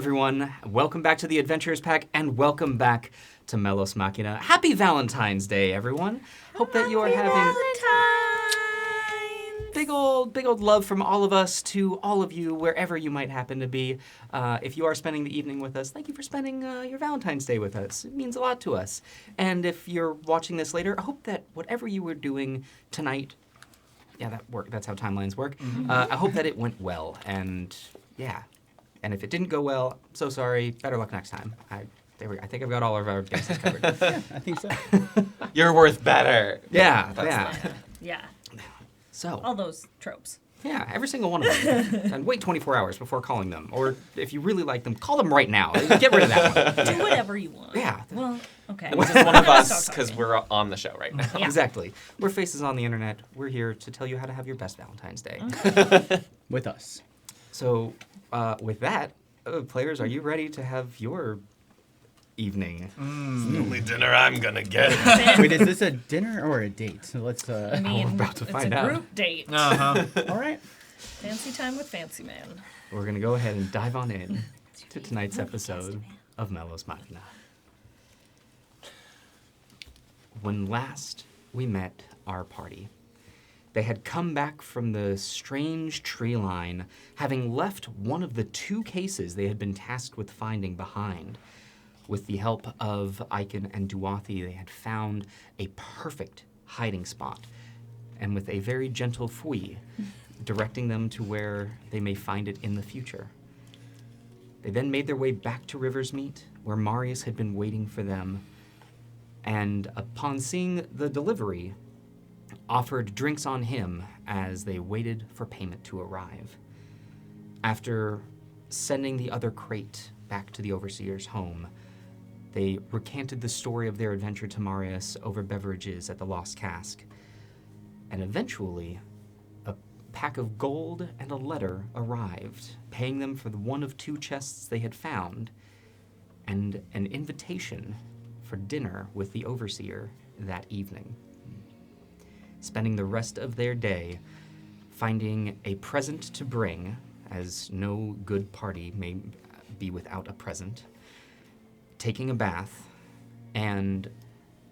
Everyone, welcome back to the Adventurers Pack, and welcome back to Melos Machina. Happy Valentine's Day, everyone. Hope that you are having big old love from all of us to all of you, wherever you might happen to be. If you are spending the evening with us, thank you for spending your Valentine's Day with us. It means a lot to us. And if you're watching this later, I hope that whatever you were doing tonight, that's how timelines work. I hope that it went well, and yeah. And if it didn't go well, so sorry. Better luck next time. I think I've got all of our bases covered. Yeah, I think so. You're worth better. Yeah. Yeah. So. All those tropes. Yeah, every single one of them. And wait 24 hours before calling them. Or if you really like them, call them right now. Get rid of that one. Do whatever you want. Yeah. Well, okay. Which is one of us because we're on the show right now. Yeah. Exactly. We're faces on the internet. We're here to tell you how to have your best Valentine's Day. With us. So, with that, players, are you ready to have your evening? It's the only dinner I'm gonna get. Wait, is this a dinner or a date? So let's. I mean, we're about to find out. It's a group date. All right. Fancy time with Fancy Man. We're going to go ahead and dive on in to tonight's episode of Melos Machina. When last we met our party, they had come back from the strange tree line, having left one of the two cases they had been tasked with finding behind. With the help of Aiken and Duathi, they had found a perfect hiding spot, and with a very gentle fui, directing them to where they may find it in the future. They then made their way back to River's Meet, where Marius had been waiting for them, and upon seeing the delivery, offered drinks on him as they waited for payment to arrive. After sending the other crate back to the Overseer's home, they recanted the story of their adventure to Marius over beverages at the Lost Cask, and eventually a pack of gold and a letter arrived, paying them for the one of two chests they had found, and an invitation for dinner with the Overseer that evening. Spending the rest of their day finding a present to bring, as no good party may be without a present, taking a bath, and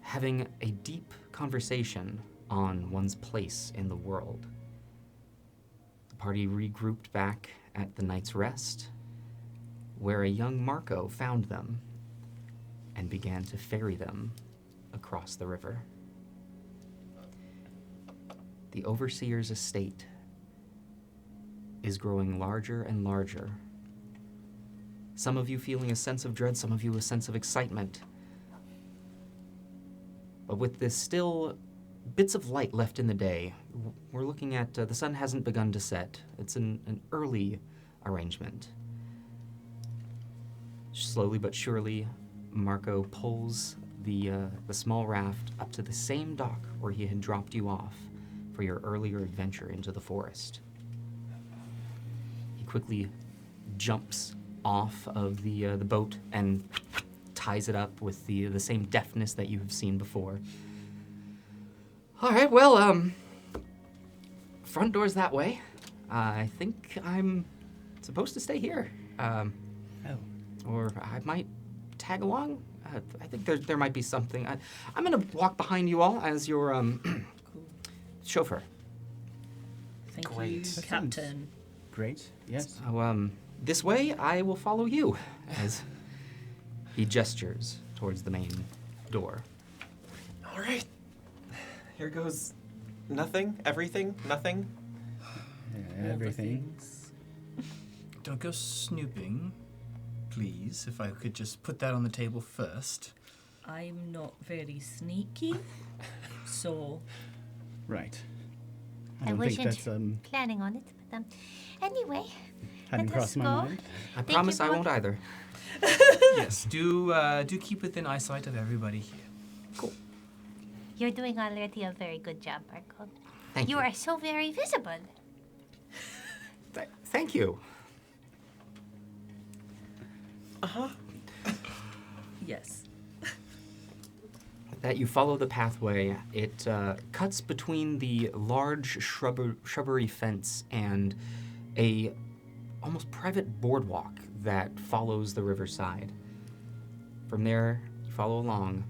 having a deep conversation on one's place in the world. The party regrouped back at the Night's Rest, where a young Marco found them and began to ferry them across the river. The Overseer's estate is growing larger and larger. Some of you feeling a sense of dread, some of you a sense of excitement. But with this still bits of light left in the day, we're looking at the sun hasn't begun to set. It's an early arrangement. Slowly but surely, Marco pulls the small raft up to the same dock where he had dropped you off for your earlier adventure into the forest. He quickly jumps off of the boat and ties it up with the same deftness that you have seen before. All right, well, front door's that way. I think I'm supposed to stay here. Or I might tag along. I think there might be something. I'm going to walk behind you all as your chauffeur. Thank Great. you, Captain. Great. Yes. So, this way, I will follow you, as he gestures towards the main door. All right. Here goes nothing, everything, nothing. Everything. Don't go snooping, please. If I could just put that on the table first. I'm not very sneaky, so... Right. I don't think wasn't that's planning on it, but anyway, hadn't let us crossed my go. mind. I promise I won't either. Yes, do keep within eyesight of everybody here. Cool. You're doing already a very good job, Marco. Thank you. You are so very visible. Thank you. Yes. That you follow the pathway, it cuts between the large shrubbery fence and a almost private boardwalk that follows the riverside. From there, you follow along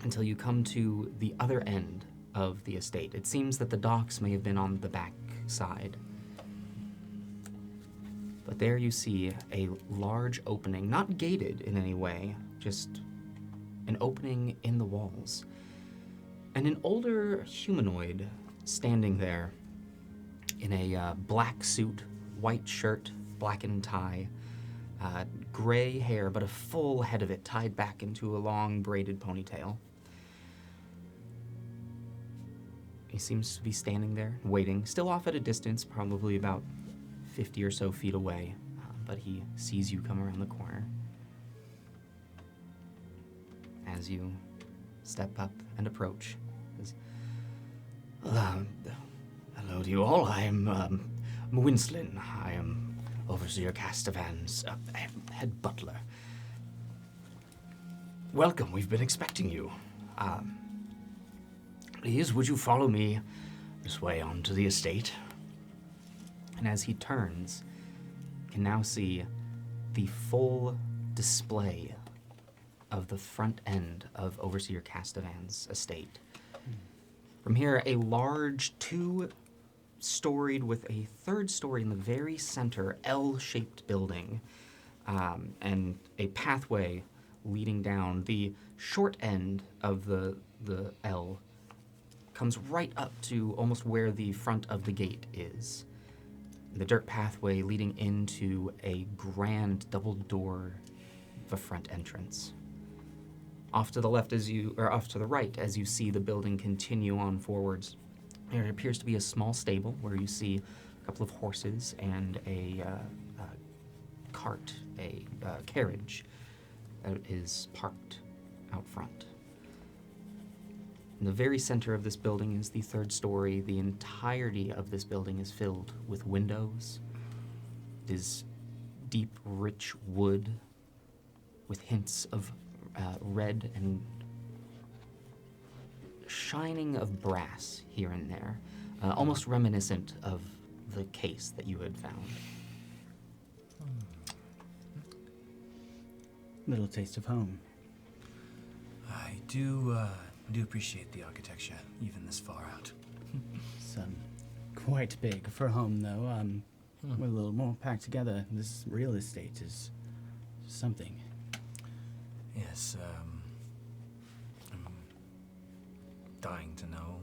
until you come to the other end of the estate. It seems that the docks may have been on the back side. But there you see a large opening, not gated in any way, just an opening in the walls. And an older humanoid standing there in a black suit, white shirt, blackened tie, gray hair, but a full head of it tied back into a long braided ponytail. He seems to be standing there, waiting, still off at a distance, probably about 50 or so feet away, but he sees you come around the corner. As you step up and approach, says, hello to you all. I am Winston. I am Overseer Castavan's head butler. Welcome, we've been expecting you. Please, would you follow me this way onto the estate? And as he turns, you can now see the full display of the front end of Overseer Castavan's estate. From here, a large two-storied with a third story in the very center, L-shaped building, and a pathway leading down. The short end of the L comes right up to almost where the front of the gate is. The dirt pathway leading into a grand double door of a front entrance. Off to the left off to the right, as you see the building continue on forwards, there appears to be a small stable where you see a couple of horses and a cart, a carriage that is parked out front. In the very center of this building is the third story. The entirety of this building is filled with windows. It is deep, rich wood with hints of red and shining of brass here and there, almost reminiscent of the case that you had found. Little taste of home. I do appreciate the architecture, even this far out. It's quite big for home, though. We're a little more packed together. This real estate is something. Yes, I'm dying to know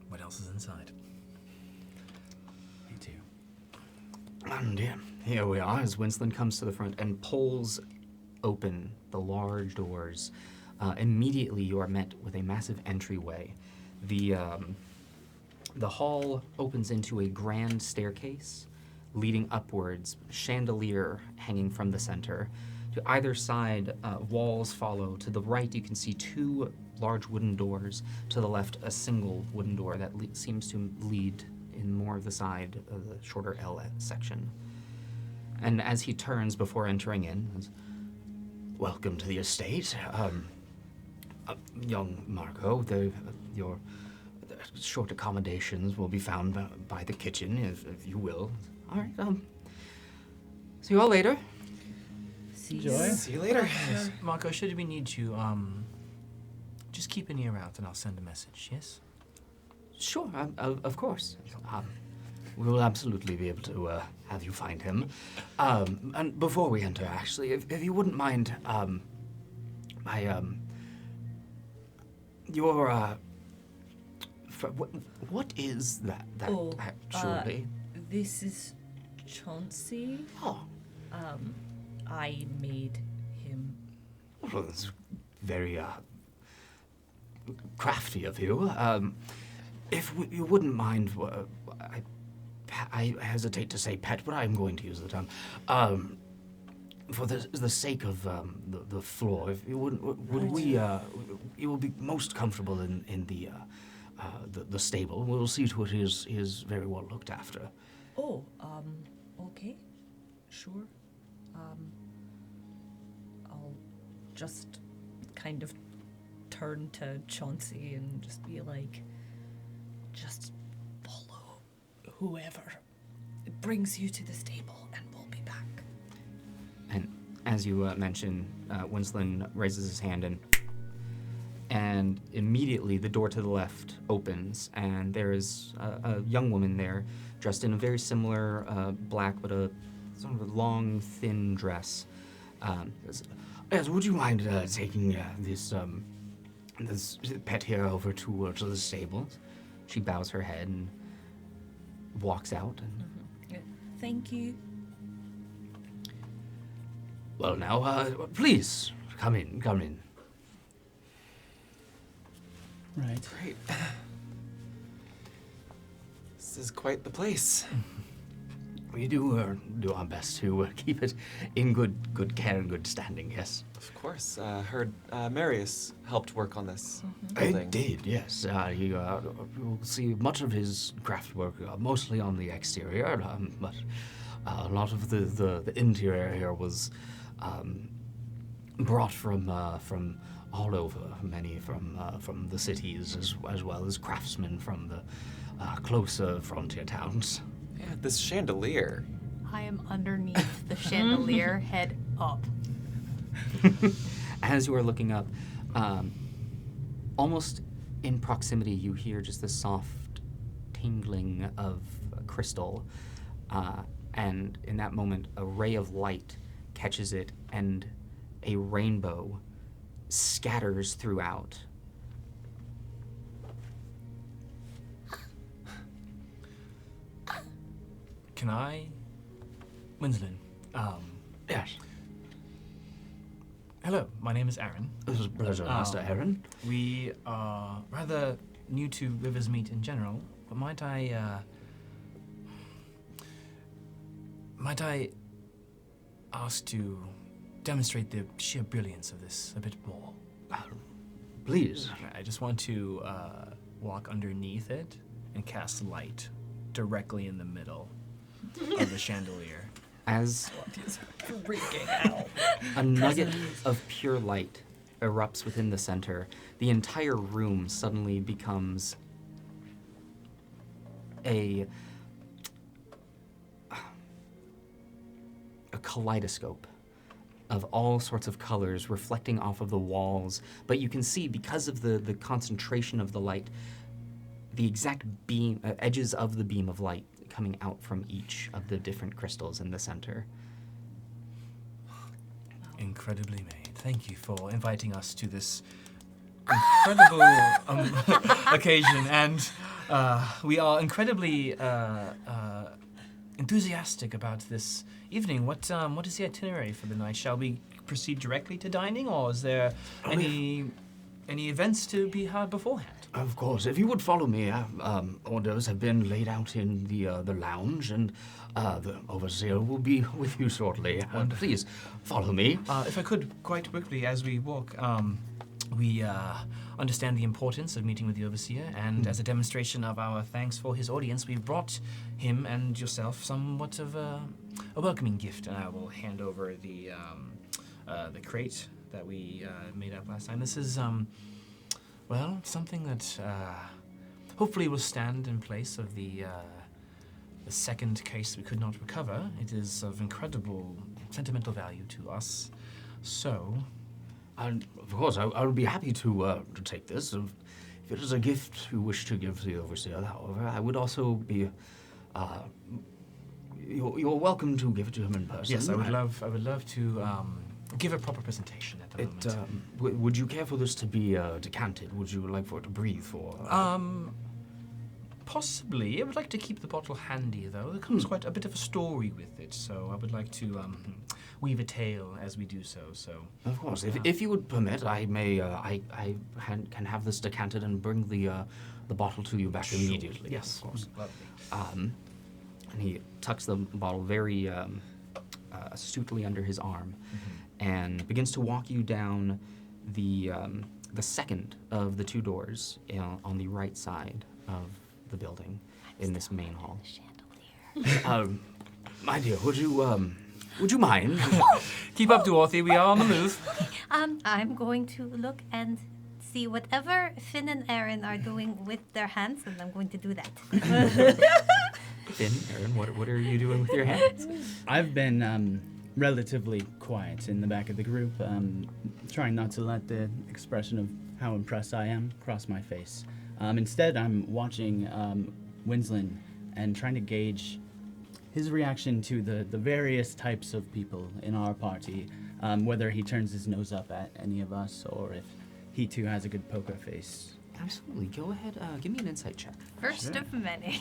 what else is inside. Me too. And here we are as Winston comes to the front and pulls open the large doors. Immediately you are met with a massive entryway. The hall opens into a grand staircase leading upwards, chandelier hanging from the center. To either side, walls follow. To the right, you can see two large wooden doors. To the left, a single wooden door that seems to lead in more of the side of the shorter L section. And as he turns before entering in, says, welcome to the estate. Young Marco, your short accommodations will be found by the kitchen, if you will. All right, see you all later. Enjoy. See you later. Yes, Marco, should we need you, just keep an ear out and I'll send a message, yes? Sure, of course. We will absolutely be able to have you find him. And before we enter, actually, if you wouldn't mind, what is that actually? This is Chauncey. Oh, I made him. well, that's very crafty of you. If you wouldn't mind, I hesitate to say pet, but I'm going to use the term. For the sake of the floor, if you wouldn't, you will be most comfortable in the stable. We'll see to it he is very well looked after. Oh, okay. Sure. I'll just kind of turn to Chauncey and just be like, just follow whoever brings you to the stable and we'll be back. And as you mentioned, Winston raises his hand and immediately the door to the left opens, and there is a young woman there dressed in a very similar black but a sort of a long, thin dress. Yes, would you mind taking this pet here over to the stables? She bows her head and walks out. And Thank you. well, now, please come in. Right. Great. This is quite the place. We do our best to keep it in good care and good standing. Yes. Of course. Heard Marius helped work on this I building. did, yes. You'll see much of his craft work, mostly on the exterior, but a lot of the interior here was brought from all over, many from the cities as well as craftsmen from the closer frontier towns. Yeah, this chandelier. I am underneath the chandelier, head up. As you are looking up, almost in proximity, you hear just the soft tingling of crystal, and in that moment, a ray of light catches it, and a rainbow scatters throughout. Can I? Winston. Yes, Hello, my name is Aaron. this is a pleasure, Master Aaron. We are rather new to River's Meet in general, but might I ask to demonstrate the sheer brilliance of this a bit more? Please. I just want to walk underneath it and cast light directly in the middle of the chandelier. As Freaking out. a nugget of pure light erupts within the center, the entire room suddenly becomes a kaleidoscope of all sorts of colors reflecting off of the walls. But you can see, because of the concentration of the light, the exact beam, edges of the beam of light coming out from each of the different crystals in the center. Incredibly made. Thank you for inviting us to this incredible occasion, and we are incredibly enthusiastic about this evening. What is the itinerary for the night? Shall we proceed directly to dining, or is there any events to be had beforehand? Of course, if you would follow me, orders have been laid out in the lounge, and the overseer will be with you shortly. Please follow me. If I could, quite quickly, as we walk, we understand the importance of meeting with the overseer, and as a demonstration of our thanks for his audience, we've brought him and yourself somewhat of a welcoming gift, and I will hand over the crate that we made up last time. This is well, something that hopefully will stand in place of the second case we could not recover. It is of incredible sentimental value to us. So, And of course, I would be happy to take this. If it is a gift you wish to give to the overseer, however, I would also be. You're welcome to give it to him in person. yes, I would love to give a proper presentation at the moment. Would you care for this to be decanted? Would you like for it to breathe for? Possibly. I would like to keep the bottle handy, though. There comes quite a bit of a story with it, so I would like to weave a tale as we do so. So, Of course, if you would permit, I may. Can have this decanted and bring the bottle to you back immediately. Yes, of course. lovely. And he tucks the bottle very astutely under his arm, and begins to walk you down the second of the two doors on the right side of the building in this main hall. My dear, would you mind? Keep up, Dorothy. We are on the move. I'm going to look and see whatever Finn and Aaron are doing with their hands, and I'm going to do that. Finn, Aaron, what are you doing with your hands? I've been relatively quiet in the back of the group, trying not to let the expression of how impressed I am cross my face. Instead, I'm watching Winsland and trying to gauge his reaction to the various types of people in our party, whether he turns his nose up at any of us or if he too has a good poker face. Absolutely. Go ahead. Give me an insight check. First of many.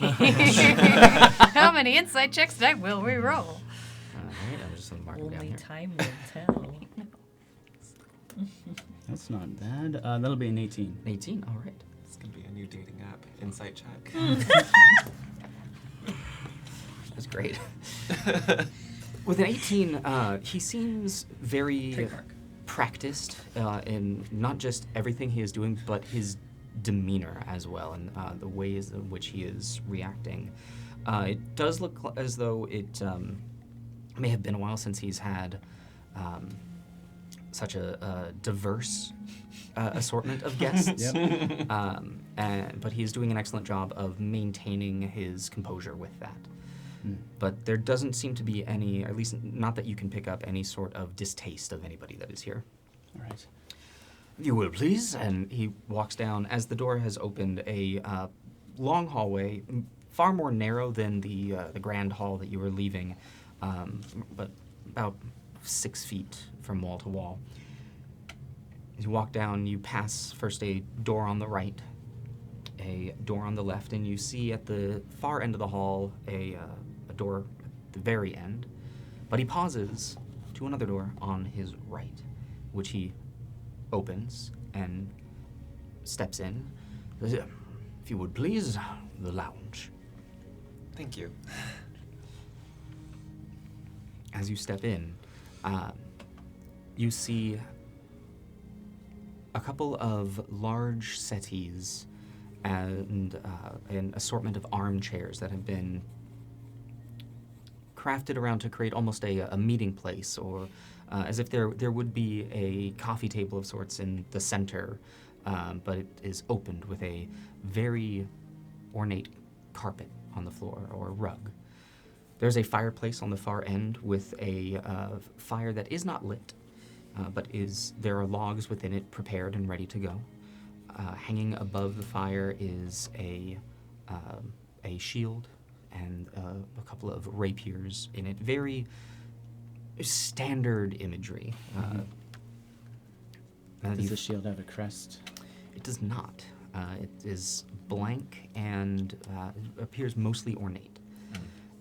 How many insight checks will we roll? All right. I'm just going to mark them down Only here. time will tell. That's not bad. That'll be an 18. 18. All right. It's gonna be a new dating app. Insight check. That's great. With an 18, he seems very Trademark. practiced in not just everything he is doing, but his demeanor as well, and the ways in which he is reacting. It does look as though it may have been a while since he's had such a diverse assortment of guests. But he is doing an excellent job of maintaining his composure with that. But there doesn't seem to be any, at least not that you can pick up, any sort of distaste of anybody that is here. All right. If you will, please. And he walks down as the door has opened a long hallway, far more narrow than the grand hall that you were leaving, but about 6 feet from wall to wall. As you walk down, you pass first a door on the right, a door on the left, and you see at the far end of the hall a door at the very end. But he pauses to another door on his right, which he opens and steps in. Says, if you would please, the lounge. Thank you. As you step in, you see a couple of large settees and an assortment of armchairs that have been crafted around to create almost a meeting place, or as if there would be a coffee table of sorts in the center, but it is opened with a very ornate carpet on the floor, or rug. There's a fireplace on the far end with a fire that is not lit, but there are logs within it prepared and ready to go. Hanging above the fire is a shield and a couple of rapiers in it. Very standard imagery. Does the shield have a crest? It does not. It is blank and appears mostly ornate.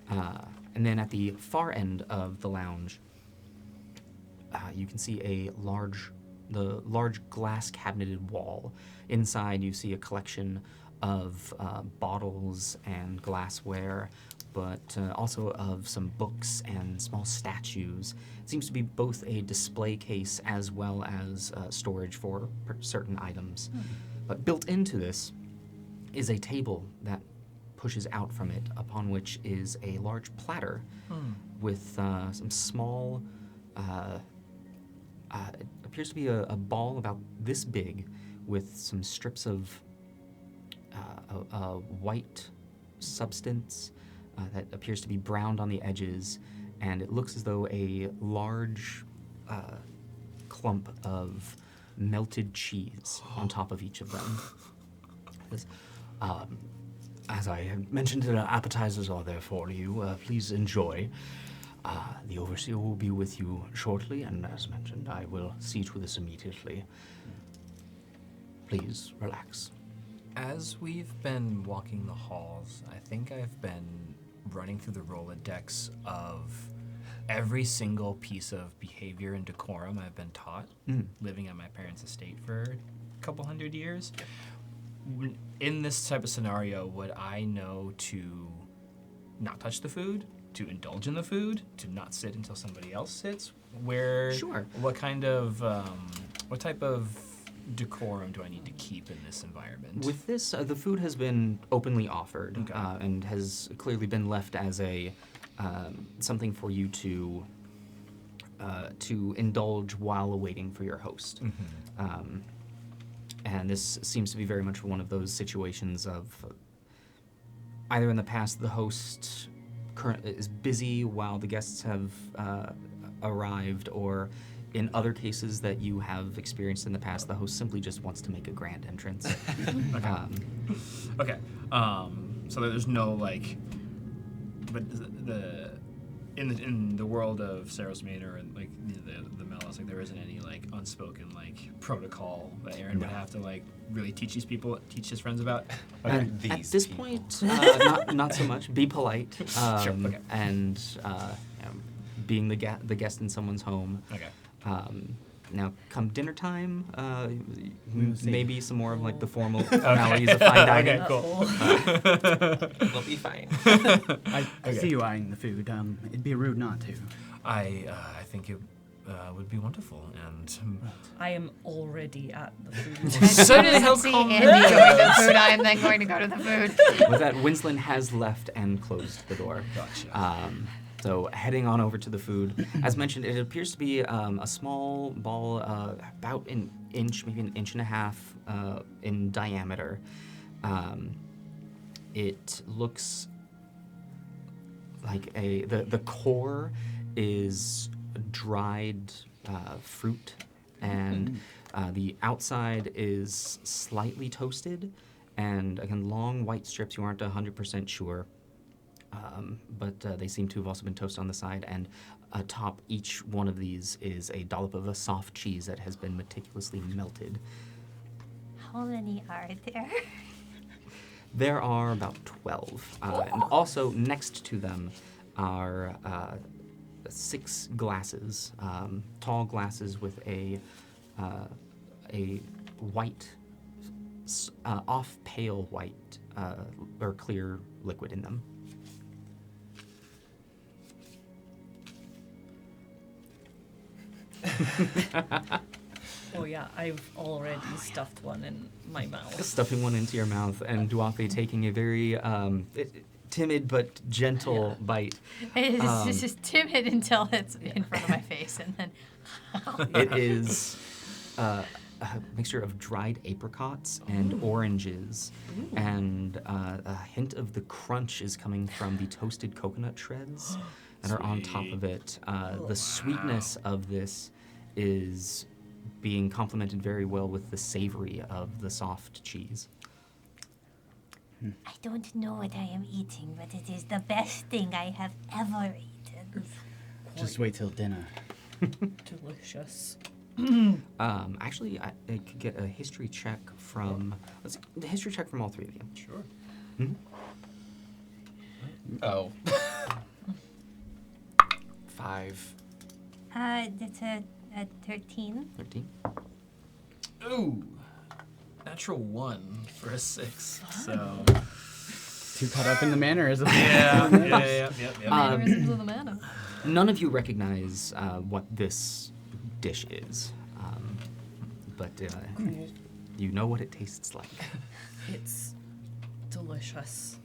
And then at the far end of the lounge, you can see the large glass cabineted wall. Inside, you see a collection of bottles and glassware, but also of some books and small statues. It seems to be both a display case as well as storage for certain items. But built into this is a table that pushes out from it, upon which is a large platter with some small, it appears to be a ball about this big with some strips of a white substance that appears to be browned on the edges, and it looks as though a large clump of melted cheese on top of each of them. As I had mentioned, appetizers are there for you. Please enjoy. The overseer will be with you shortly, and as mentioned, I will see to this immediately. Please relax. As we've been walking the halls, I think I've been running through the Rolodex of every single piece of behavior and decorum I've been taught, living at my parents' estate for a couple hundred years. In this type of scenario, would I know to not touch the food, to indulge in the food, to not sit until somebody else sits? Sure. What type of decorum do I need to keep in this environment? With this, the food has been openly offered, Okay. and has clearly been left as a something for you to indulge while awaiting for your host. And this seems to be very much one of those situations of either in the past the host is busy while the guests have arrived, or in other cases that you have experienced in the past, the host simply just wants to make a grand entrance. Okay. So there's no like, but in the world of Saros Mater and like the Melos, like there isn't any like unspoken like protocol that Aaron would have to like really teach his friends about. At this people. point, not so much. Be polite. Sure, okay. And being the guest in someone's home. Okay. Now, come dinner time, We will see. maybe some more of like the formal formalities of fine dining. Okay, cool. We'll be fine. I see you eyeing the food. It'd be rude not to. I think it would be wonderful, and I am already at the food. As soon as I see Andy going to the food, I am then going to go to the food. With that, Winsland has left and closed the door. gotcha. So heading on over to the food. As mentioned, it appears to be a small ball, about an inch, maybe an inch and a half in diameter. It looks like the core is dried fruit, and the outside is slightly toasted, and again, long white strips. You aren't 100% sure. But they seem to have also been toasted on the side, and atop each one of these is a dollop of a soft cheese that has been meticulously melted. How many are there? There are about 12. And also next to them are 6 glasses, tall glasses with a white, off pale white or clear liquid in them. Oh yeah, I've already stuffed one in my mouth. Stuffing one into your mouth, and Duape taking a very timid but gentle bite. It's just timid until it's in front of my face, and then. It is a mixture of dried apricots and oranges, and a hint of the crunch is coming from the toasted coconut shreds that are on top of it. The sweetness of this is being complemented very well with the savory of the soft cheese. I don't know what I am eating, but it is the best thing I have ever eaten. Just wait till dinner. Delicious. Actually, I could get a history check from the history check from all 3 of you. Sure. Mhm. Oh. 5. That's a 13. 13. Ooh, natural 1 for a 6. So Too caught up in the mannerism. yeah. Mannerisms of the manna. None of you recognize what this dish is, but you know what it tastes like. It's delicious.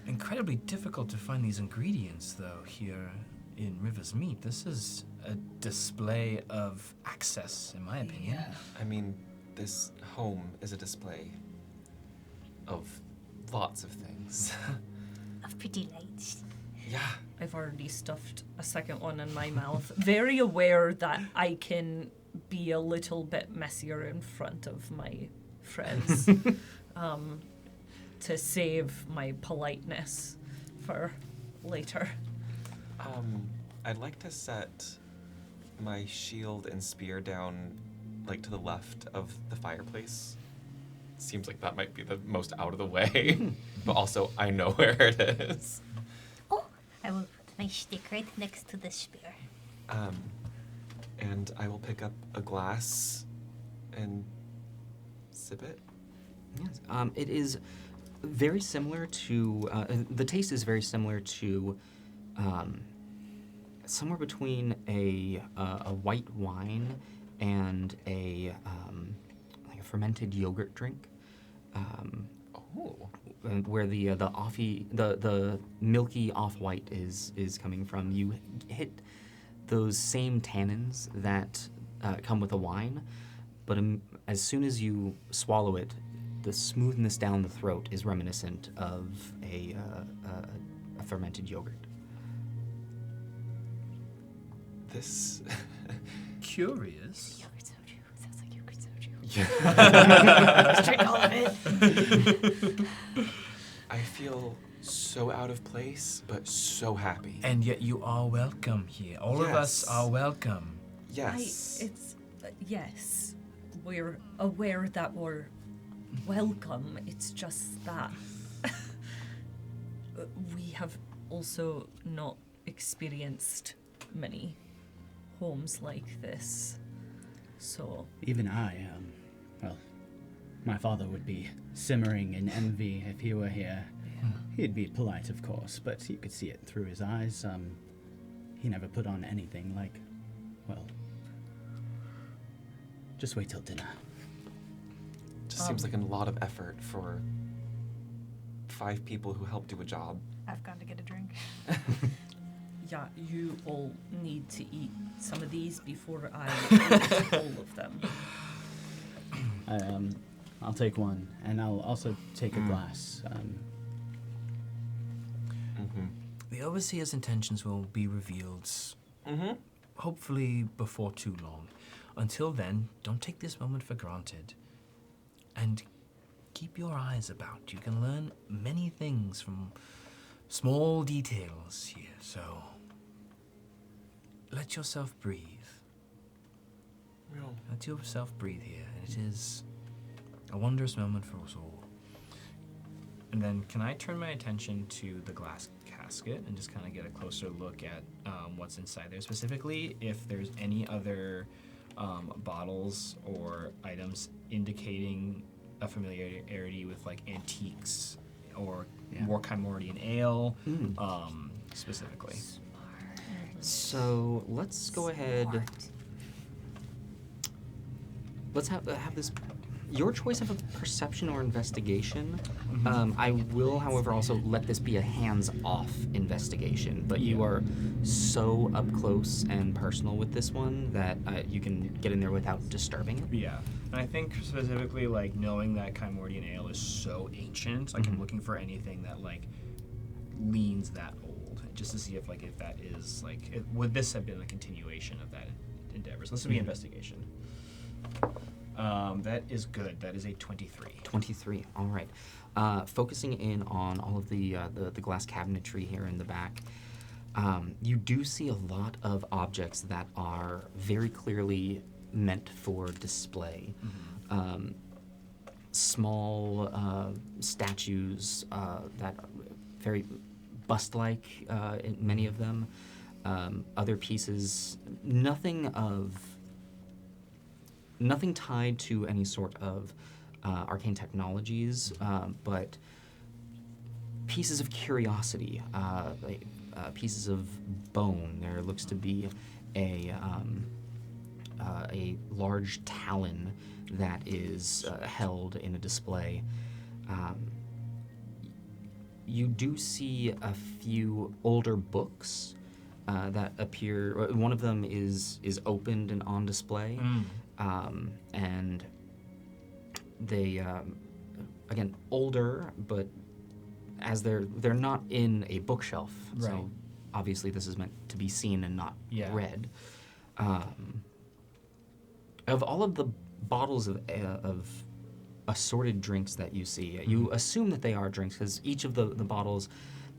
Incredibly difficult to find these ingredients, though, here in River's Meat. This is a display of access, in my opinion. Yeah. I mean, this home is a display of lots of things. Of pretty lights. Yeah. I've already stuffed a second one in my mouth. Very aware that I can be a little bit messier in front of my friends to save my politeness for later. I'd like to set my shield and spear down, like, to the left of the fireplace. Seems like that might be the most out of the way, but also I know where it is. Oh, I will put my stick right next to the spear. And I will pick up a glass and sip it. Yes. It is very similar to the taste is very similar to somewhere between a white wine and a like a fermented yogurt drink. Where the milky off white is coming from. You hit those same tannins that come with a wine, but as soon as you swallow it, the smoothness down the throat is reminiscent of a fermented yogurt. This. Curious. Yogurt soju. Sounds like yogurt soju. Yeah. Drink all of it. I feel so out of place, but so happy. And yet you are welcome here. All of us Yes. are welcome. Yes. Yes, we're aware that we're welcome. It's just that we have also not experienced many homes like this. So, Even I, well, my father would be simmering in envy if he were here. He'd be polite, of course, but you could see it through his eyes. He never put on anything like, well, just wait till dinner. Just seems like a lot of effort for 5 people who help do a job. I've gone to get a drink. yeah, you all need to eat some of these before I eat all of them. I'll take one, and I'll also take a glass. The Overseer's intentions will be revealed, hopefully before too long. Until then, don't take this moment for granted. And keep your eyes about. You can learn many things from small details here, so let yourself breathe. Real. Let yourself breathe here, and it is a wondrous moment for us all. And then, can I turn my attention to the glass casket and just kind of get a closer look at what's inside there? Specifically, if there's any other bottles or items indicating a familiarity with like antiques or more Kymorian ale, specifically. So let's go ahead. Let's have this. Your choice of a perception or investigation. I will, however, also let this be a hands-off investigation. But you are so up close and personal with this one that you can get in there without disturbing it. Yeah, and I think specifically like knowing that Kymorian ale is so ancient, like I'm looking for anything that like leans that old, just to see if that is like would this have been a continuation of that endeavor? So this would be investigation. That is good. That is a 23. 23. All right. Focusing in on all of the glass cabinetry here in the back, you do see a lot of objects that are very clearly meant for display. Small statues that are very bust-like, many of them. Other pieces, nothing tied to any sort of arcane technologies, but pieces of curiosity, pieces of bone. There looks to be a large talon that is held in a display. You do see a few older books that appear. One of them is opened and on display. And they, again, older, but as they're not in a bookshelf, so obviously this is meant to be seen and not read. Of all of the bottles of assorted drinks that you see, you assume that they are drinks because each of the bottles,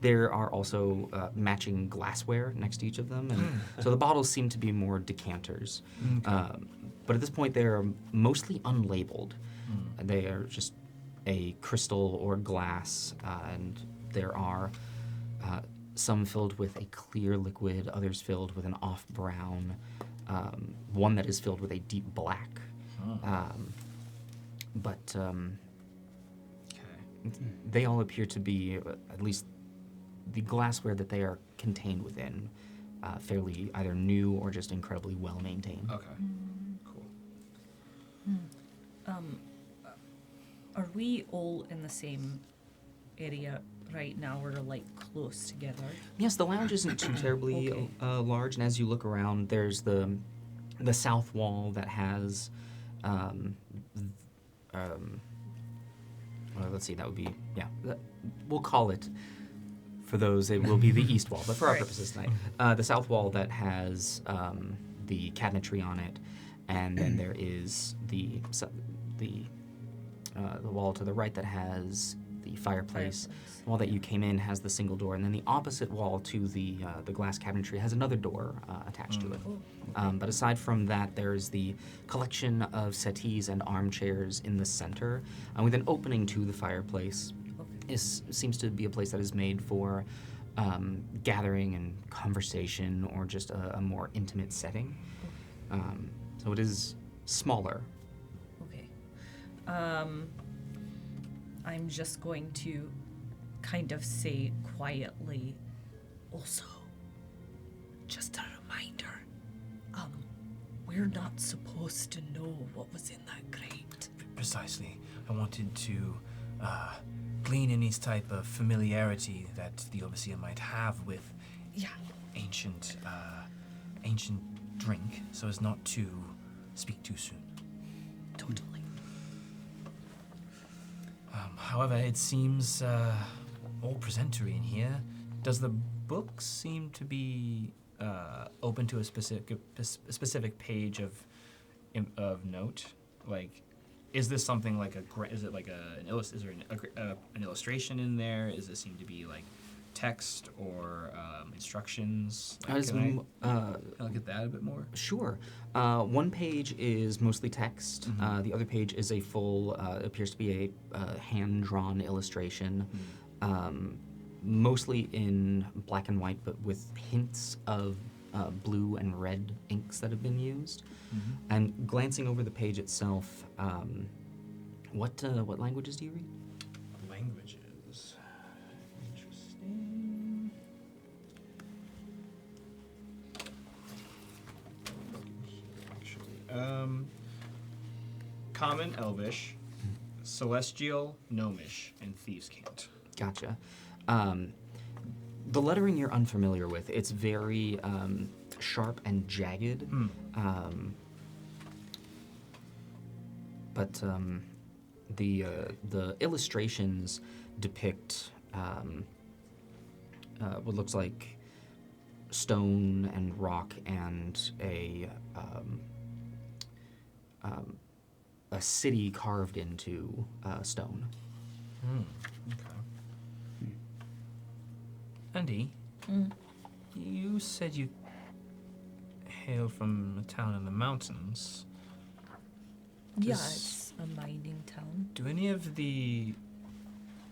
there are also matching glassware next to each of them, and so the bottles seem to be more decanters. But at this point, they are mostly unlabeled. They are just a crystal or glass, and there are some filled with a clear liquid, others filled with an off-brown, one that is filled with a deep black. But they all appear to be, at least the glassware that they are contained within, fairly either new or just incredibly well-maintained. Okay. Cool. Are we all in the same area right now? We're like close together. Yes, the lounge isn't too terribly large, and as you look around, there's the south wall that has, let's see, that would be we'll call it For those, it will be the east wall, but for our Right. purposes tonight, the south wall that has the cabinetry on it, and then there is the wall to the right that has the fireplace. The wall that you came in has the single door, and then the opposite wall to the glass cabinetry has another door attached to it. But aside from that, there's the collection of settees and armchairs in the center, with an opening to the fireplace. Seems to be a place that is made for gathering and conversation, or just a more intimate setting. So it is smaller. Okay. I'm just going to kind of say quietly, also, just a reminder, we're not supposed to know what was in that crate. Precisely. I wanted to glean any type of familiarity that the overseer might have with ancient drink, so as not to speak too soon. Totally. However, it seems all presentory in here. Does the book seem to be open to a specific page of note? Like, is this something like is it like an illustration in there? Does it seem to be like text or instructions? Like, can I look at that a bit more? Sure. One page is mostly text. The other page is a full, appears to be a hand-drawn illustration, mostly in black and white, but with hints of blue and red inks that have been used. And glancing over the page itself, what languages do you read? Languages. Interesting. Common Elvish, Celestial Gnomish, and Thieves' Cant. Gotcha. The lettering you're unfamiliar with. It's very sharp and jagged. But the illustrations depict what looks like stone and rock and a city carved into stone. Okay. Andy, you said you hail from a town in the mountains. Yeah, Does- it's a mining town. Do any of the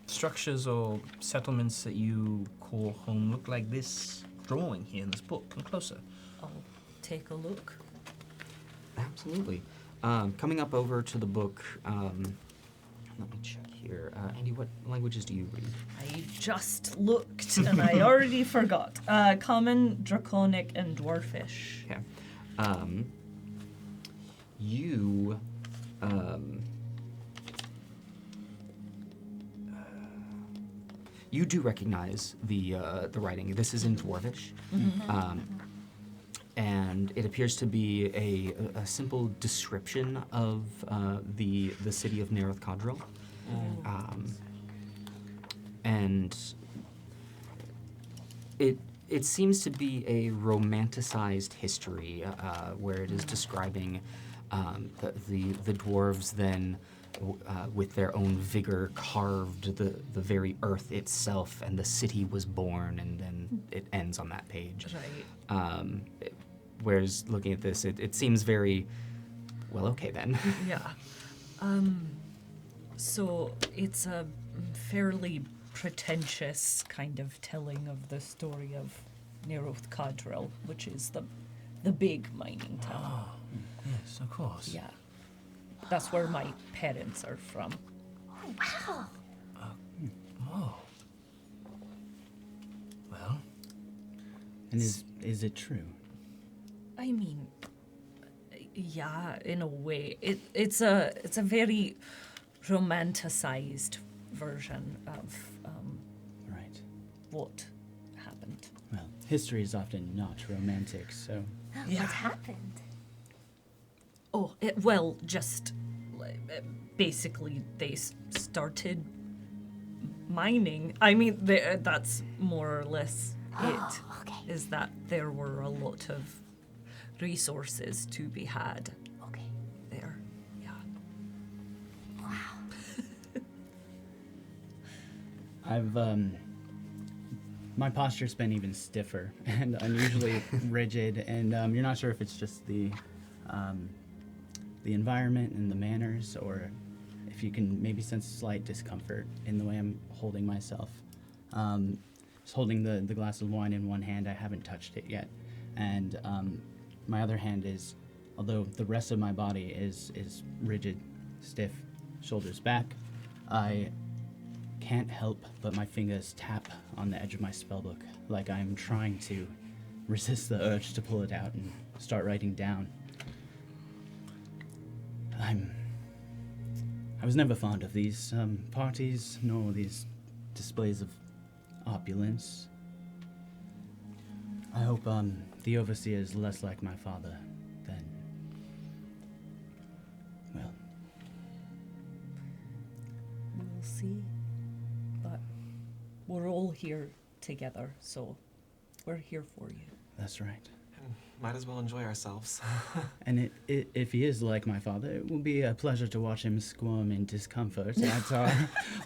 structures or settlements that you call home look like this drawing here in this book? Come closer. I'll take a look. Absolutely. Coming up over to the book, let me check here. Andy, what languages do you read? I just looked and I already forgot. Common, Draconic, and Dwarfish. Okay. You you do recognize the writing. This is in Dwarvish, and it appears to be a simple description of the city of Nereth Cadril. And it seems to be a romanticized history where it is describing the dwarves then with their own vigor carved the very earth itself, and the city was born, and then it ends on that page. Right. Whereas looking at this, it seems very, well, okay then. Yeah. So it's a fairly pretentious kind of telling of the story of Neroth Cadril, which is the big mining town. Yes, of course. Yeah. That's where my parents are from. Wow. Oh. Well, And is it true? I mean, yeah, in a way. It's a very romanticized version of Right. what happened. Well, history is often not romantic, so Yeah. What happened? Oh, just basically they started mining. I mean, that's more or less it. Okay. Is that there were a lot of resources to be had Okay. there. Yeah. I've my posture's been even stiffer and unusually rigid, and you're not sure if it's just the environment and the manners, or if you can maybe sense slight discomfort in the way I'm holding myself. Just holding the glass of wine in one hand, I haven't touched it yet, and my other hand is, although the rest of my body is rigid, stiff, shoulders back, I can't help but my fingers tap on the edge of my spellbook, like I'm trying to resist the urge to pull it out and start writing down. I was never fond of these parties, nor these displays of opulence. I hope the overseer is less like my father than, well, We'll see. But we're all here together, so we're here for you. that's right. And might as well enjoy ourselves. And if he is like my father, it will be a pleasure to watch him squirm in discomfort at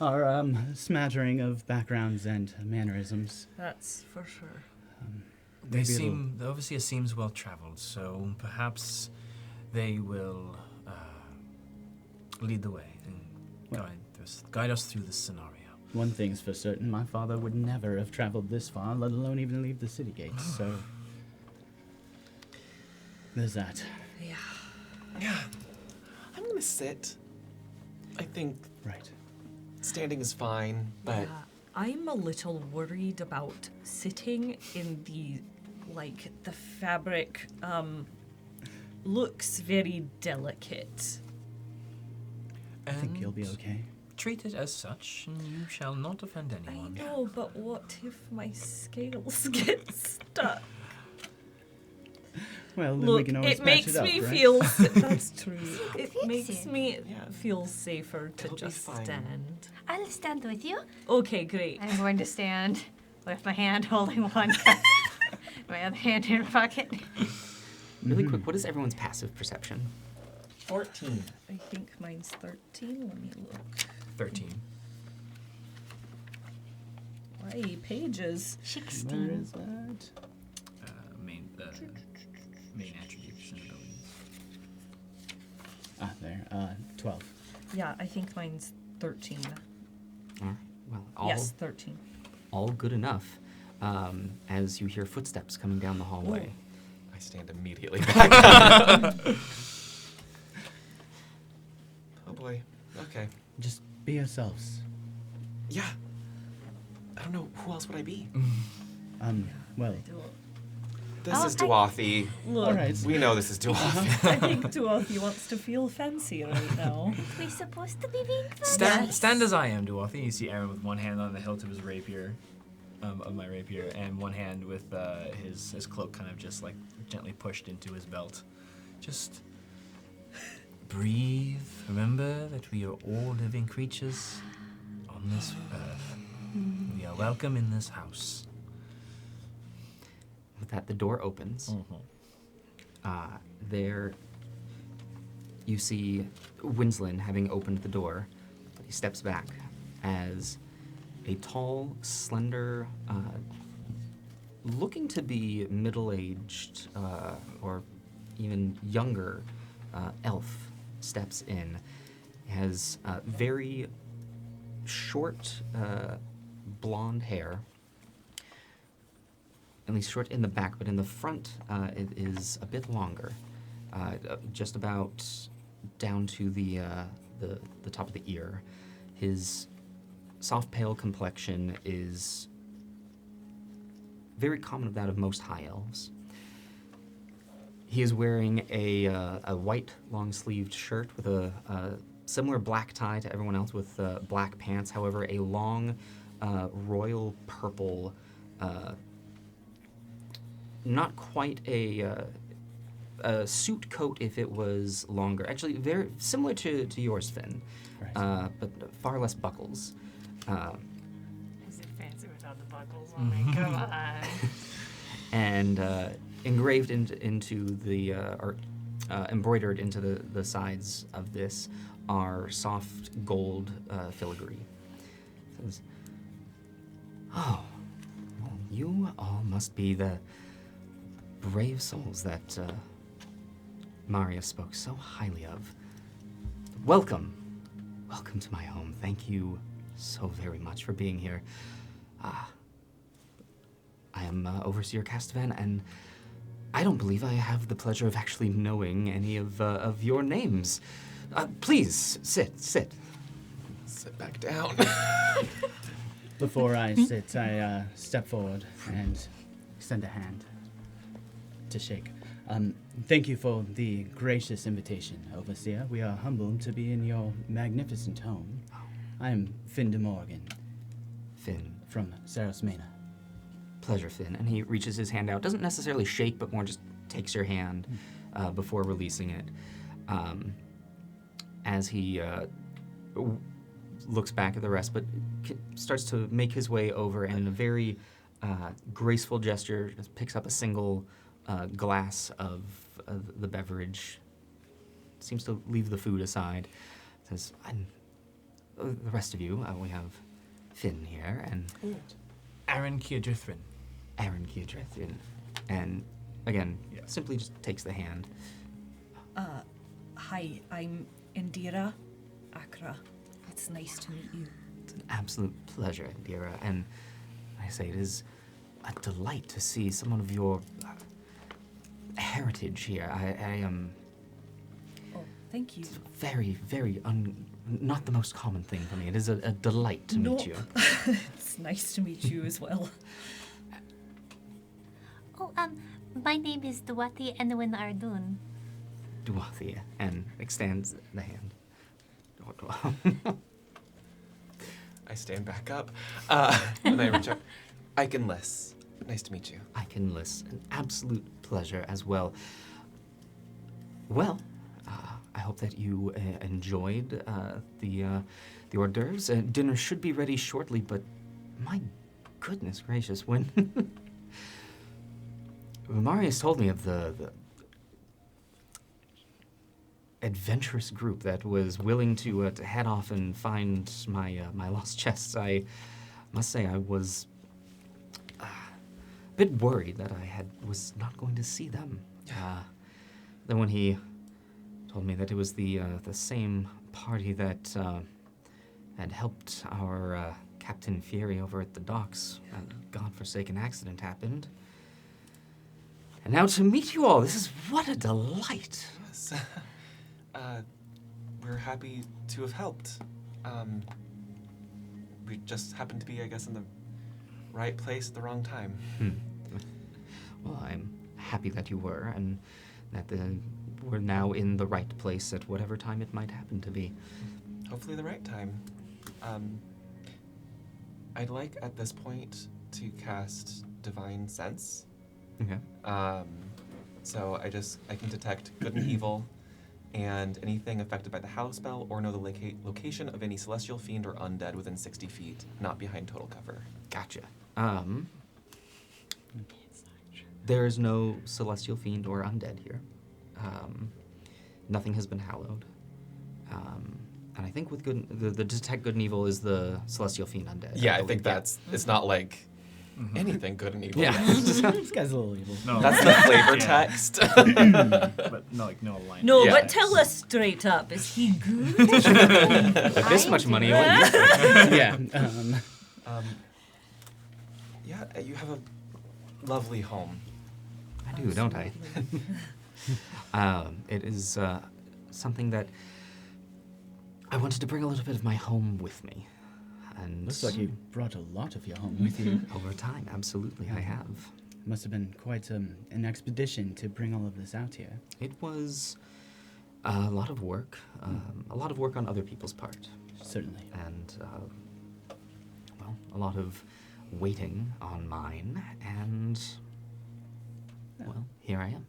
our smattering of backgrounds and mannerisms. That's for sure. The overseer seems well traveled, so perhaps they will lead the way and guide us through this scenario. One thing's for certain, my father would never have traveled this far, let alone even leave the city gates, so there's that. Yeah. Yeah. I'm gonna sit. I think Right. standing is fine, but Yeah, I'm a little worried about sitting in the fabric looks very delicate. I think you'll be okay. Treat it as such, and you shall not offend I anyone. know, but what if my scales get stuck? Well, then we Look, can always it patch makes it up, me right? feel. That's true. It Fix makes it. me Yeah. feel safer to It'll be just fine. stand. I'll stand with you. Okay, great. I'm going to stand with my hand holding one cup, my other hand in my pocket. Really quick, what is everyone's passive perception? 14. I think mine's 13. Let me look. 13. Why pages? 16. Where is that? Main attributes and abilities. Ah, there. 12. Yeah, I think mine's 13. All right. Well, all, Yes, 13. all good enough. As you hear footsteps coming down the hallway. I stand immediately back up. Oh boy. Okay. Just be yourselves. Yeah. I don't know. Who else would I be? Well, This Oh, is Duathi. Look, all right. We know this is Duathi. I think Duathi wants to feel fancy right now. Aren't we supposed to be being friends? Stand as I am, Duathi. You see Aaron with one hand on the hilt of his rapier, of my rapier, and one hand with his cloak kind of just like gently pushed into his belt. Just breathe. Remember that we are all living creatures on this earth. We are welcome in this house. With that, the door opens. There, you see Winslan having opened the door. He steps back as a tall, slender, looking to be middle-aged or even younger elf steps in. Has very short blonde hair. At least short in the back, but in the front it is a bit longer, just about down to the top of the ear. His soft pale complexion is very common of that of most high elves. He is wearing a white long-sleeved shirt with a similar black tie to everyone else with black pants. However, a long royal purple. Not quite a suit coat if it was longer. Actually, very similar to yours, Finn, Right. but far less buckles. goggles on me. Come on. And engraved into the, or embroidered into the sides of this are soft gold filigree. It says, "Oh, well, you all must be the brave souls that Maria spoke so highly of. Welcome. Welcome to my home. Thank you so very much for being here. I am Overseer Castavan, and I don't believe I have the pleasure of actually knowing any of your names. Please, sit. Sit back down. Before I sit, I step forward and extend a hand to shake. Thank you for the gracious invitation, Overseer. We are humbled to be in your magnificent home. I am Finn de Morgan. Finn. From Saros Mena. Pleasure, Finn. And he reaches his hand out. Doesn't necessarily shake, but more just takes your hand before releasing it. As he looks back at the rest, but starts to make his way over, and in a very graceful gesture, just picks up a single glass of the beverage. Seems to leave the food aside. Says, the rest of you, we have Finn here, and Aaron Kiedrithrin. Aaron Kiedrithrin. And again, simply just takes the hand. Hi, I'm Indira Akra. It's nice to meet you. It's an absolute pleasure, Indira. And I say it is a delight to see someone of your heritage here. I am... Oh, thank you. It's very, very not the most common thing for me. It is a delight to meet you. It's nice to meet you as well. Oh, my name is Duwati Enwin Ardun. Duathia, and extends the hand. I stand back up, and I reach out. Iconless. Nice to meet you. Iconless. An absolute pleasure as well. Well, I hope that you enjoyed the hors d'oeuvres. Dinner should be ready shortly, but my goodness gracious, when Marius told me of the adventurous group that was willing to head off and find my lost chests, I must say I was a bit worried that I was not going to see them. Then when he told me that it was the same party that had helped our Captain Fury over at the docks, and a godforsaken accident happened. And now to meet you all, this is what a delight. Yes. We're happy to have helped. We just happened to be, I guess, in the right place at the wrong time. Well, I'm happy that you were, and that we're now in the right place at whatever time it might happen to be. Hopefully the right time. I'd like, at this point, to cast Divine Sense. Okay. So I can detect good and evil, and anything affected by the Hallow spell, or know the location of any celestial fiend or undead within 60 feet, not behind total cover. Gotcha. There is no celestial fiend or undead here. Nothing has been hallowed. And I think with the detect good and evil is the celestial fiend undead. Yeah, I think that's, it's not like anything good and evil. Yeah. This guy's a little evil. No. That's the flavor text. But no, like no alignment. No, Yeah. but tell us straight up, is he good? With this much money, Yeah. Yeah, you have a lovely home. I do, don't I? It is something that I wanted to bring a little bit of my home with me. And Looks like you brought a lot of your home with you. over time, absolutely, I have. Must have been quite an expedition to bring all of this out here. It was a lot of work, on other people's part, Certainly. and well, a lot of waiting on mine, and well, here I am.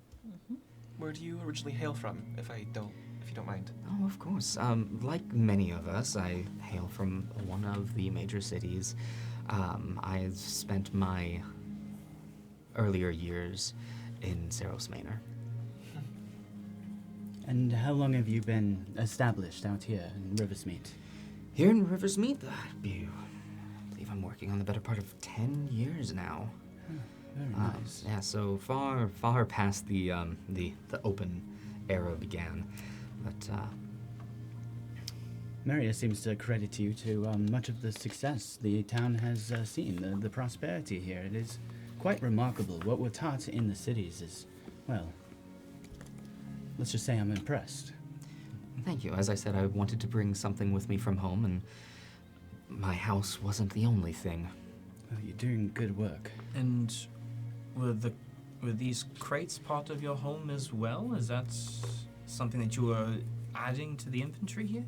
Where do you originally hail from, if you don't mind? Oh, of course. Like many of us, I hail from one of the major cities I spent my earlier years in Melos Machina. And how long have you been established out here in Riversmeet? Here in Riversmeet, I believe I'm working on the better part of 10 years now. Very nice. Yeah, so far past the open era began, but Maria seems to credit you to much of the success the town has seen, the prosperity here. It is quite remarkable. What we're taught in the cities is, well, let's just say I'm impressed. thank you. As I said, I wanted to bring something with me from home, and my house wasn't the only thing. Well, you're doing good work. And were these crates part of your home as well? Is that something that you were adding to the inventory here?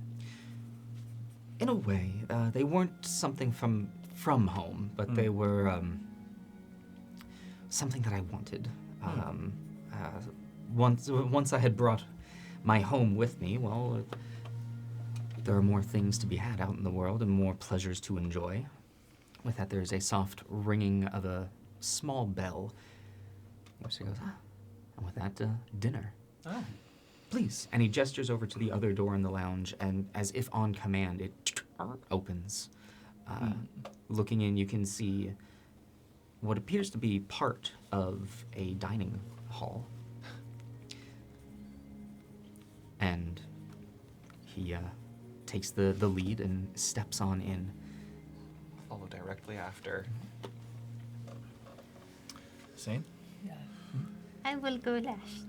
In a way, they weren't something from home, but they were something that I wanted. Once I had brought my home with me, well, there are more things to be had out in the world and more pleasures to enjoy. With that, there's a soft ringing of a small bell. She goes, and with that, dinner. Oh. Please. And he gestures over to the other door in the lounge, and as if on command, it opens. Looking in, you can see what appears to be part of a dining hall. And he takes the lead and steps on in. Follow directly after. Same? Yeah. I will go last.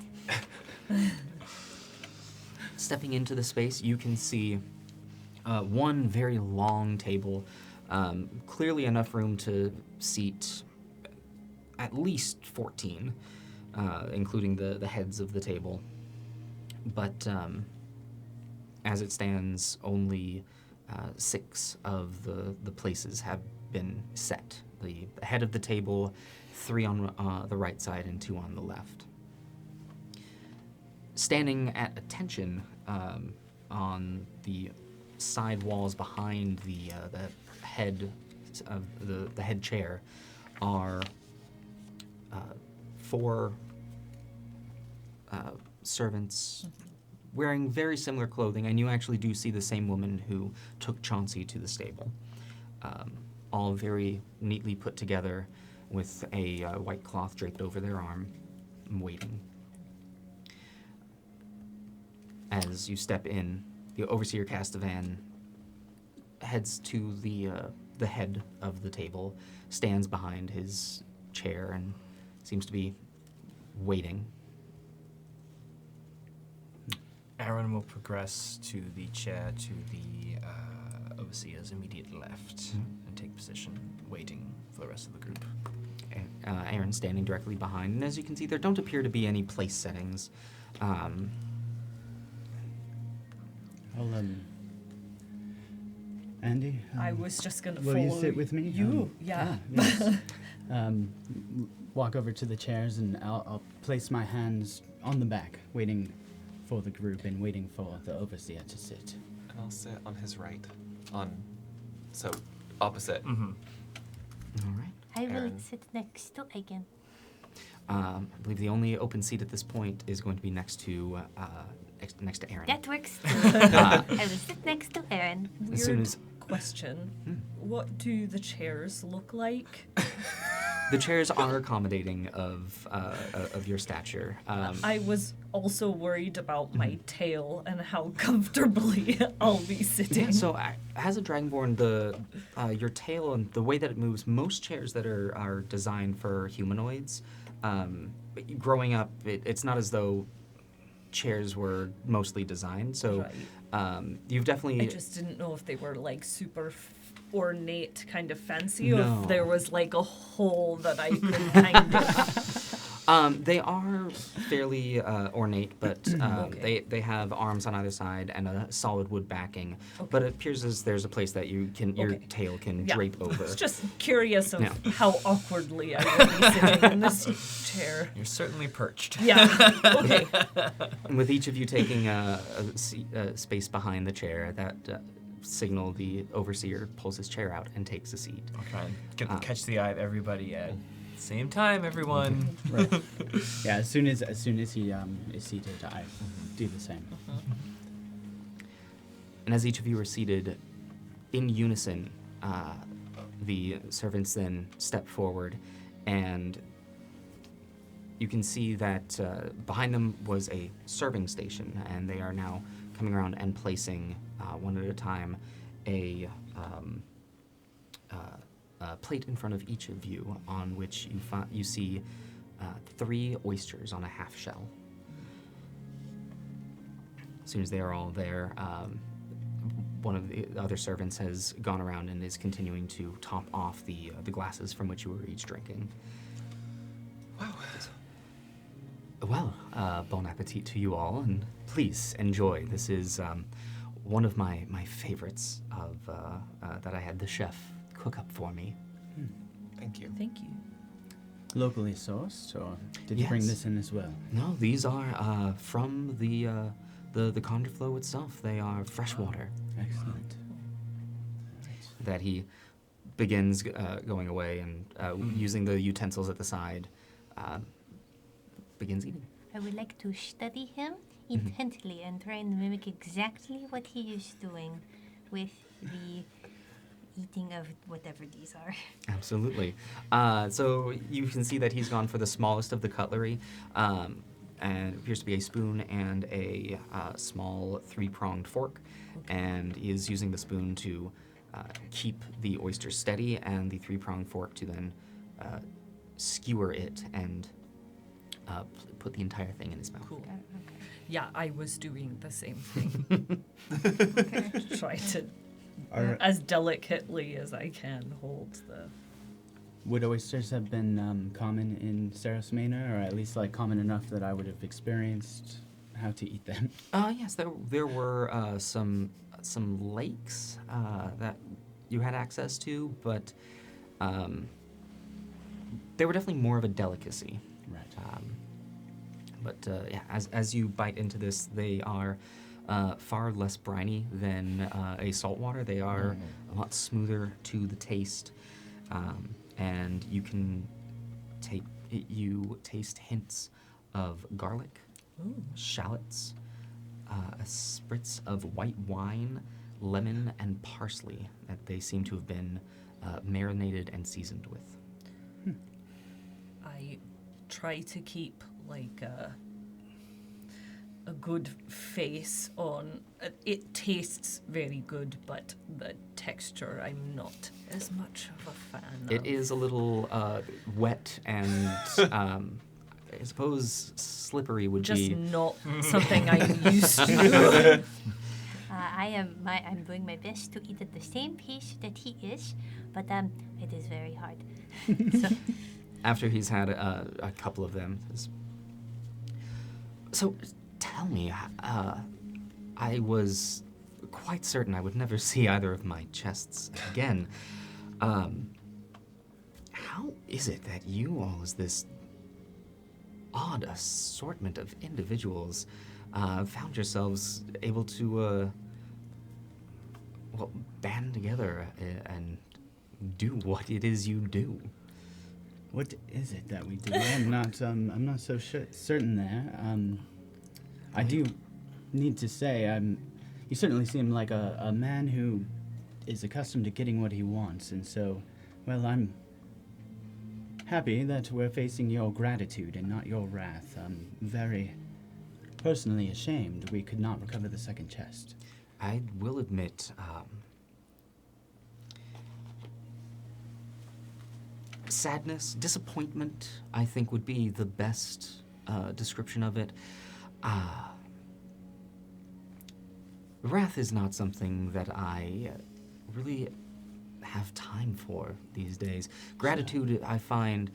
Stepping into the space, you can see one very long table, clearly enough room to seat at least 14, including the heads of the table. But as it stands, only 6 of the places have been set. The head of the table, 3 on the right side and 2 on the left. Standing at attention on the side walls behind the head of the head chair are 4 servants wearing very similar clothing, and you actually do see the same woman who took Chauncey to the stable. All very neatly put together with a white cloth draped over their arm, waiting. As you step in, the overseer Castavan heads to the head of the table, stands behind his chair, and seems to be waiting. Aaron will progress to the chair to the overseer's immediate left and take position, waiting for the rest of the group. Aaron standing directly behind, and as you can see, there don't appear to be any place settings. Andy? I was just gonna will follow you sit with me? You, yeah. Yes. Walk over to the chairs, and I'll place my hands on the back, waiting for the group and waiting for the overseer to sit. And I'll sit on his right. So, opposite. All right. I will Aaron. sit next to Egan. I believe the only open seat at this point is going to be next to Aaron. That works too. I will sit next to Aaron. As soon Weird as question. What do the chairs look like? the chairs are accommodating of your stature. I was also worried about my tail and how comfortably I'll be sitting. Yeah, so as a Dragonborn, your tail and the way that it moves, most chairs that are designed for humanoids, growing up, it's not as though chairs were mostly designed. So you've definitely... I just didn't know if they were like super ornate, kind of fancy, or No. if there was like a hole that I could kind of... They are fairly ornate, but Okay. they have arms on either side and a solid wood backing. Okay. But it appears as there's a place that your Okay. tail can Yeah. drape over. I was just curious of Yeah. how awkwardly I would be sitting in this chair. You're certainly perched. Yeah, okay. And with each of you taking a space behind the chair, that signal, the overseer pulls his chair out and takes a seat. I'll try and catch the eye of everybody at the same time, everyone. Right. Yeah, as soon as he is seated, I do the same. And as each of you are seated, in unison, the servants then step forward, and you can see that behind them was a serving station, and they are now coming around and placing, one at a time, a plate in front of each of you, on which you see 3 oysters on a half shell. As soon as they are all there, one of the other servants has gone around and is continuing to top off the glasses from which you were each drinking. Wow. Well, bon appetit to you all, and please enjoy. This is one of my favorites of that I had the chef cook up for me. Thank you. Thank you. Locally sourced, or did you bring Yes. this in as well? No, these are from the conduit flow itself. They are freshwater. Excellent. That he begins going away and using the utensils at the side, begins eating. I would like to study him intently and try and mimic exactly what he is doing with the eating of whatever these are. Absolutely. So you can see that he's gone for the smallest of the cutlery, and it appears to be a spoon and a small 3-pronged fork, and he is using the spoon to keep the oyster steady, and the 3-pronged fork to then skewer it and put the entire thing in his mouth. Cool. Okay. Yeah, I was doing the same thing. Try to, Are, as delicately as I can, hold the. would oysters have been common in Sarasmena, or at least like common enough that I would have experienced how to eat them? Yes, there were some lakes that you had access to, but they were definitely more of a delicacy. Right. But yeah, as you bite into this, they are far less briny than a saltwater. They are a lot smoother to the taste, and you can taste hints of garlic, shallots, a spritz of white wine, lemon, and parsley that they seem to have been marinated and seasoned with. I try to keep like a good face on. It tastes very good, but the texture I'm not as much of a fan It of. is a little wet and I suppose slippery would Just be. not something I'm used to. I'm doing my best to eat at the same pace that he is, but it is very hard. So, After he's had a couple of them. So tell me, I was quite certain I would never see either of my chests again. How is it that you all, as this odd assortment of individuals, found yourselves able to, band together and do what it is you do? What is it that we do? I'm not so certain there. I do need to say, you certainly seem like a man who is accustomed to getting what he wants, and so, well, I'm happy that we're facing your gratitude and not your wrath. I'm very personally ashamed we could not recover the second chest. I will admit, sadness, disappointment, I think would be the best description of it. Wrath is not something that I really have time for these days. Gratitude, I find,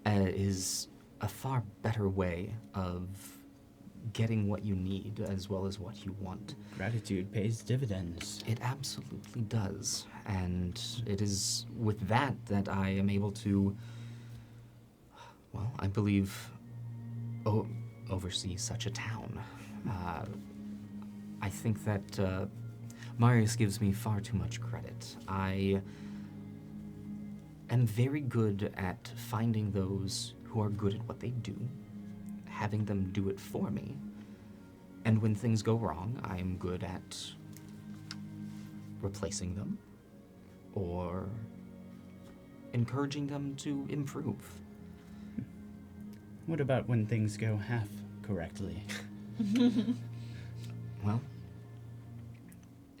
is a far better way of getting what you need as well as what you want. Gratitude pays dividends. It absolutely does. And it is with that I am able to, well, I believe, oversee such a town. I think that Marius gives me far too much credit. I am very good at finding those who are good at what they do, having them do it for me, and when things go wrong, I am good at replacing them or encouraging them to improve. What about when things go half correctly? Well,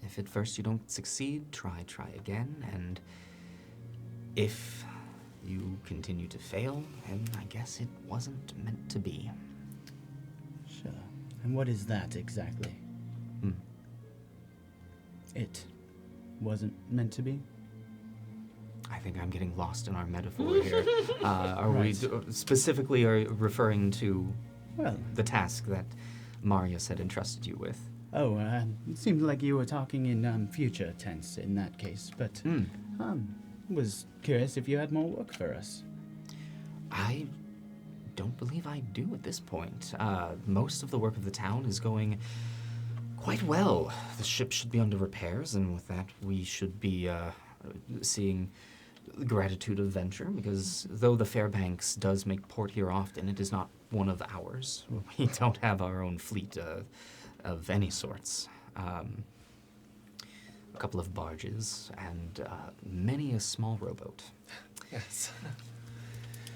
if at first you don't succeed, try again, and if you continue to fail, then I guess it wasn't meant to be. Sure. And what is that exactly? Hmm. It wasn't meant to be? I think I'm getting lost in our metaphor here. Are Right. we specifically are referring to Well, the task that Marius had entrusted you with? oh, it seemed like you were talking in future tense in that case, but was curious if you had more work for us. I don't believe I do at this point. Most of the work of the town is going quite well. The ship should be under repairs, and with that, we should be seeing the gratitude of venture, because though the Fairbanks does make port here often, it is not one of ours. We don't have our own fleet of any sorts. A couple of barges and many a small rowboat. Yes.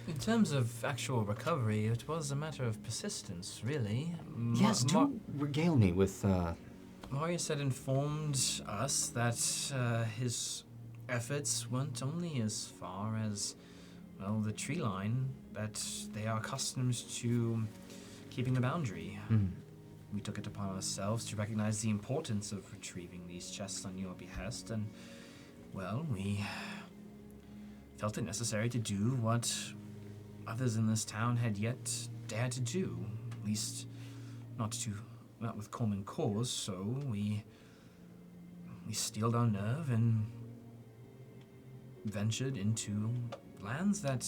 In terms of actual recovery, it was a matter of persistence, really. Yes, do regale me with... Marius had informed us that his efforts weren't only as far as, well, the tree line, that they are accustomed to keeping the boundary. We took it upon ourselves to recognize the importance of retrieving these chests on your behest, and, well, we felt it necessary to do what others in this town had yet dared to do, at least not with common cause, so we steeled our nerve and ventured into lands that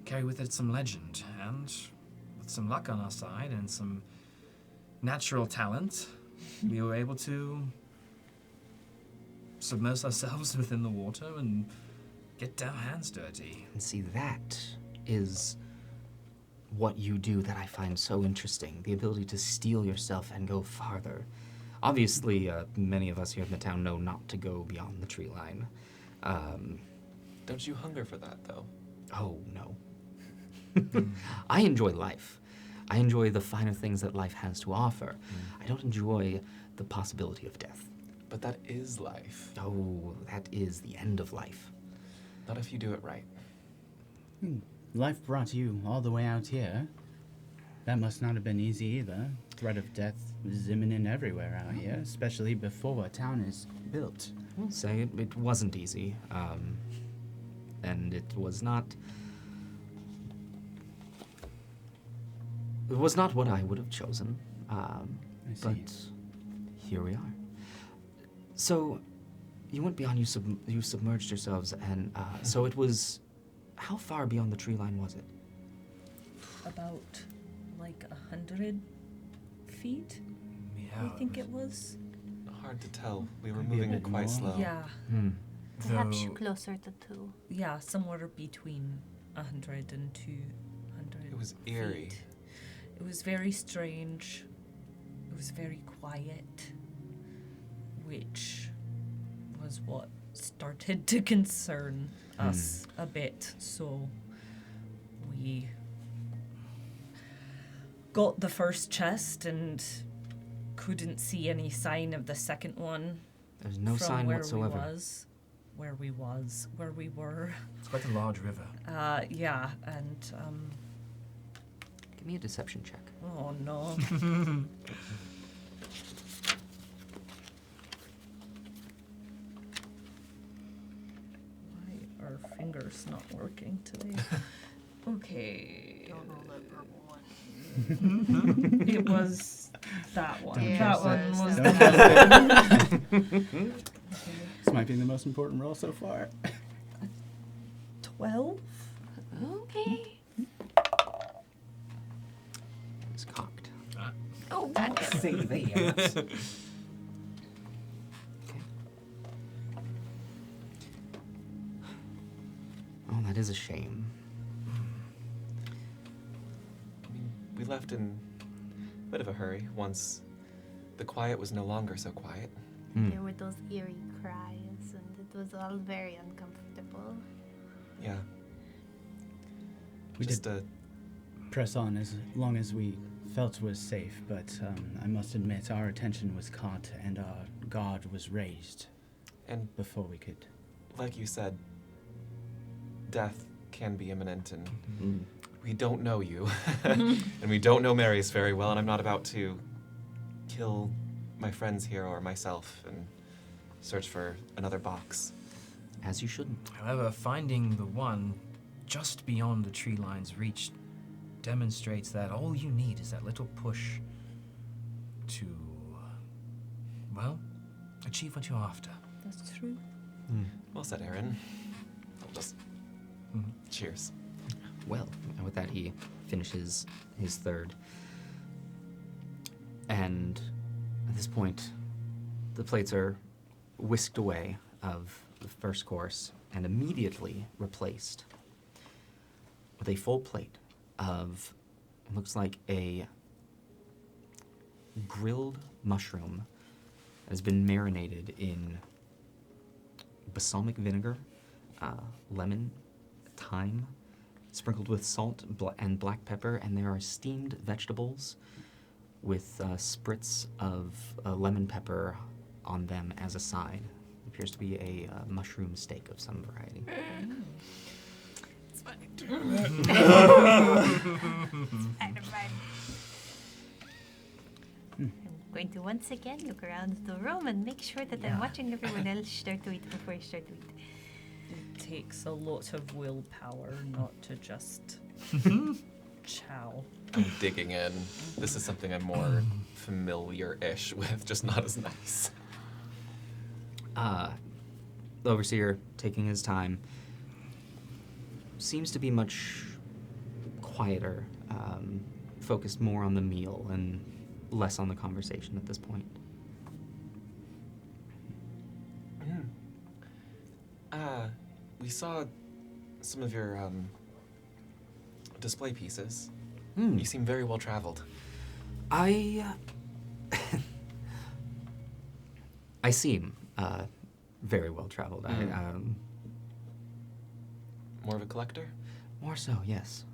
carry with it some legend, and with some luck on our side and some natural talent, we were able to submerge ourselves within the water and get our hands dirty. And see, that is what you do that I find so interesting, the ability to steel yourself and go farther. Obviously, many of us here in the town know not to go beyond the tree line. Don't you hunger for that, though? Oh, no. I enjoy life. I enjoy the finer things that life has to offer. I don't enjoy the possibility of death. But that is life. Oh, that is the end of life. Not if you do it right. Life brought you all the way out here. That must not have been easy either. Threat of death is imminent everywhere out here, especially before a town is built. We'll say it wasn't easy. And it was not... It was not what I would have chosen. I see. But here we are. So, you went beyond, you submerged yourselves, and so it was... How far beyond the tree line was it? About like 100 feet, Yeah, I think it was. Hard to tell. We were Could be a moving bit quite more. slow. Yeah, Perhaps Though- closer to 2. yeah, somewhere between 100 and 200. It was eerie. feet. It was very strange. It was very quiet, which was what started to concern us a bit. So we got the first chest and couldn't see any sign of the second one. There's no from sign where whatsoever. where we were. It's quite a large river. Yeah, and Give me a deception check. oh no. Why are fingers not working today? Okay. Don't roll that purple one. It was that one. Don't That trust one it. was Don't the trust it. This might be the most important roll so far. 12? Okay. It's cocked. Oh, goodness. Say they. Oh, that is a shame. I mean, we left in a bit of a hurry once the quiet was no longer so quiet. Hmm. There were those eerie cries, and it was all very uncomfortable. Yeah. We Just did press on as long as we felt was safe, but I must admit our attention was caught and our guard was raised and before we could. like you said, death can be imminent, and Mm. we don't know you. And we don't know Marius very well, and I'm not about to kill my friends here or myself and search for another box. As you shouldn't. However, finding the one just beyond the tree line's reach demonstrates that all you need is that little push to, well, achieve what you're after. That's true. Well said, Aaron. I'll just... Cheers. Well, and with that, he finishes his third. And at this point, the plates are whisked away of the first course and immediately replaced with a full plate of, it looks like a grilled mushroom that has been marinated in balsamic vinegar, lemon, thyme, sprinkled with salt and black pepper, and there are steamed vegetables with spritz of lemon pepper on them as a side. It appears to be a mushroom steak of some variety. I'm going to once again look around the room and make sure that I'm watching everyone else start to eat before I start to eat. It takes a lot of willpower not to just chow. I'm digging in. This is something I'm more familiar-ish with, just not as nice. The overseer, taking his time, seems to be much quieter, focused more on the meal and less on the conversation at this point. We saw some of your display pieces. Hmm. You seem very well traveled. I seem very well traveled. More of a collector? More so, yes.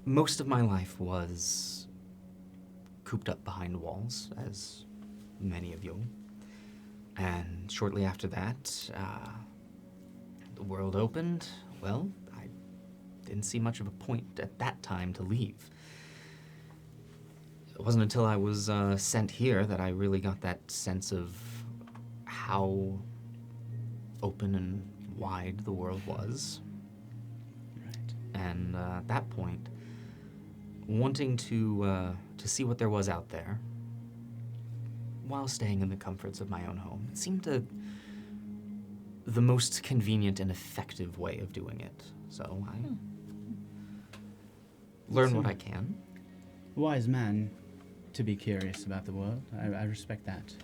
Most of my life was cooped up behind walls, as many of you. And shortly after that, the world opened. Well, I didn't see much of a point at that time to leave. It wasn't until I was sent here that I really got that sense of how open and wide the world was. Right. And at that point, wanting to see what there was out there, while staying in the comforts of my own home, it seemed the most convenient and effective way of doing it. So I learn what I can. Wise man to be curious about the world. I respect that.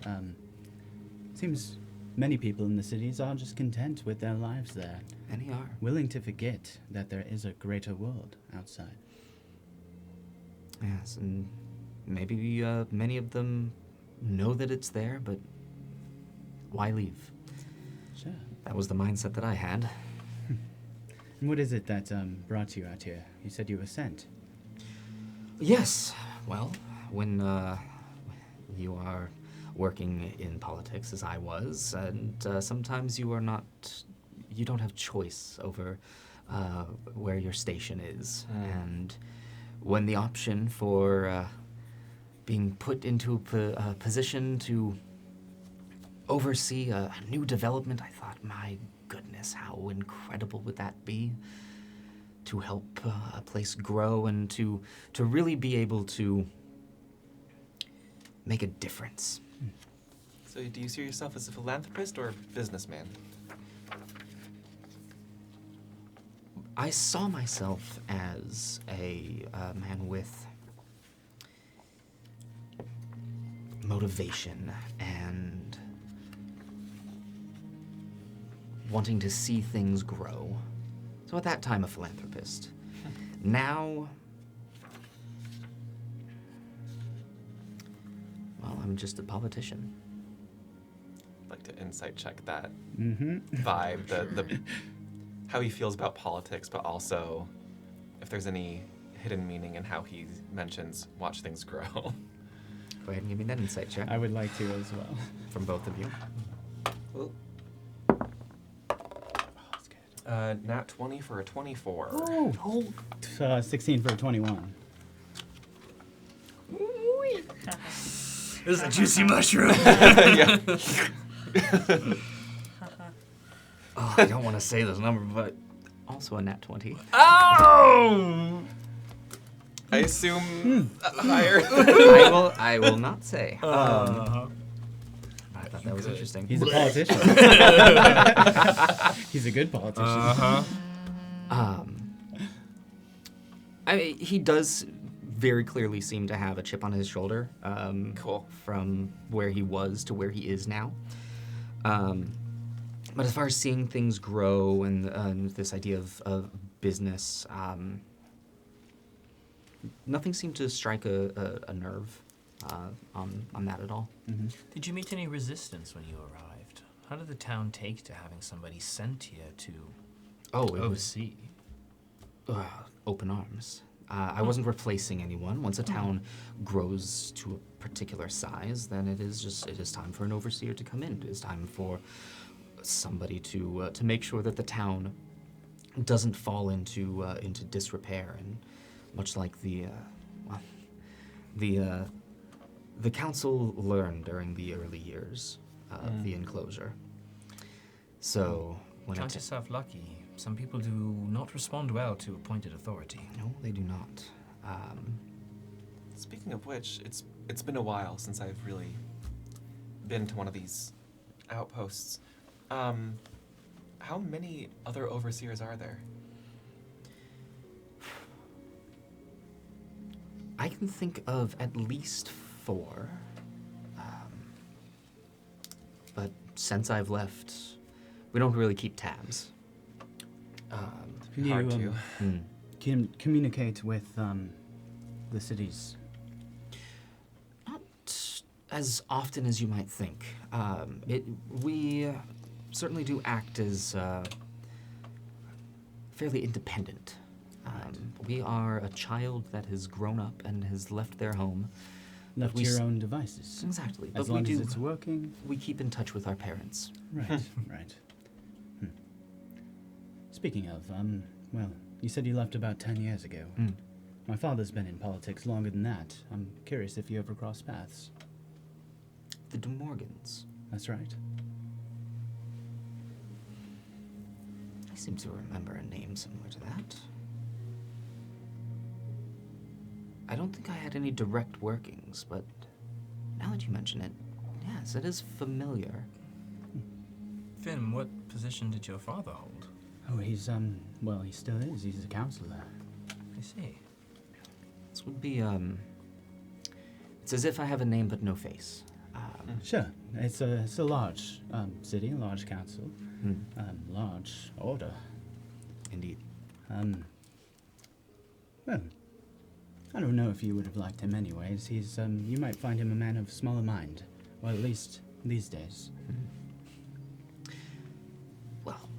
Seems many people in the cities are just content with their lives there, Many are. willing to forget that there is a greater world outside. Yes, and maybe many of them know that it's there, but why leave? Sure. That was the mindset that I had. And what is it that brought you out here? You said you were sent. Yes, well, when you are working in politics, as I was, and sometimes you don't have choice over where your station is. And when the option for being put into a position to oversee a new development, I thought, my goodness, how incredible would that be? To help a place grow and to really be able to make a difference. So do you see yourself as a philanthropist or a businessman? I saw myself as a man with motivation and wanting to see things grow. So at that time, a philanthropist. Now, well, I'm just a politician. I'd like to insight check that Mm-hmm. vibe, the how he feels about politics, but also if there's any hidden meaning in how he mentions watch things grow. Go ahead and give me that insight check I would like to as well. from both of you. Oh, that's good. Nat 20 for a 24. Oh, 16 for a 21. This is a juicy mushroom. Yeah. Oh, I don't want to say this number, but also a nat 20. Oh! I assume higher. I will not say. Uh-huh. I thought that was interesting. He's a politician. He's a good politician. Uh-huh. He does very clearly seem to have a chip on his shoulder. Cool. From where he was to where he is now. But as far as seeing things grow and this idea of business, nothing seemed to strike a nerve on that at all. Mm-hmm. Did you meet any resistance when you arrived? How did the town take to having somebody sent here to Oh, it was oversee? open arms. I wasn't replacing anyone. Once a town grows to a particular size, then it is time for an overseer to come in. It is time for somebody to make sure that the town doesn't fall into disrepair, and much like the council learned during the early years of the enclosure. So when Count yourself lucky. Some people do not respond well to appointed authority. no, they do not. Speaking of which, it's been a while since I've really been to one of these outposts. How many other overseers are there? I can think of at least 4. But since I've left, we don't really keep tabs. Can you Hard to. communicate with the cities? Not as often as you might think. We certainly do act as fairly independent. We are a child that has grown up and has left their home. Left we to your s- own devices. Exactly. As But long we as do. it's working. We keep in touch with our parents. Right, right. Speaking of, well, you said you left about 10 years ago. Mm. My father's been in politics longer than that. I'm curious if you ever crossed paths. The De Morgans. That's right. I seem to remember a name similar to that. I don't think I had any direct workings, but now that you mention it, yes, it is familiar. Finn, what position did your father hold? Oh, he's, well, he still is. He's a counselor. I see. This would be, it's as if I have a name but no face. Sure. It's a large city, a large council, Hmm, large order. indeed. Well, I don't know if you would have liked him anyways. He's, you might find him a man of smaller mind. Well, at least these days. Well,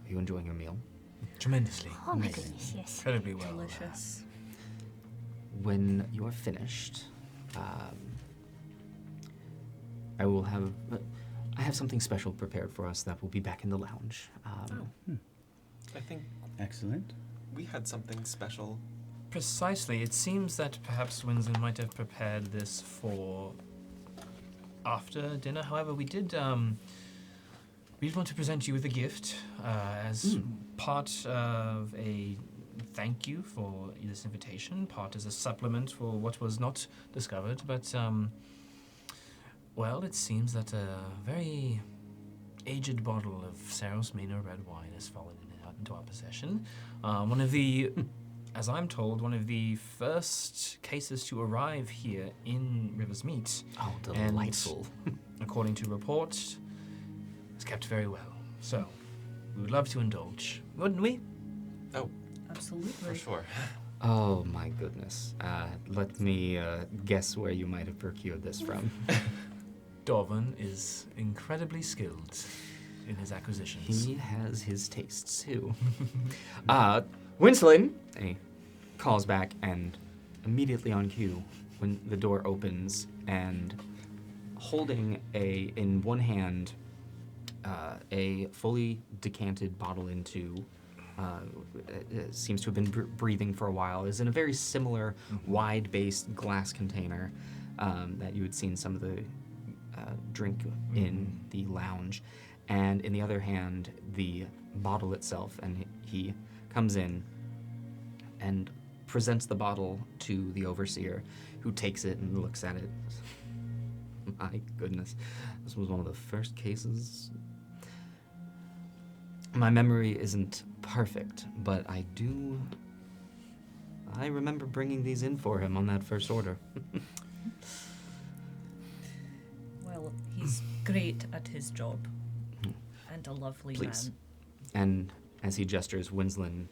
are you enjoying your meal? Tremendously. Oh my Amazing. goodness, yes. Incredibly well. Delicious. When you are finished, I will have. I have something special prepared for us that will be back in the lounge. I think Excellent. we had something special. Precisely. It seems that perhaps Winston might have prepared this for after dinner. However, we did want to present you with a gift as part of a thank you for this invitation, part as a supplement for what was not discovered. But, well, it seems that a very aged bottle of Saros Mina red wine has fallen into our possession. One of the... As I'm told, one of the first cases to arrive here in River's Meet. Oh, And delightful. according to reports, is kept very well. So, we would love to indulge, wouldn't we? Oh, Absolutely. for sure. Oh my goodness. Let me guess where you might have procured this from. Dorvan is incredibly skilled in his acquisitions. He has his tastes too. Winston, and he calls back, and immediately on cue, when the door opens, and holding in one hand a fully decanted bottle into seems to have been breathing for a while, is in a very similar wide-based glass container that you had seen some of the drink in the lounge, and in the other hand the bottle itself, and he comes in and presents the bottle to the overseer, who takes it and looks at it. My goodness, this was one of the first cases. My memory isn't perfect, but I remember bringing these in for him on that first order. Well, he's great at his job. And a lovely Please. man. And as he gestures, Winston,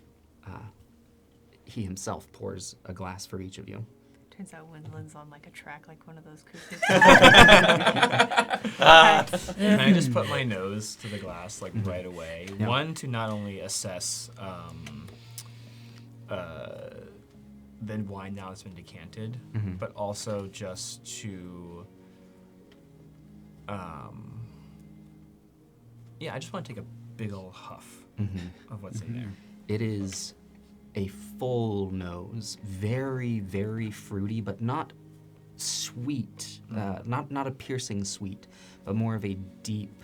he himself pours a glass for each of you. Turns out Windland's on like a track, like one of those cuckoos. Can I just put my nose to the glass like right away? Yeah. One, to not only assess the wine now that's been decanted, Mhm. but also just to I just want to take a big ol' huff of what's in there. It is a full nose, very, very fruity, but not sweet, not a piercing sweet, but more of a deep,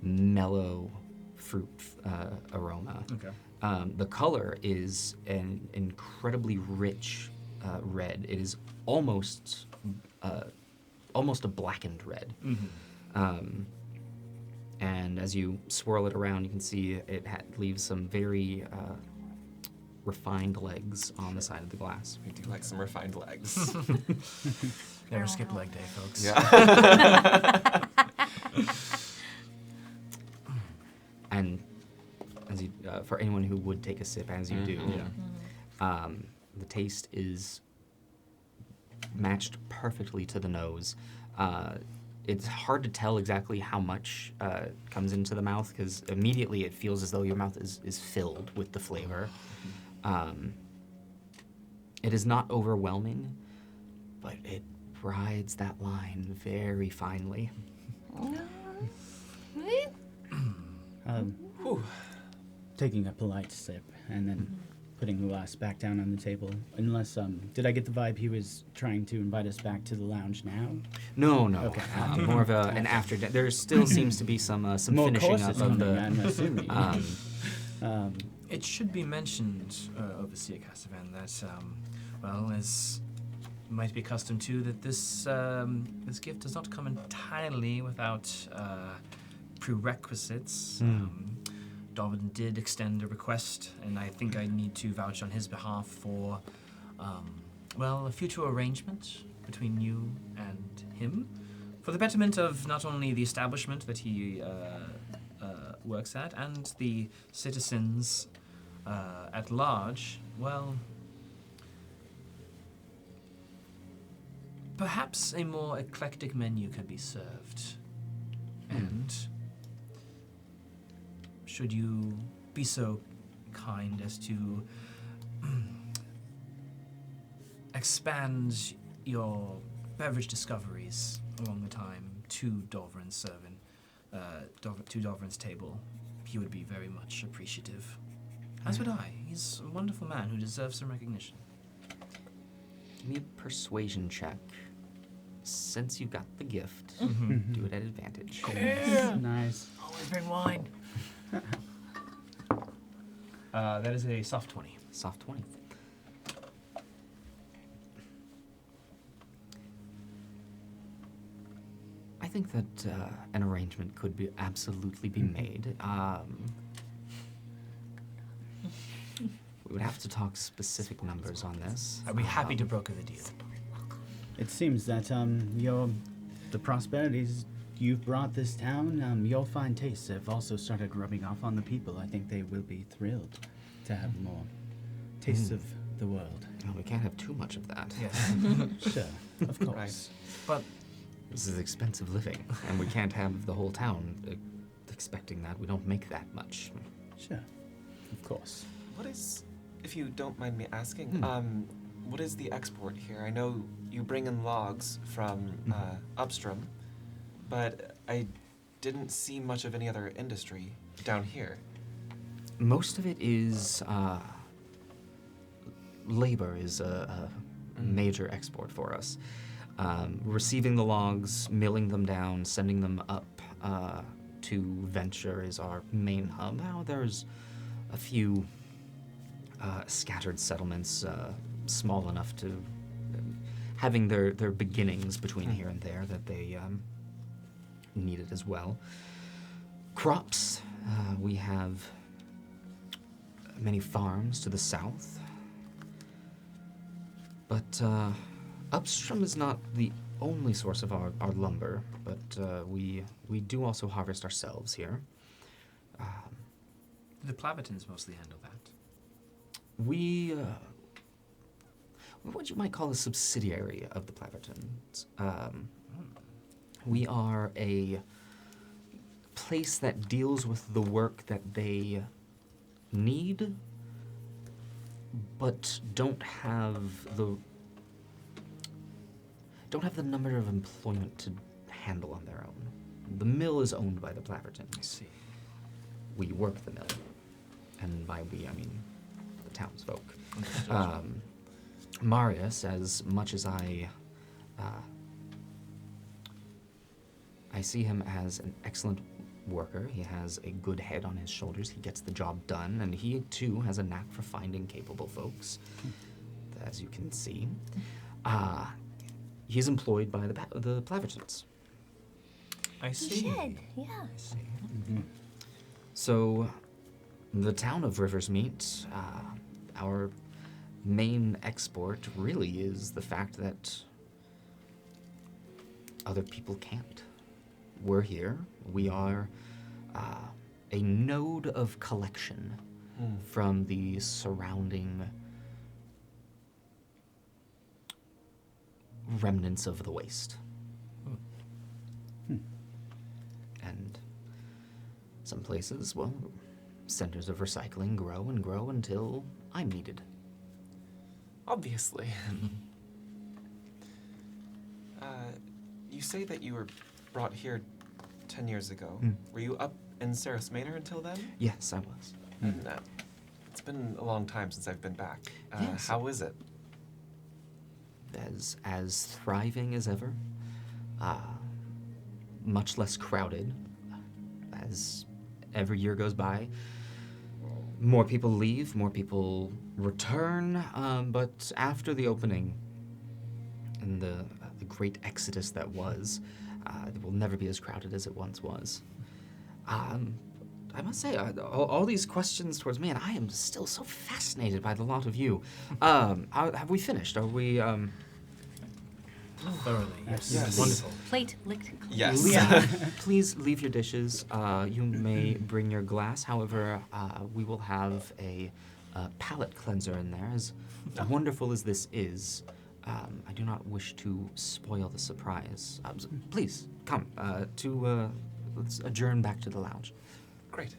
mellow fruit aroma. Okay. The color is an incredibly rich red. It is almost a blackened red. And as you swirl it around, you can see it leaves some very refined legs on the side of the glass. We do like some refined legs. Never skip leg day, folks. Yeah. And as you, for anyone who would take a sip, as you do, the taste is matched perfectly to the nose. It's hard to tell exactly how much comes into the mouth, because immediately it feels as though your mouth is filled with the flavor. It is not overwhelming, but it rides that line very finely. Taking a polite sip and then putting the glass back down on the table. Unless, did I get the vibe he was trying to invite us back to the lounge now? No. Okay. More of an after. There still seems to be some More finishing up courses of coming, the. I'm assuming. It should be mentioned, Overseer Castavan, that, as you might be accustomed to, that this gift does not come entirely without prerequisites. Darwin did extend a request, and I think I need to vouch on his behalf for, a future arrangement between you and him, for the betterment of not only the establishment that he works at and the citizens at large. Well, perhaps a more eclectic menu can be served. And should you be so kind as to expand your beverage discoveries along the time to Dorvan's servant, to Dorvan's table, he would be very much appreciative. As would I. He's a wonderful man who deserves some recognition. Give me a persuasion check. Since you got the gift, do it at advantage. Nice. Always bring wine. That is a soft 20. Soft 20. I think that an arrangement could be absolutely be made. We would have to talk specific numbers on this. I'd be happy to broker the deal. It seems that the prosperities you've brought this town, your fine tastes have also started rubbing off on the people. I think they will be thrilled to have more tastes of the world. Well, we can't have too much of that. Yes. Sure, of course. Right. But This is expensive living, and we can't have the whole town expecting that. We don't make that much. Sure, of course. What is, if you don't mind me asking, what is the export here? I know you bring in logs from upstream, but I didn't see much of any other industry down here. Most of it is labor is a major export for us. Receiving the logs, milling them down, sending them up to Venture is our main hub. Now there's a few scattered settlements, small enough to having their beginnings between here and there that they need it as well. Crops, we have many farms to the south, but upstream is not the only source of our lumber, but we do also harvest ourselves here. the Plavetons mostly handle that. We, what you might call a subsidiary of the Plavetons. We are a place that deals with the work that they need, but don't have the number of employment to handle on their own. The mill is owned by the Plavertons. I see. We work the mill, and by we I mean the townsfolk. Marius, as much as I see him as an excellent worker, he has a good head on his shoulders, he gets the job done, and he too has a knack for finding capable folks, as you can see. He's employed by the Plavertons. I see. You should, yeah. I see. So, the town of Riversmeet, our main export really is the fact that other people can't. We're here. We are a node of collection from the surrounding remnants of the waste. And some places, well, centers of recycling grow and grow until I'm needed. Obviously. You say that you were brought here 10 years ago. Were you up in Saris Manor until then? Yes, I was. And, it's been a long time since I've been back. Yes. How is it? As thriving as ever. Much less crowded. As every year goes by, more people leave, more people return. But after the opening and the great exodus that was, it will never be as crowded as it once was. I must say, all these questions towards me, and I am still so fascinated by the lot of you. Have we finished? Are we? Thoroughly, yes. Yes. Wonderful. Plate licked. Yes. Please leave your dishes. You may bring your glass. However, we will have a palate cleanser in there. As wonderful as this is, I do not wish to spoil the surprise. Please come. Let's adjourn back to the lounge. Great.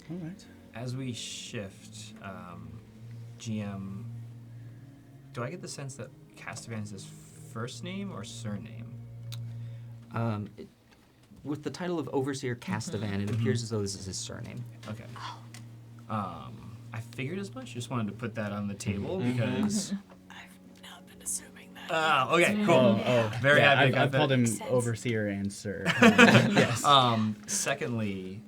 All right. As we shift, GM, do I get the sense that Castavan is his first name or surname? With the title of Overseer Castavan, it appears as though this is his surname. Okay. I figured as much. Just wanted to put that on the table because. I've not been assuming that. Okay, cool. Very yeah, happy. I've called him Makes sense. overseer and sir. Yes. Secondly,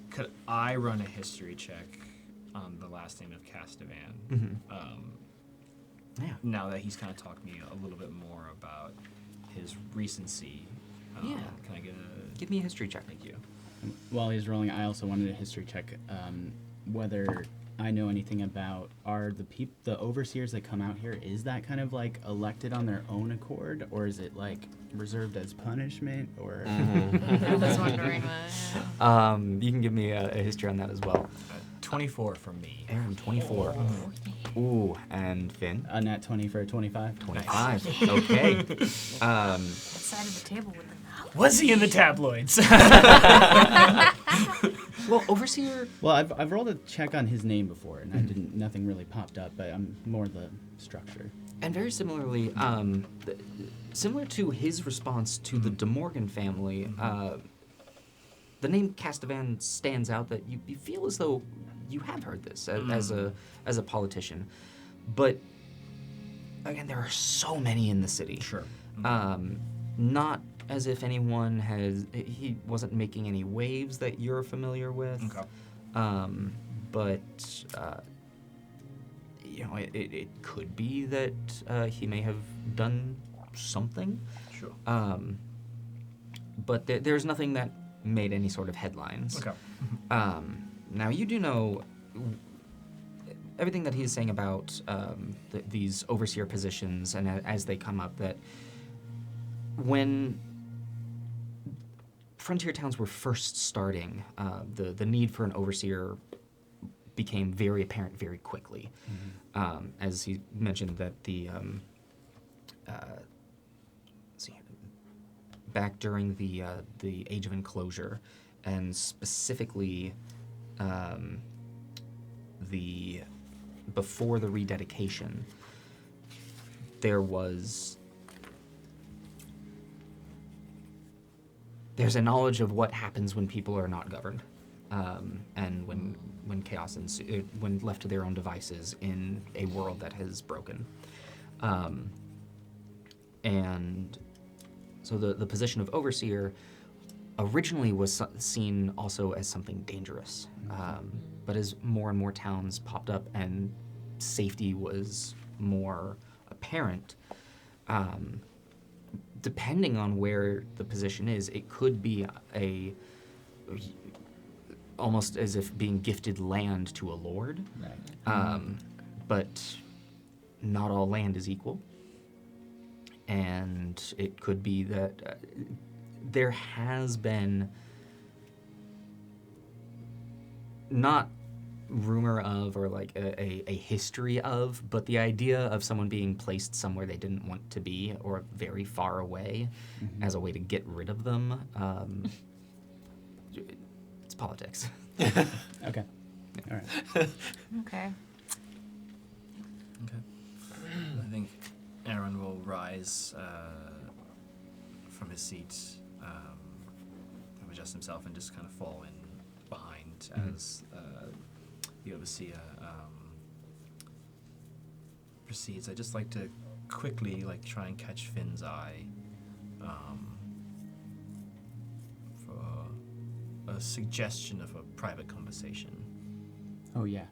could I run a history check on the last name of Castavan? Yeah. Now that he's kind of talked to me a little bit more about his recency. Yeah. Can I get a? Give me a history check. Thank you. While he's rolling, I also wanted a history check whether I know anything about, are the overseers that come out here, is that kind of like elected on their own accord, or is it like reserved as punishment, or? I was wondering that. Yeah. You can give me a history on that as well. 24 from me. Aaron, 24. Ooh, and Finn? A nat 20 for a 25. 25. Okay. That side of the table with the knowledge. Was he in the tabloids? Well, Overseer... Well, I've rolled a check on his name before, and I didn't. Nothing really popped up, but I'm more the structure. And very similarly, similar to his response to the De Morgan family, the name Castavan stands out that you feel as though you have heard this as a politician. But, again, there are so many in the city. Sure. Not as if anyone he wasn't making any waves that you're familiar with. Okay. But, it could be that he may have done something. Sure. But there's nothing that made any sort of headlines. Okay. Now, you do know everything that he's saying about these overseer positions and as they come up, that when frontier towns were first starting, the need for an overseer became very apparent very quickly. As he mentioned that back during the Age of Enclosure, and specifically before the rededication, there's a knowledge of what happens when people are not governed, and when chaos ensues, when left to their own devices in a world that has broken. And so the position of overseer originally was seen also as something dangerous, but as more and more towns popped up and safety was more apparent, depending on where the position is, it could be almost as if being gifted land to a lord. Right. But not all land is equal. And it could be that there has been not rumor of or like a history of, but the idea of someone being placed somewhere they didn't want to be or very far away as a way to get rid of them. It's politics. Okay. All right. Okay. Okay. I think Aaron will rise from his seat, adjust himself, and just kind of fall in behind as the overseer proceeds. I'd just like to quickly try and catch Finn's eye for a suggestion of a private conversation. Oh yeah.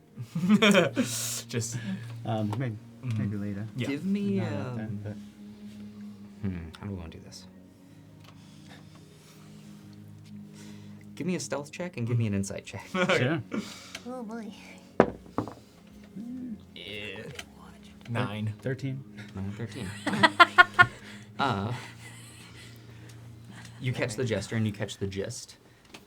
Just Maybe later. yeah. Give me Not right then, but how do we want to do this? Give me a stealth check and give me an insight check. sure. Oh boy. 9. 13. 9, 13. You catch the gesture and you catch the gist,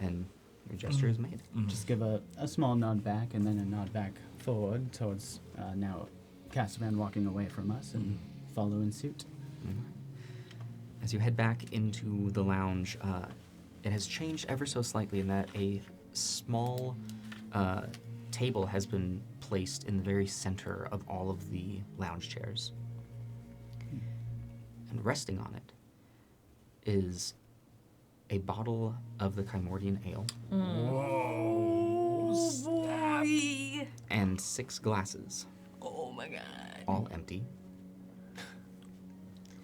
and your gesture is made. Just give a small nod back and then a nod back forward towards now Castavan walking away from us and follow in suit. As you head back into the lounge, it has changed ever so slightly in that a small table has been placed in the very center of all of the lounge chairs. And resting on it is a bottle of the Chimordian ale Oh boy! and 6 glasses, Oh my god. all empty.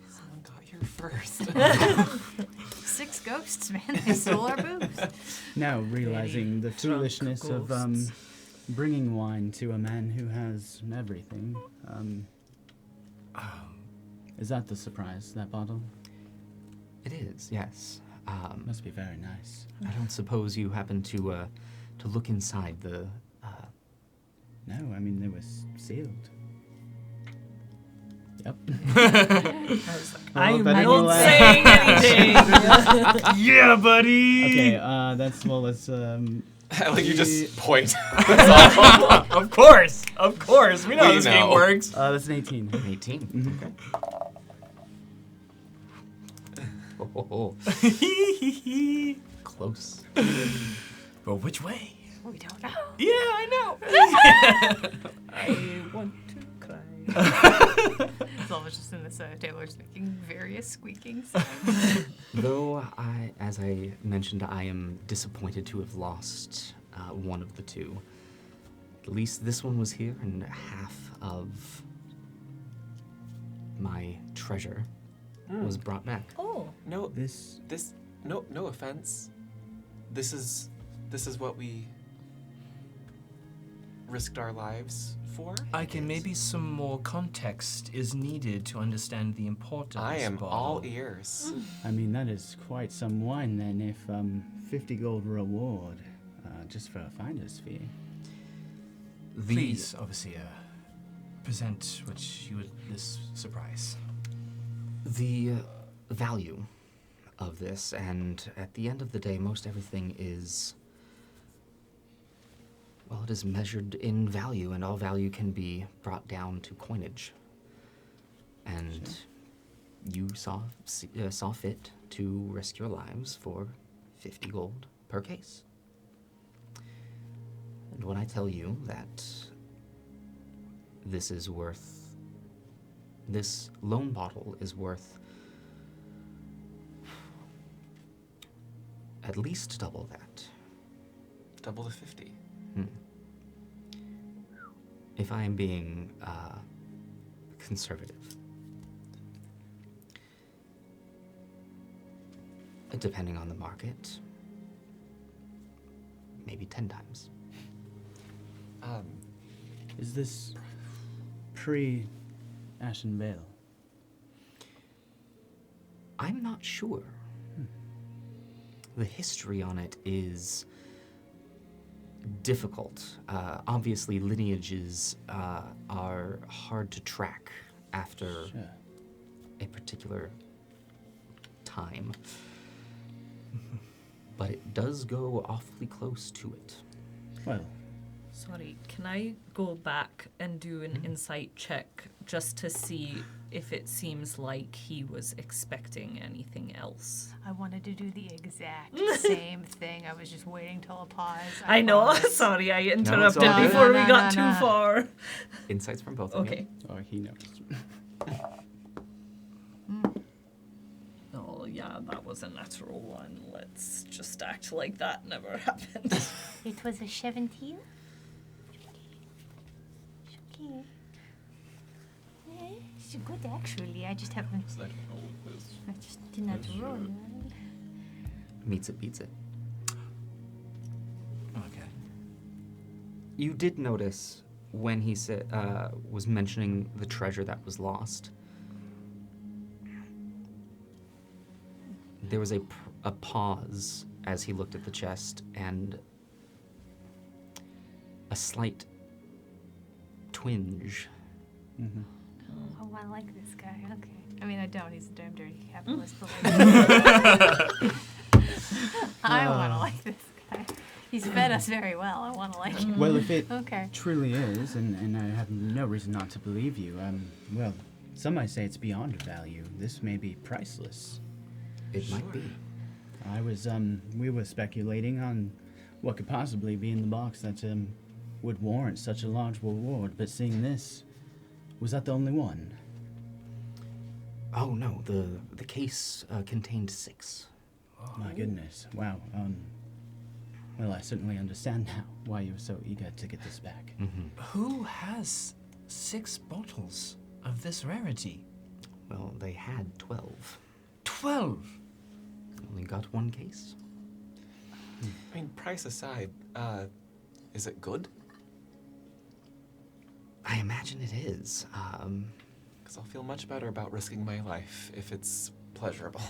Someone got here first. 6 ghosts, man. They stole our booze. Now realizing the drunk foolishness of ghosts. bringing wine to a man who has everything. Is that the surprise, that bottle? It is, yes. Must be very nice. I don't suppose you happen to look inside No, I mean, they were sealed. Yep. I'm better not you saying anything. Yeah, buddy. Okay, let's, Like you just point. Of course. We know how We this game know. works. that's an 18. 18. Okay. Oh. Close. But which way? We don't know. Yeah, I know. I want to cry. It's always just in this table, just making various squeaking sounds. Though as I mentioned, I am disappointed to have lost one of the two. At least this one was here, and half of my treasure was brought back. Oh, No, This. no offense. This is what we risked our lives for. Maybe some more context is needed to understand the importance. I am bottle. all ears. I mean, that is quite some wine then, if 50 gold reward just for a finder's fee. Please, Overseer, present what you would this surprise. The value of this, and at the end of the day, most everything is, well, it is measured in value, and all value can be brought down to coinage. And you saw fit to risk your lives for 50 gold per case. And when I tell you that this loan bottle is worth at least double that. Double the 50. If I am being conservative. Depending on the market, maybe 10 times. Is this pre-Ashen Vale? I'm not sure. The history on it is difficult. Obviously, lineages are hard to track after Sure. a particular time. But it does go awfully close to it. Well, sorry. Can I go back and do an insight check just to see if it seems like he was expecting anything else? I wanted to do the exact same thing. I was just waiting till a pause. I know. promise. Sorry, I all interrupted good. before No, we no, got no, too no. far. Insights from both of you. Okay. oh, he knows. Oh, yeah, that was a natural one. Let's just act like that never happened. It was a 17? Okay. It's good actually. I just haven't. I just did not roll. Meets it, beats it. Okay. You did notice when he said was mentioning the treasure that was lost. There was a pause as he looked at the chest, and a slight twinge. Mm-hmm. Oh, I like this guy. Okay. I mean, I don't. He's a damn dirty capitalist. But like, I want to like this guy. He's fed us very well. I want to like him. Well, if it Okay. truly is, and I have no reason not to believe you, well, some might say it's beyond value. This may be priceless. It might be. We were speculating on what could possibly be in the box that would warrant such a large reward, but seeing this, was that the only one? Oh no, the case contained 6. My goodness, wow. Well, I certainly understand now why you were so eager to get this back. Who has 6 bottles of this rarity? Well, they had 12. 12. Only got 1 case. I mean, price aside, is it good? I imagine it is. Because I'll feel much better about risking my life if it's pleasurable.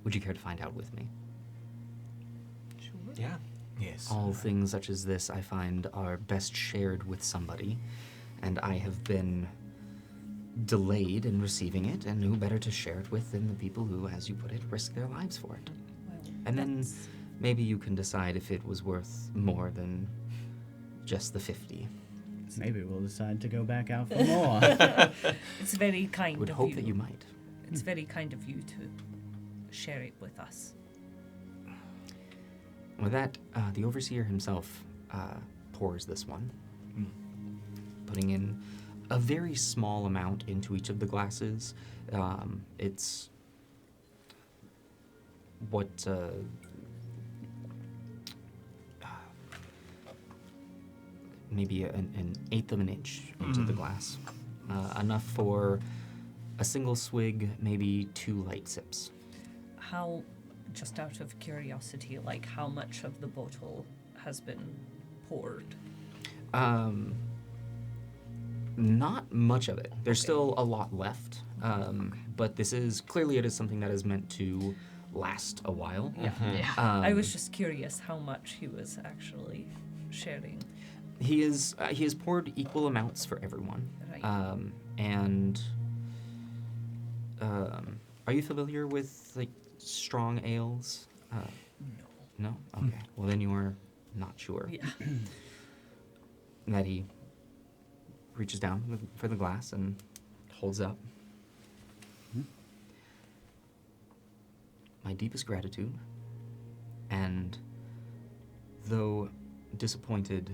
Would you care to find out with me? Yeah. Yes. All things such as this, I find, are best shared with somebody, and I have been delayed in receiving it, and who better to share it with than the people who, as you put it, risk their lives for it. Well, And then that's- maybe you can decide if it was worth more than just the 50. Maybe we'll decide to go back out for more. it's very kind Would of hope you. that you might. It's very kind of you to share it with us. With that, the overseer himself pours this one, putting in a very small amount into each of the glasses. It's what maybe an eighth of an inch into the glass, enough for a single swig, maybe 2 light sips. How, just out of curiosity, like how much of the bottle has been poured? Not much of it. There's still a lot left, but this is clearly it is something that is meant to last a while. Yeah. Um, I was just curious how much he was actually sharing. he has poured equal amounts for everyone. Right. Are you familiar with like strong ales? No. No. Okay. Well, then you are not sure. Yeah. That he reaches down for the glass and holds up. My deepest gratitude, and though disappointed,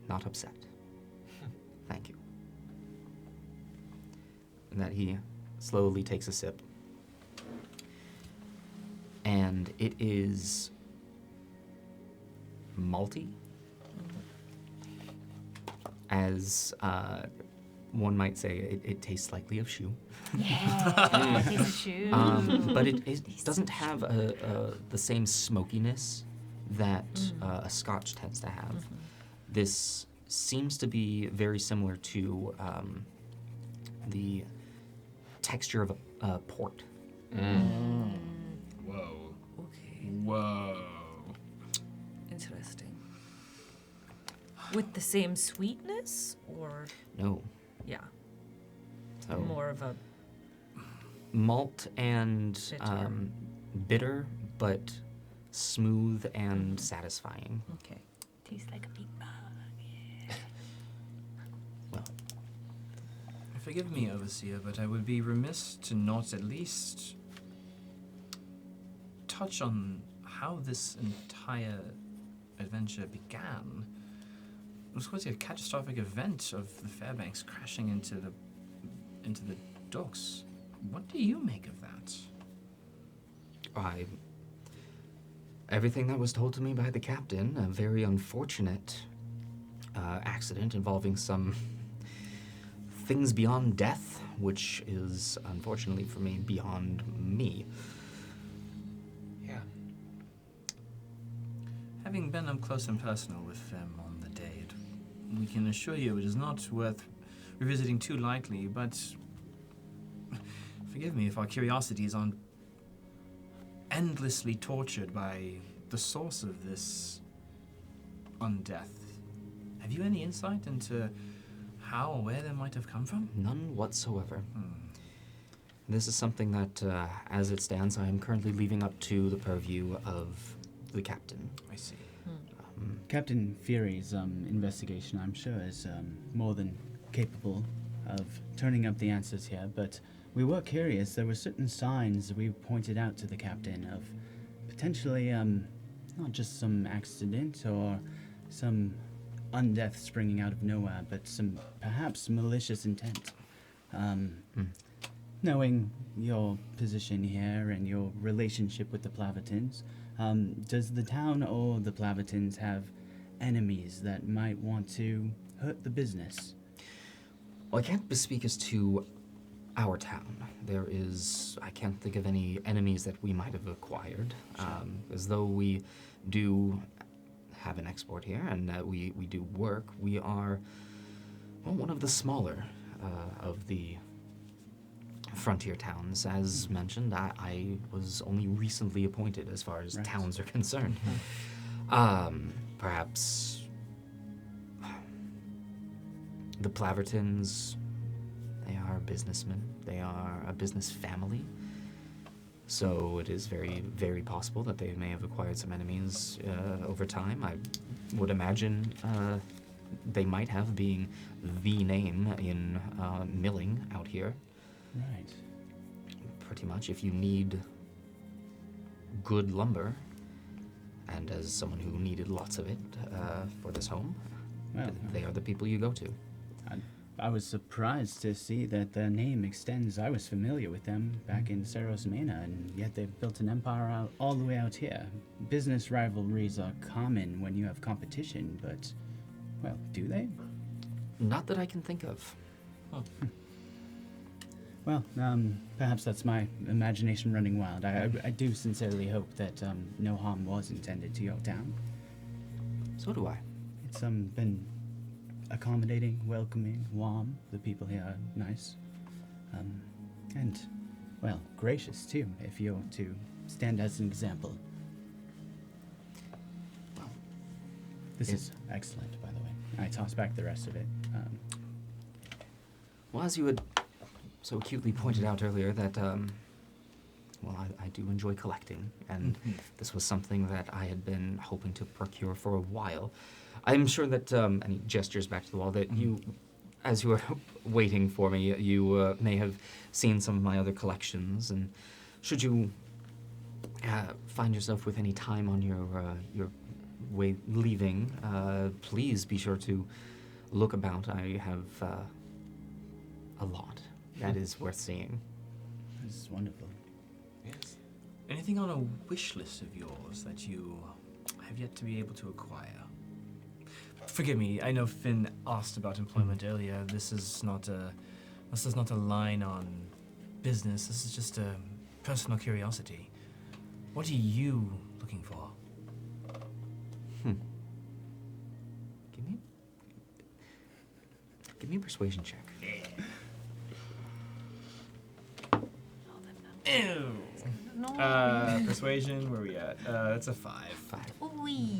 not upset. Thank you. And that he slowly takes a sip. And it is malty, as one might say, it tastes slightly of shoe. Yeah, piece of shoe. But it doesn't have the same smokiness that a Scotch tends to have. This seems to be very similar to the texture of a port. Whoa. Okay. Whoa. Interesting. With the same sweetness, or No. yeah, So more of a malt and Bitter. bitter, but smooth and satisfying. okay. Tastes like a big bug. Well, Forgive me, Overseer, but I would be remiss to not at least touch on how this entire adventure began. It was quite a catastrophic event of the Fairbanks crashing into the docks. What do you make of that? everything that was told to me by the captain, a very unfortunate accident involving some things beyond death, which is, unfortunately for me, beyond me. Yeah. Having been up close and personal with them on the day, we can assure you it is not worth revisiting too lightly, but forgive me if our curiosities aren't endlessly tortured by the source of this undeath. Have you any insight into how or where they might have come from? None whatsoever. This is something that, as it stands, I am currently leaving up to the purview of the captain. I see. Captain Fury's investigation, I'm sure, is more than capable of turning up the answers here, but we were curious. There were certain signs we pointed out to the captain of potentially not just some accident or some undeath springing out of nowhere, but some perhaps malicious intent. Knowing your position here and your relationship with the Plavatins, does the town or the Plavatins have enemies that might want to hurt the business? Well, I can't bespeak as to our town. I can't think of any enemies that we might have acquired, as though we do have an export here and we do work. We are one of the smaller of the frontier towns. As mentioned, I was only recently appointed as far as Right. towns are concerned. Perhaps the Plavertons, they are businessmen. They are a business family. So it is very, very possible that they may have acquired some enemies over time. I would imagine they might have, being the name in milling out here. Right. Pretty much, if you need good lumber, and as someone who needed lots of it for this home, Well, they are the people you go to. I was surprised to see that the name extends. I was familiar with them back in Melos Machina, and yet they've built an empire all the way out here. Business rivalries are common when you have competition, but, well, do they? Not that I can think of. Well, perhaps that's my imagination running wild. I do sincerely hope that no harm was intended to your town. So do I. It's been accommodating, welcoming, warm. The people here are nice. And, well, gracious too, if you're to stand as an example. Well, This it- is excellent, by the way. I toss back the rest of it. Well, as you had so acutely pointed out earlier, that, well, I do enjoy collecting, and this was something that I had been hoping to procure for a while. I'm sure that, and he gestures back to the wall, that you, as you were waiting for me, you may have seen some of my other collections, and should you find yourself with any time on your way leaving, please be sure to look about. I have a lot that is worth seeing. This is wonderful. Yes. Anything on a wish list of yours that you have yet to be able to acquire? Forgive me, I know Finn asked about employment earlier. This is not a line on business. This is just a personal curiosity. What are you looking for? Give me a persuasion check. Ew. No. Persuasion, where are we at? That's a 5. 5. Wee.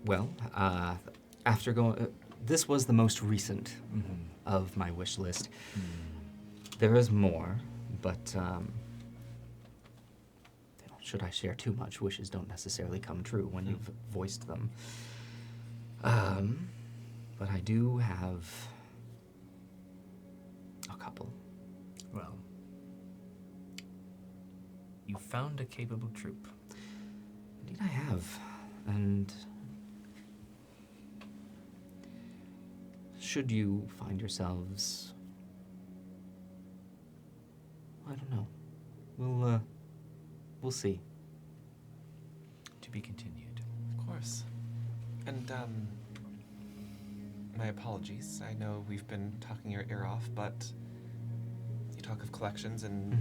Well, after going, this was the most recent of my wish list. There is more, but you know, should I share too much, wishes don't necessarily come true when you've voiced them. But I do have a couple. Well, you found a capable troop. Indeed, I have, and should you find yourselves, I don't know. We'll see. To be continued. Of course. And, my apologies. I know we've been talking your ear off, but you talk of collections, and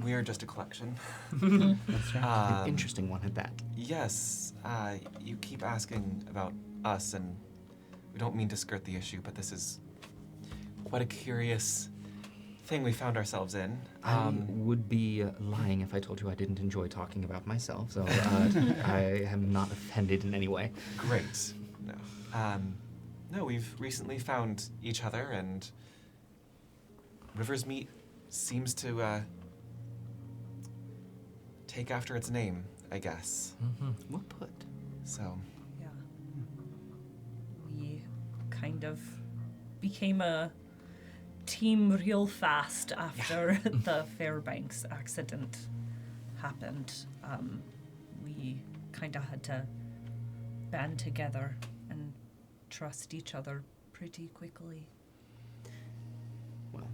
we are just a collection. That's right. An interesting one at that. Yes, you keep asking about us, and we don't mean to skirt the issue, but this is quite a curious thing we found ourselves in. I would be lying if I told you I didn't enjoy talking about myself, so I am not offended in any way. Great. No. No, we've recently found each other, and River's Meat seems to take after its name, I guess. Well put. So, Yeah. We kind of became a team real fast after the Fairbanks accident happened. We kind of had to band together and trust each other pretty quickly. Well,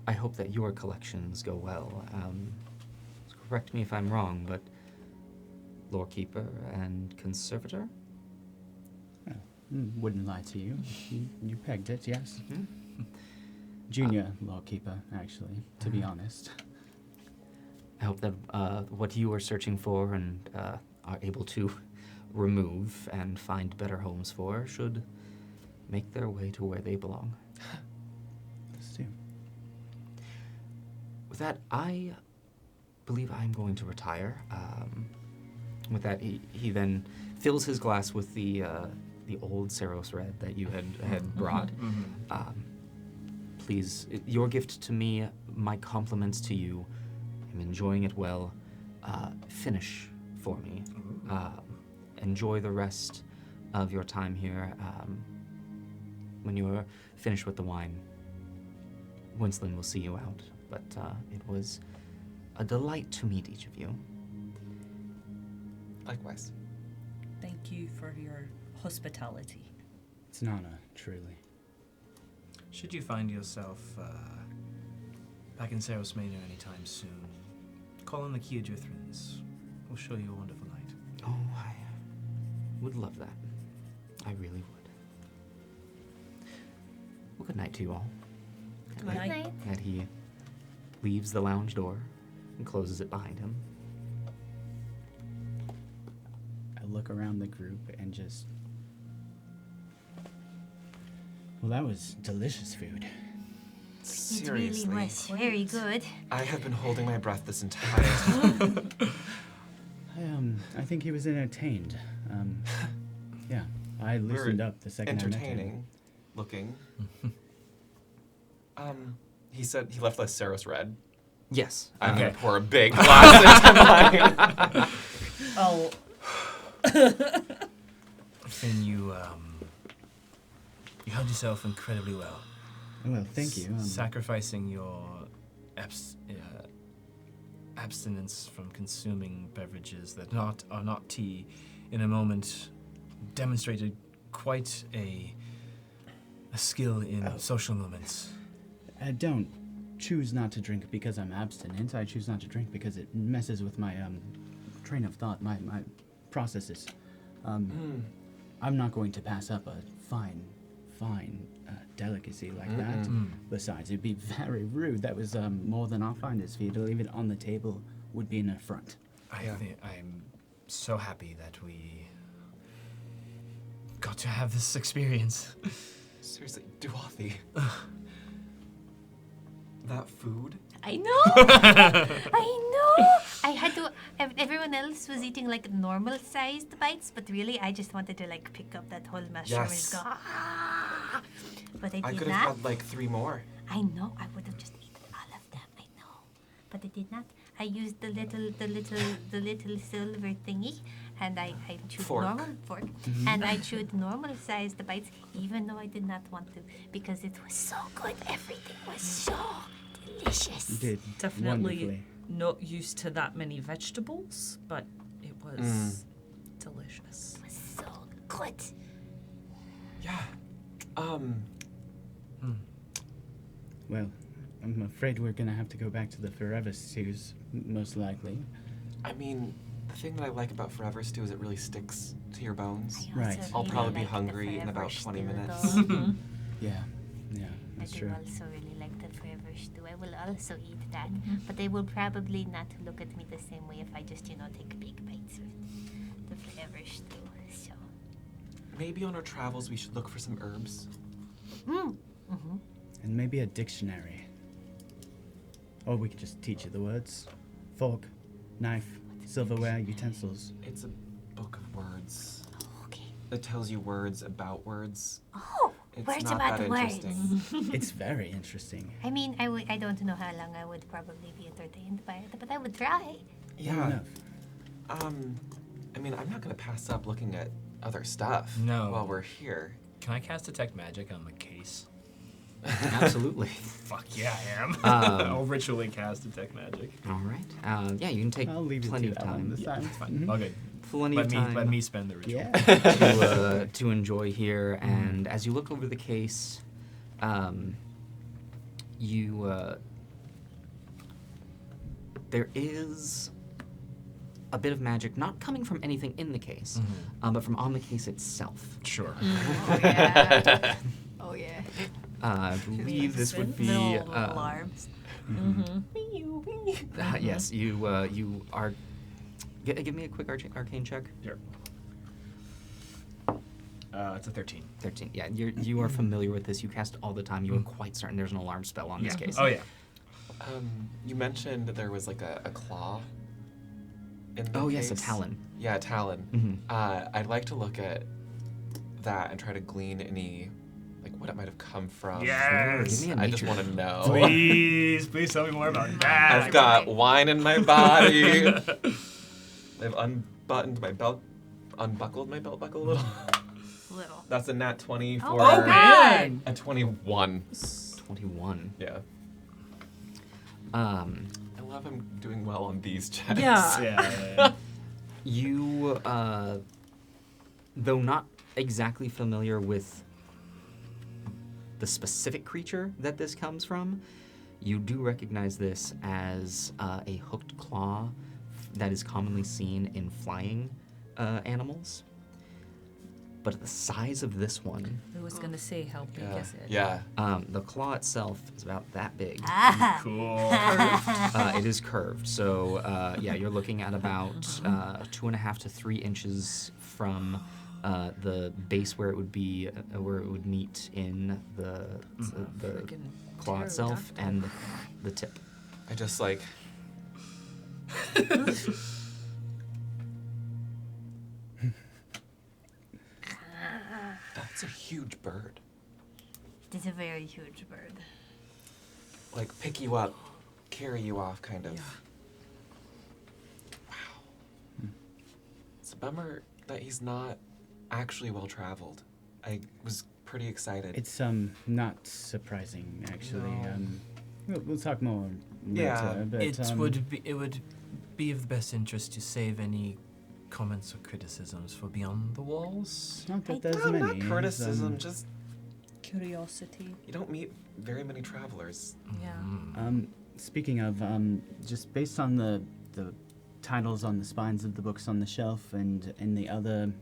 I hope that your collections go well. Correct me if I'm wrong, but Lorekeeper and Conservator? Wouldn't lie to you. You pegged it, yes. Mm-hmm. Junior lawkeeper, actually, to be honest. I hope that what you are searching for and are able to remove and find better homes for should make their way to where they belong. with that, I believe I'm going to retire. With that, he then fills his glass with the old Saros Red that you had brought. Please, your gift to me, my compliments to you. I'm enjoying it well. Finish for me. Enjoy the rest of your time here. When you're finished with the wine, Winston will see you out. But it was a delight to meet each of you. Likewise. Thank you for your hospitality. It's an honor, truly. Should you find yourself back in Saros Manor anytime soon, call on the Kiadrithans. We'll show you a wonderful night. Oh, I would love that. I really would. Well, good night to you all. Good night. And he leaves the lounge door and closes it behind him. I look around the group and just... Well, that was delicious food. Seriously. It really was very good. I have been holding my breath this entire time. I think he was entertained. Yeah, I loosened up the second I met him. Entertaining looking. He said he left us Saros Red. Yes. I'm Okay. gonna pour a big glass into mine. Oh, Finn, you held yourself incredibly well. Well, thank you. Sacrificing your abstinence from consuming beverages that are not tea in a moment demonstrated quite a skill in social moments. I don't choose not to drink because I'm abstinent. I choose not to drink because it messes with my train of thought, my processes. I'm not going to pass up a fine delicacy like that. Besides, it'd be very rude. That was more than our finest feed. To leave it on the table would be an affront. I'm so happy that we got to have this experience. Seriously, Duathi. That food? I know. I know. I had to. Everyone else was eating like normal-sized bites, but really, I just wanted to like pick up that whole mushroom and just Yes. go. Ah! But I I did could not. have had like 3 more. I know. I would have just eaten all of them. I know, but I did not. I used the little silver thingy, and I chewed Fork. normal fork, and I chewed normal-sized bites, even though I did not want to, because it was so good. Everything was so delicious. You did definitely wonderfully. not used to that many vegetables, but it was delicious. It was so good. Yeah. Well, I'm afraid we're gonna have to go back to the Forever Stews, most likely. I mean, the thing that I like about Forever Stew is it really sticks to your bones. I Right. also I'll really probably be like the hungry in Forever about 20 Stew, minutes. though. Yeah, I that's do true. also really like the Forever Stew. I will also eat that, but they will probably not look at me the same way if I just, take big bites of the Forever Stew. So, Maybe on our travels we should look for some herbs. And maybe a dictionary. Or we could just teach you the words. Fork, knife, silverware, utensils. It's a book of words. okay. It tells you words about words. Oh, It's words not about that words. interesting. It's very interesting. I mean, I don't know how long I would probably be entertained by it, but I would try. Fair enough. I mean, I'm not gonna pass up looking at other stuff No. while we're here. Can I cast Detect Magic on the case? Absolutely. Fuck yeah, I am. Um, I'll ritually cast Detect Magic. All right. Yeah, you can take I'll leave you plenty to of that one time. this time. It's fine. All good. Plenty Let of me time. let me spend the ritual. Yeah. to enjoy here. And as you look over the case, there is a bit of magic, not coming from anything in the case, but from on the case itself. Sure. Oh yeah. Oh yeah. I believe this would be. Little alarms. Yes, you are. Give me a quick arcane check. Sure. It's a 13. 13. Yeah, you are familiar with this. You cast all the time. You are quite certain there's an alarm spell on this case. Oh yeah. You mentioned there was like a claw in the Oh, yes, a case. talon. Yeah, a talon. Mhm. I'd like to look at that and try to glean any, like, what it might have come from. Give me a I just nature want to check. know. Please tell me more about that. I've got wine in my body. I've unbuckled my belt buckle a little. Little. That's a nat 20 for Oh, God. a 21. 21. Yeah. Um, I love him doing well on these checks. Yeah. Yeah. you, though not exactly familiar with the specific creature that this comes from, you do recognize this as a hooked claw that is commonly seen in flying animals. But the size of this one, I was gonna say, how big is it? Yeah. the claw itself is about that big. Cool. It is curved, so yeah, you're looking at about 2.5 to 3 inches from the base where it would be, where it would meet in the Friggin' claw itself pterodactyl. and the tip. I just like. That's a huge bird. It is a very huge bird. Like, pick you up, carry you off, kind of. Wow. It's a bummer that he's not actually well traveled. I was pretty excited. It's not surprising actually. We'll talk more Yeah, later, but It would be of the best interest to save any comments or criticisms for Beyond the Walls. not that there's No, many. not criticism, just Curiosity. you don't meet very many travelers. Yeah. Speaking of, just based on the titles on the spines of the books on the shelf and the other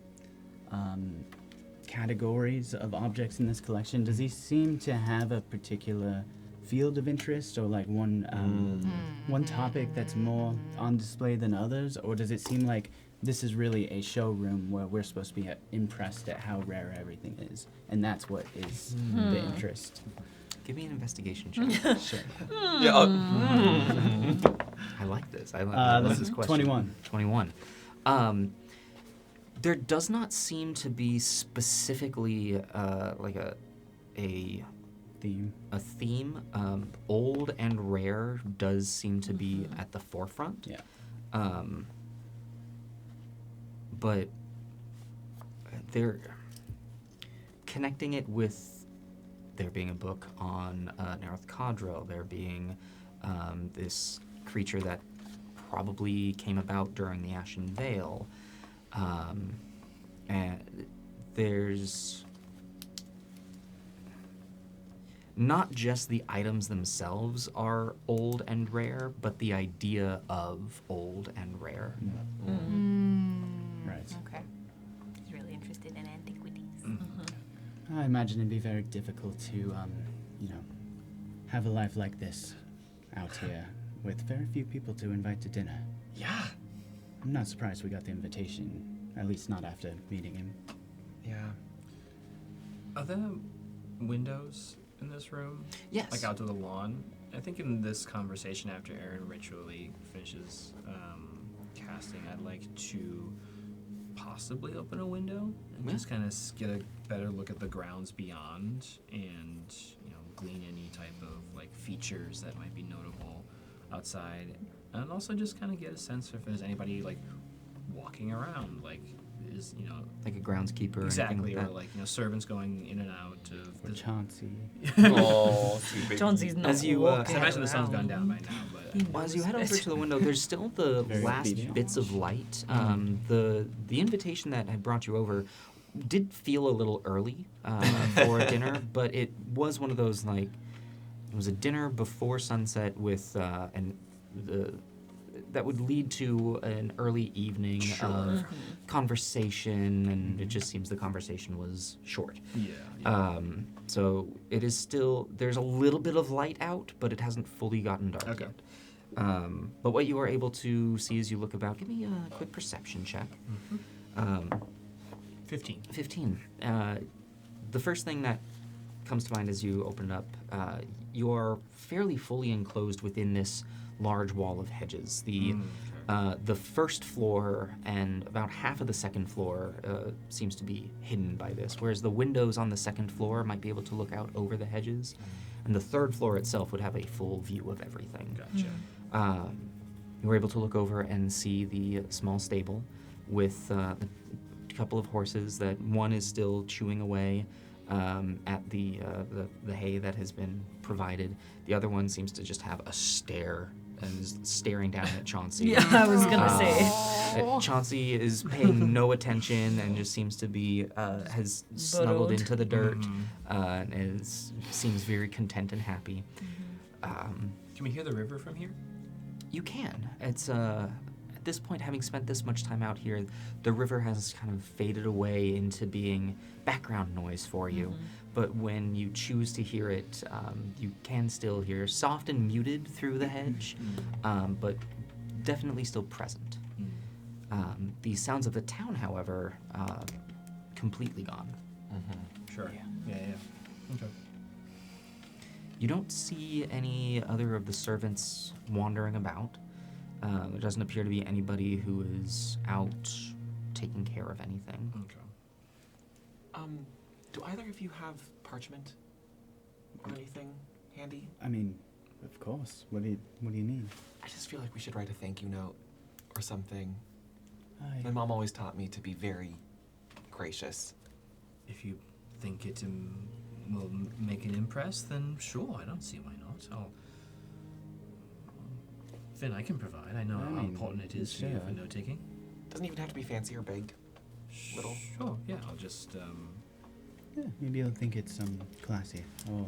categories of objects in this collection, does he seem to have a particular field of interest or like one topic that's more on display than others, or does it seem like this is really a showroom where we're supposed to be impressed at how rare everything is, and that's what is the interest? Give me an investigation check. Sure. Yeah. I like this. I like this question. 21. 21. There does not seem to be specifically like a Theme. theme. Old and rare does seem to be at the forefront. Yeah. But they're connecting it with there being a book on Nereth Cadril, there being this creature that probably came about during the Ashen Veil. And there's not just the items themselves are old and rare, but the idea of old and rare. Right. Okay. He's really interested in antiquities. I imagine it'd be very difficult to, have a life like this out here with very few people to invite to dinner. Yeah. I'm not surprised we got the invitation, at least not after meeting him. Yeah. Are there windows in this room? Yes. Like out to the lawn? I think in this conversation, after Aaron ritually finishes casting, I'd like to possibly open a window and Yeah. just kind of get a better look at the grounds beyond, and glean any type of like features that might be notable outside, and also just kind of get a sense if there's anybody like walking around, like is Like a groundskeeper or exactly, anything or like that. like servants going in and out of Or the Chauncey. Oh, sweet baby. Jonesy's not As you, walking I imagine the sun's around. gone down by now, but He Well, as knows you head over it. to the window, there's still the Very last obedient. bits of light. The invitation that had brought you over did feel a little early for dinner, but it was one of those like it was a dinner before sunset with that would lead to an early evening of conversation, and it just seems the conversation was short. yeah. So it is still, there's a little bit of light out, but it hasn't fully gotten dark Okay. yet. But what you are able to see as you look about, give me a quick perception check. 15. 15. The first thing that comes to mind as you open it up, you're fairly fully enclosed within this large wall of hedges. The first floor and about half of the second floor seems to be hidden by this, whereas the windows on the second floor might be able to look out over the hedges, and the third floor itself would have a full view of everything. Gotcha. You were able to look over and see the small stable with a couple of horses that one is still chewing away at the hay that has been provided. The other one seems to just have a stare and is staring down at Chauncey. Yeah, I was gonna say. Chauncey is paying no attention and just seems to be has snuggled Burrowed. into the dirt and seems very content and happy. Can we hear the river from here? You can. It's at this point, having spent this much time out here, the river has kind of faded away into being background noise for you. But when you choose to hear it, you can still hear soft and muted through the hedge, but definitely still present. The sounds of the town, however, completely gone. Sure. Yeah. Okay. You don't see any other of the servants wandering about. There doesn't appear to be anybody who is out taking care of anything. Okay. Do either of you have parchment or anything handy? I mean, of course. What do you need? I just feel like we should write a thank you note or something. I My mom always taught me to be very gracious. If you think it will make an impress, then sure. I don't see why not. Finn, I can provide. I know I how mean, important it is for you sure. for note taking. Doesn't even have to be fancy or big. Little. Sure. Yeah. I'll just. yeah, maybe you'll think it's classy or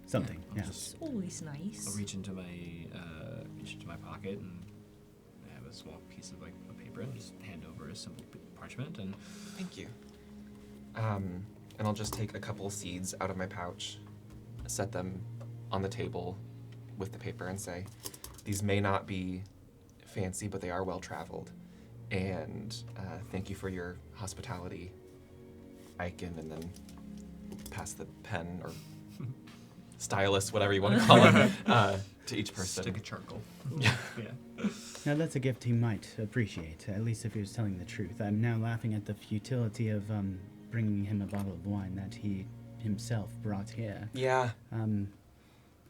something. I'll Yeah. just- Always nice. I'll reach into my pocket and I have a small piece of like a paper and just hand over a simple parchment and. Thank you. And I'll just take a couple seeds out of my pouch, set them on the table with the paper and say, these may not be fancy, but they are well traveled. And thank you for your hospitality, Aiken, and then pass the pen or stylus, whatever you want to call it, to each person. Stick of charcoal. Yeah. Yeah. Now that's a gift he might appreciate, at least if he was telling the truth. I'm now laughing at the futility of bringing him a bottle of wine that he himself brought here. Yeah.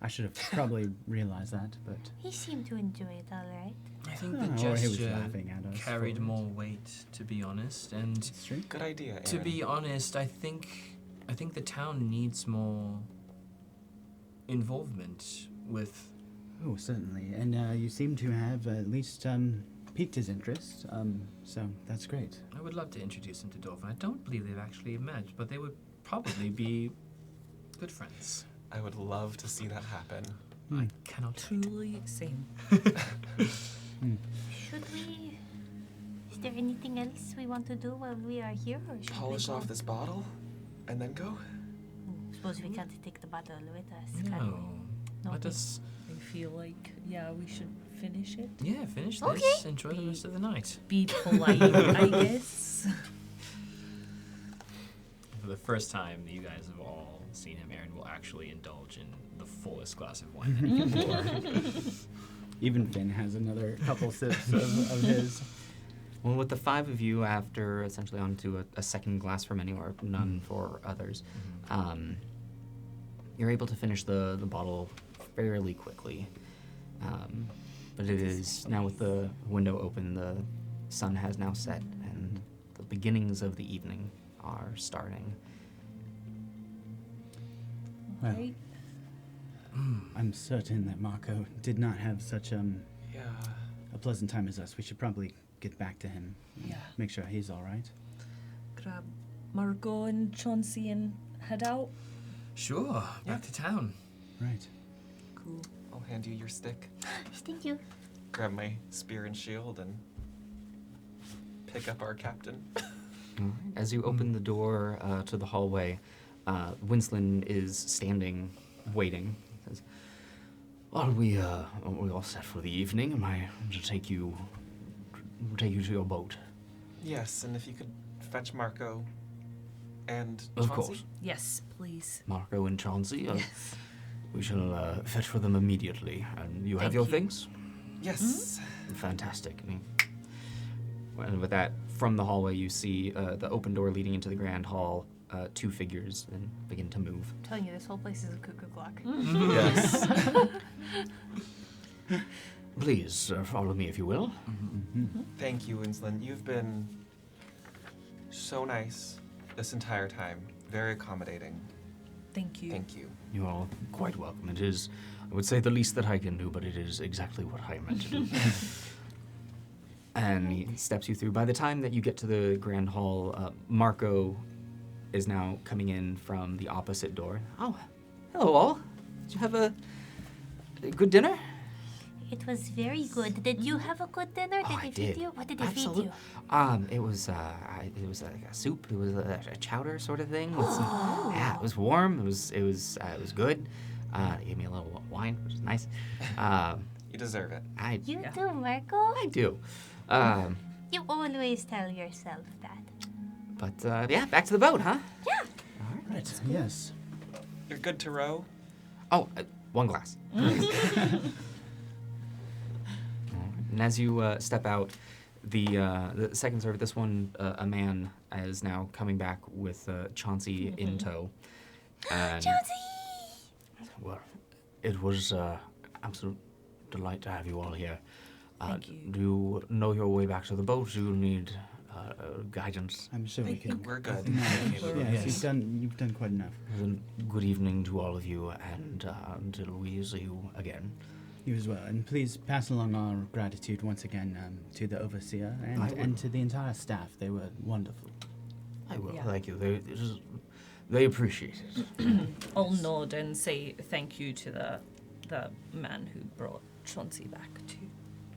I should have probably realized that, but He seemed to enjoy it all right. I think Oh, the or he was gesture laughing at us carried for it. more weight, to be honest. And it's true. Good idea, Aaron. to be honest, I think the town needs more involvement with. Oh, certainly. And you seem to have at least piqued his interest, so that's great. I would love to introduce him to Dolphin. I don't believe they've actually met, but they would probably be good friends. I would love to see that happen. I cannot. Truly same. Should we? Is there anything else we want to do while we are here, or should Polish we go? off this bottle and then go? Suppose we can't take the bottle with us. can No. we? No, Let we- us. I feel like, yeah, we should finish it. Yeah, finish this. Okay. Enjoy the rest of the night. Be polite, I guess. For the first time that you guys have all seen him, Aaron will actually indulge in the fullest glass of wine that he can pour. Even Finn has another couple sips of his. Well, with the five of you, after essentially onto a second glass for many or none for others, you're able to finish the bottle fairly quickly. But it is now with the window open, the sun has now set, and the beginnings of the evening are starting. Well, Right? I'm certain that Marco did not have such Yeah. a pleasant time as us. We should probably get back to him. and Yeah. Make sure he's all right. Grab Margot and Chauncey and head out. Sure, back to town. Right. Cool. I'll hand you your stick. Thank you. Grab my spear and shield and pick up our captain. As you open the door to the hallway, Winston is standing, waiting. Says, "Are we all set for the evening? Am I to take you to your boat?" Yes, and if you could fetch Marco And Of Chauncey? course. Yes, please. Marco and Chauncey, Yes. we shall fetch for them immediately. And you have Thank your you. things? Yes. Fantastic. And with that, from the hallway, you see the open door leading into the grand hall. Two figures and begin to move. I'm telling you, this whole place is a cuckoo clock. Yes. Please follow me if you will. Thank you, Winsland. You've been so nice this entire time. Very accommodating. Thank you. Thank you. You are quite welcome. It is, I would say, the least that I can do, but it is exactly what I meant to do. And he steps you through. By the time that you get to the grand hall, Marco is now coming in from the opposite door. Oh, hello all. Did you have a good dinner? It was very good. Did you have a good dinner? Did I they feed did. you? What did they Absolutely. feed you? It was like a soup. It was a chowder sort of thing. With some, yeah, it was warm. It was good. They gave me a little wine, which is nice. You deserve it. You Yeah. do, Marco? I do. You always tell yourself that. But yeah, back to the boat, huh? Right. Yes. You're good to row? Oh, one glass. And as you step out, the second server, this one, a man is now coming back with Chauncey in tow. And, Well, it was absolute delight to have you all here. Thank you. Do you know your way back to the boat? Do you need guidance? I'm sure we can. We're good. Yes, you've done quite enough. Then good evening to all of you, and until we see you again. You as well. And please pass along our gratitude once again to the overseer I will. and to the entire staff. They were wonderful. I will, Yeah. thank you. They appreciate it. I'll nod and say thank you to the man who brought Chauncey back too.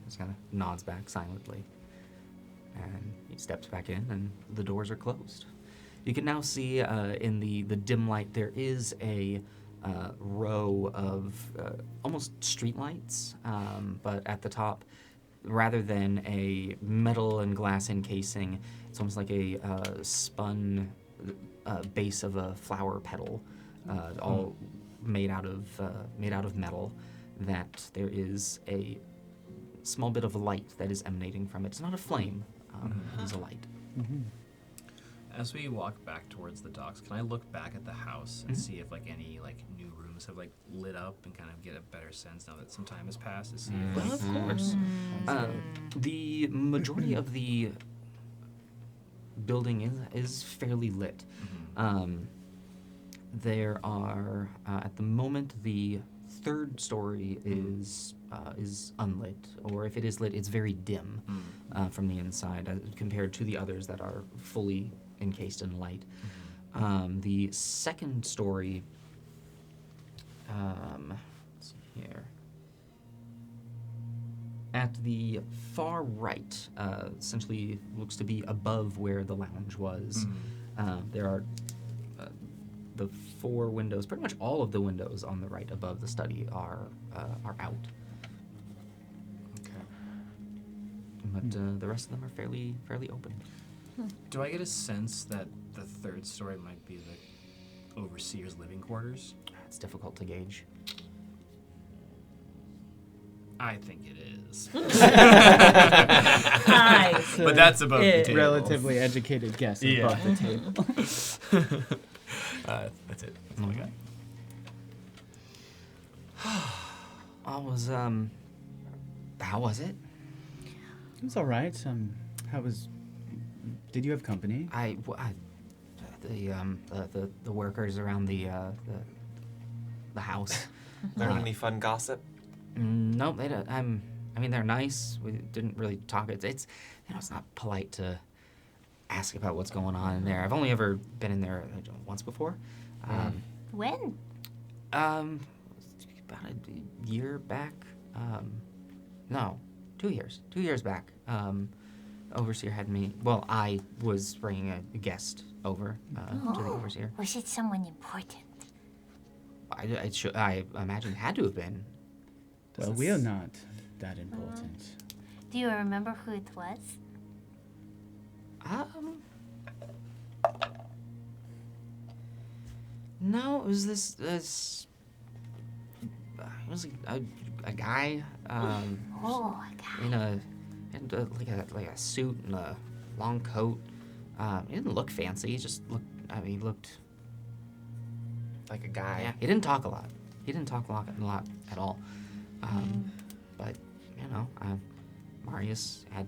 just kind of nods back silently. And he steps back in, and the doors are closed. You can now see in the dim light there is a row of almost street lights, but at the top, rather than a metal and glass encasing, it's almost like a spun base of a flower petal, all made out of metal. That there is a small bit of light that is emanating from it. It's not a flame; it is a light. As we walk back towards the docks, can I look back at the house and see if any new rooms have lit up and kind of get a better sense now that some time has passed to see if Of course. The majority of the building is fairly lit. There are at the moment the third story is unlit, or if it is lit, it's very dim from the inside compared to the others that are fully encased in light. The second story, let's see here, at the far right, essentially looks to be above where the lounge was. There are the four windows, pretty much all of the windows on the right above the study are out. Okay. But the rest of them are fairly open. Do I get a sense that the third story might be the overseer's living quarters? It's difficult to gauge. I think it is. But that's above the it- table. Relatively educated guess Yeah. above the table. That's it. That's all I got. How was it? It's all right. Did you have company? The workers around the house. Learning any fun gossip? No, they don't. I mean, they're nice. We didn't really talk. It's it's not polite to ask about what's going on in there. I've only ever been in there once before. When? About a year back. No, 2 years. 2 years back. Overseer had me. Well, I was bringing a guest over to the overseer. Was it someone important? I imagine it had to have been. Well, we are not that important. Do you remember who it was? No, it was this. It was a guy. Oh, God. In like a suit and a long coat. He didn't look fancy. He just looked. He looked Like a guy. Yeah, he didn't talk a lot. He didn't talk a lot at all. But Marius had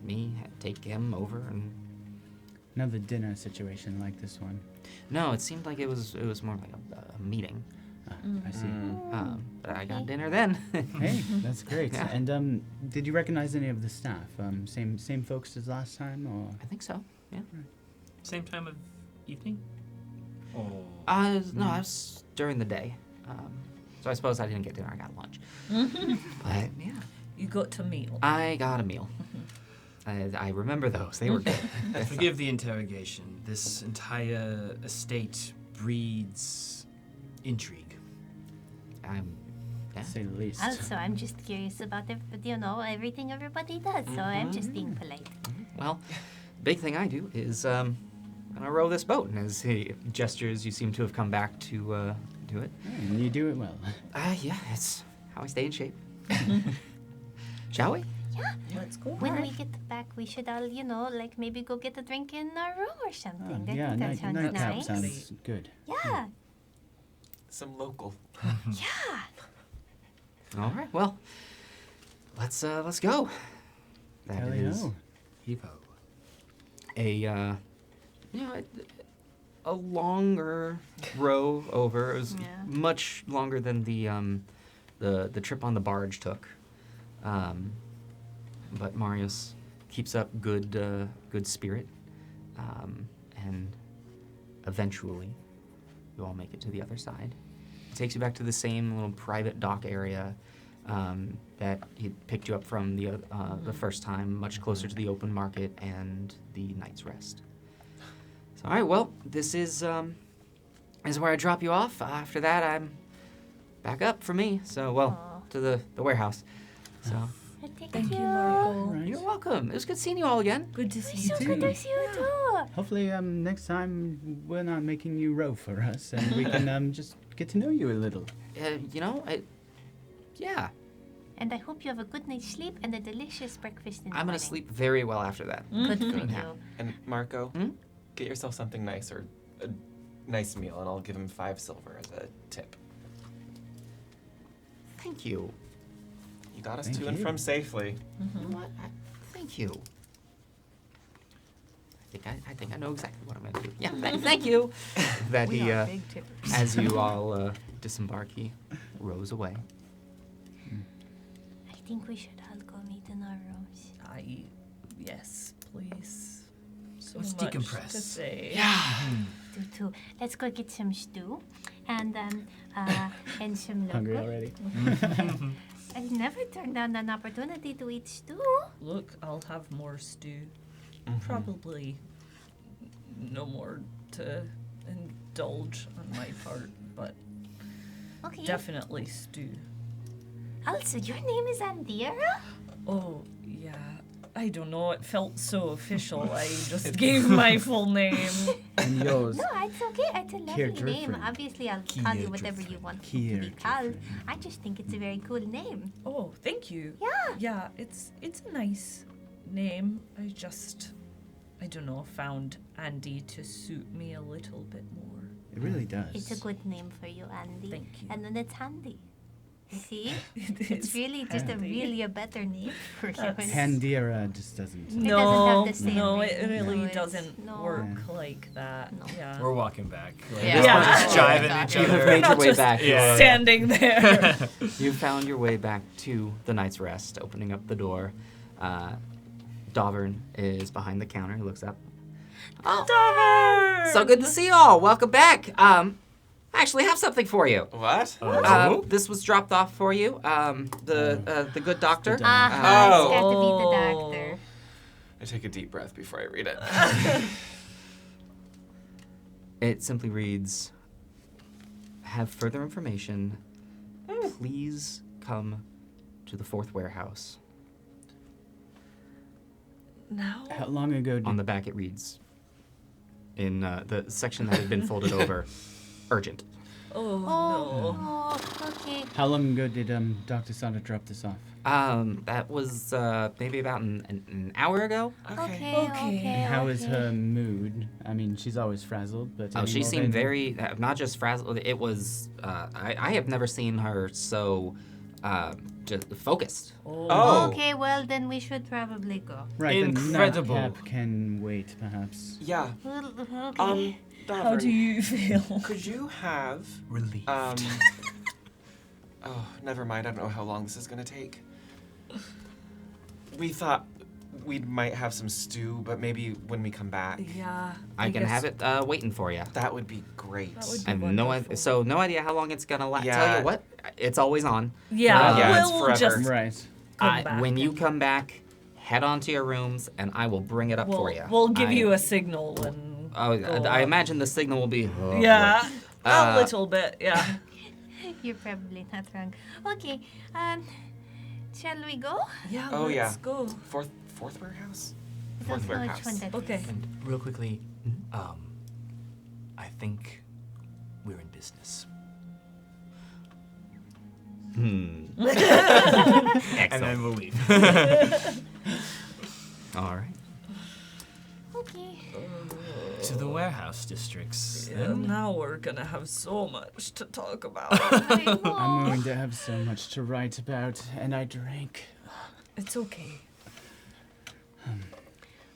take him over, and Another dinner situation like this one. no, it seemed like it was more like a meeting. I see. But I got dinner then. Hey, that's great. Yeah. And did you recognize any of the staff? Same folks as last time, or? I think so. Yeah. Same time of evening? Oh. No, I was during the day. So I suppose I didn't get dinner. I got lunch. But yeah, You got to meal. I got a meal. I remember those. They were good. Forgive the interrogation. This entire estate breeds intrigue. To say the least. Also, I'm just curious about everything everybody does, so I'm just being polite. Well, big thing I do is gonna row this boat, and as he gestures, you seem to have come back to do it. And you do it well. Yeah, it's how I stay in shape. Shall we? Let's go. When we get back, we should all, maybe go get a drink in our room or something. I Yeah, think that sounds nightcap nice. sounds good. Yeah, Some local. yeah. All right. Well, let's go. That Hell is yeah. a a longer row over. It was Yeah. much longer than the trip on the barge took. But Marius keeps up good spirit, and eventually you all make it to the other side. It takes you back to the same little private dock area that he picked you up from the first time, much closer to the open market and the Night's Rest. So, all right, well, this is where I drop you off. After that, I'm back up for me. So, to the warehouse. So, Thank you. All right. you're welcome. It was good seeing you all again. Good to see So you good too. to see you too. Hopefully, next time we're not making you row for us, and we can just get to know you a little. Yeah, And I hope you have a good night's sleep and a delicious breakfast in the I'm morning. gonna sleep very well after that. Good for Yeah. you. And Marco, Hmm? get yourself something nice or a nice meal, and I'll give him 5 silver as a tip. Thank you. You got us Thank to and you. from safely. You know what? Thank you. I think I know exactly what I'm gonna do. Yeah, thank you. That We he, are big tippers. as you all disembark, he rows away. I think we should all go meet in our rooms. Yes, please. So Let's much decompress. to say. Do too. Let's go get some stew and some local. Hungry already? I've never turned down an opportunity to eat stew. Look, I'll have more stew. Mm-hmm. Probably no more to indulge on my part, but Okay. definitely stew. Also, your name is Andira? Oh, yeah. I don't know. It felt so official. I just gave my full name. And yours. No, it's okay. It's a lovely Kier name. Driffin. Obviously, I'll call you whatever you want to be Kier called. Driffin. I just think it's a very cool name. Oh, thank you. Yeah. Yeah, it's a nice name. I don't know, found Andy to suit me a little bit more. It really does. It's a good name for you, Andy. Thank you. And then it's handy. See? It It's is really just handy. a better name for you. That's- Handira just doesn't. doesn't No, have the same no, ring. it really No, it's- doesn't no. work like that. No. Yeah. We're walking back. Like, Yeah. We're just Yeah. jiving each You have other. made your Not way just back. Yeah. standing there. You found your way back to the Night's Rest, opening up the door. Davern is behind the counter. He looks up. Davern! So good to see you all. Welcome back. I actually have something for you. What? This was dropped off for you. The good doctor. The Uh-huh, it's got to be the Oh. doctor. I take a deep breath before I read it. It simply reads, "Have further information. Please come to the 4th warehouse." Now? How long ago did On the back, it reads, in the section that had been folded over, urgent. Oh, no. Oh, okay. How long ago did Dr. Sada drop this off? That was maybe about an hour ago. Okay. And how is her mood? I mean, she's always frazzled, but Oh, she any more seemed than- very, not just frazzled, it was, I have never seen her so just focused. Oh. Okay, well then we should probably go. Right. Incredible. The nightcap can wait, perhaps. Yeah. Well, okay. How do Davern, you feel? could you have Relief. oh, never mind. I don't know how long this is gonna take. We thought we might have some stew, but maybe when we come back, Yeah. I can guess have it waiting for you. that would be great. That would I be have no wonderful. no idea how long it's gonna last. Yeah. Tell you what, it's always on. Yeah, Yeah, it's we'll forever. just Right. come back. When you come back, head on to your rooms, and I will bring it up for you. We'll give you a signal and. Oh, go I up. imagine the signal will be. Oh, Yeah, boy. a little bit. Yeah. You're probably not wrong. Okay, shall we go? Yeah. Oh, let's yeah. go. Fourth warehouse? I Fourth don't know which one warehouse. that Okay. is. And real quickly, I think we're in business. Hmm. And then we'll leave. All right. Okay. To the warehouse districts. Yeah, Then. now we're gonna have so much to talk about. I know. I'm going to have so much to write about, and I drank. It's okay.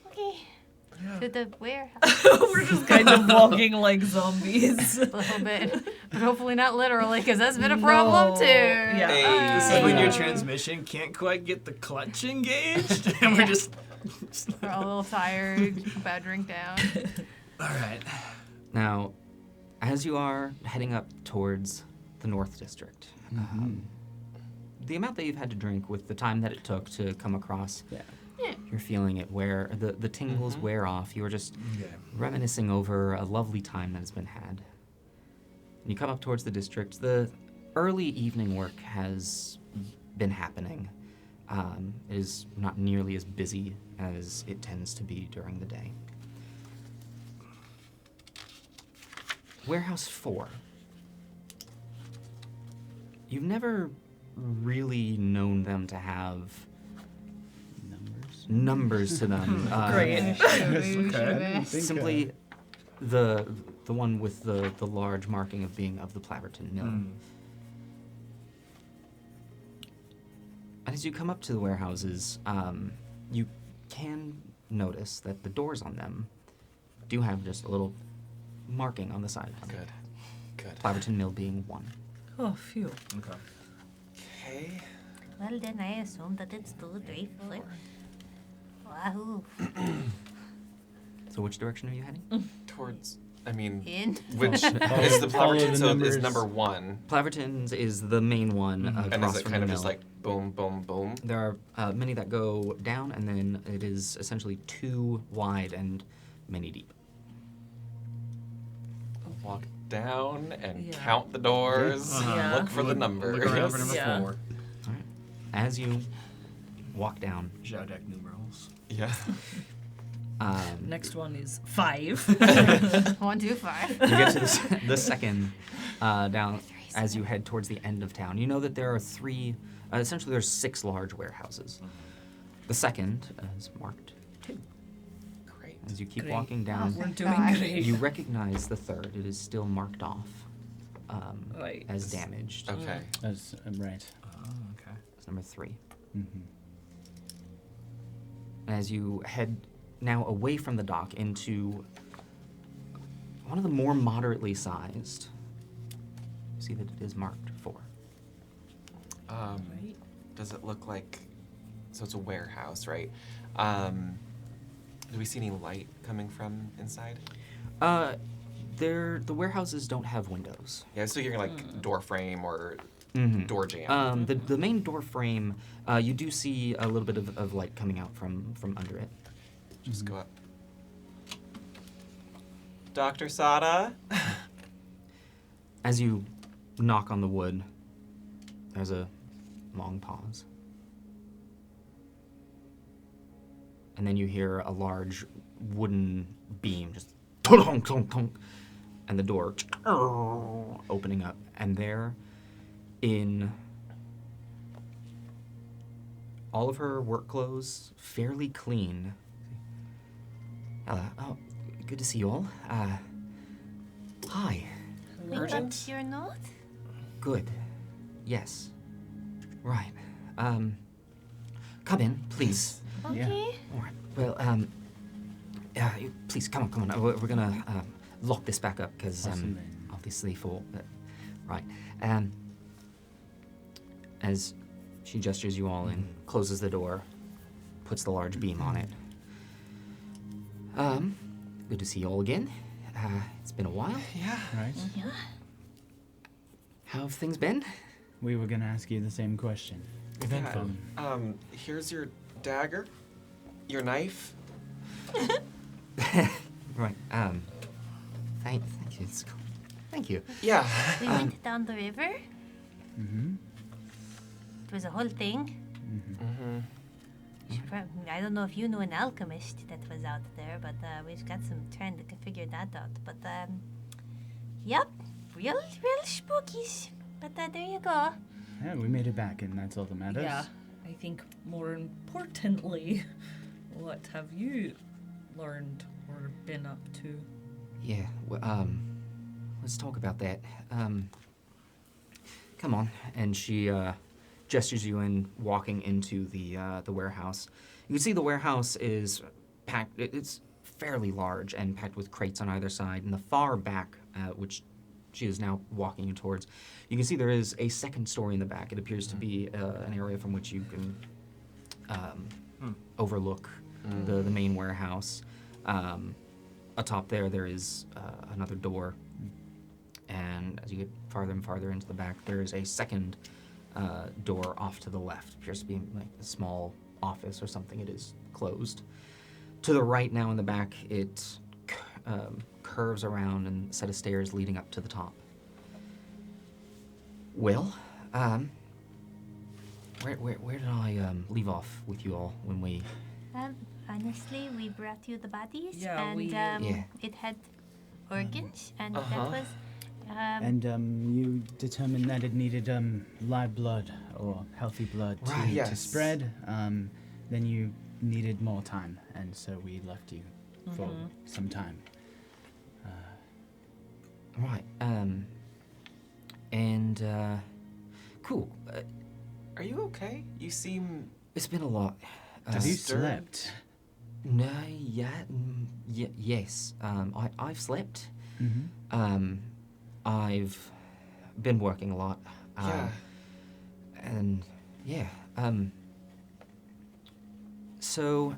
Okay. To the warehouse. We're just kind of walking like zombies. A little bit. But hopefully not literally, because that's been a problem No. too. Yeah. Hey. This is when your Yeah. transmission can't quite get the clutch engaged, and we're just. We're all a little tired, bad drink down. All right. Now, as you are heading up towards the North District, the amount that you've had to drink with the time that it took to come across, Yeah. you're feeling it where the tingles wear off. You are just reminiscing over a lovely time that has been had. You come up towards the district. The early evening work has been happening. It is not nearly as busy as it tends to be during the day. Warehouse 4. You've never really known them to have Numbers. numbers to them. Great. Simply the one with the large marking of being of the Plaverton Mill. And as you come up to the warehouses, you can notice that the doors on them do have just a little marking on the side of them. Good. Plaverton Mill being one. Oh, phew. Okay. Okay. Well, then I assume that it's 2, 3, 4. Wahoo. So which direction are you heading? Towards, I mean, In. which is the Follow the Plaverton, so is numbers. number 1. Plaverton's is the main one across And is it from kind the of just mill. like boom, boom, boom? There are many that go down, and then it is essentially 2 wide and many deep. Walk down and Yeah. count the doors. Yeah. Look for the numbers. Look around for number Yeah. 4. All right. As you walk down, Showdown numerals. Yeah. Next one is 5. 1, 2, 5. you get to the second down as you head towards the end of town. You know that there are 3, essentially there's 6 large warehouses. The second is marked 2. Great. As you keep Great. walking down, We're doing God. great. you recognize the third. It is still marked off Right. as damaged. Okay. That's right. Oh, okay. It's number 3. Mm-hmm. And as you head now away from the dock into one of the more moderately sized, you see that it is marked 4. Right. Does it look like, so it's a warehouse, right? Do we see any light coming from inside? The warehouses don't have windows. Yeah, so you're like door frame or Mhm. door jam. The main door frame, you do see a little bit of light coming out from under it. Just go up. Dr. Sada? As you knock on the wood, there's a long pause. And then you hear a large wooden beam just tonk, tonk, tonk, and the door opening up. and there, in all of her work clothes, fairly clean. Oh, good to see you all. Hi. We Urgent? got your note? Good. Yes. Right. Come in, please. Okay. All right. Well, please come on. We're gonna lock this back up because Absolutely. obviously for right. As she gestures you all in, closes the door, puts the large beam on it. Good to see you all again. It's been a while. Yeah. Right? Yeah. How have things been? We were gonna ask you the same question. Yeah. Here's your dagger, your knife. Right. Thank you. Thank you. Yeah. We went down the river. Mm-hmm. It was a whole thing. Mm-hmm. I don't know if you know an alchemist that was out there, but we've got some trying to figure that out. But yep, real spookies. But there you go. Yeah, we made it back, and that's all that matters. Yeah, I think more importantly, what have you learned or been up to? Yeah. Well, let's talk about that. Come on. And she gestures you in, walking into the warehouse. You can see the warehouse is packed. It's fairly large and packed with crates on either side. In the far back, which she is now walking you towards, you can see there is a second story in the back. It appears to be an area from which you can overlook the main warehouse. Atop there is another door. And as you get farther and farther into the back, there is a second door off to the left. Appears to be like a small office or something. It is closed. To the right now in the back, it curves around and a set of stairs leading up to the top. Well, where did I leave off with you all when we... Honestly, we brought you the bodies, Yeah, and we- Yeah. it had organs, and that Uh-huh. was. And you determined that it needed live blood or healthy blood Right. to Yes. spread. Then you needed more time, and so we left you for some time. Right. Cool. Are you okay? You seem. It's been a lot. Have you Disturbed? slept? No, yes. I've slept. Mm-hmm. I've been working a lot. Yeah. And yeah. So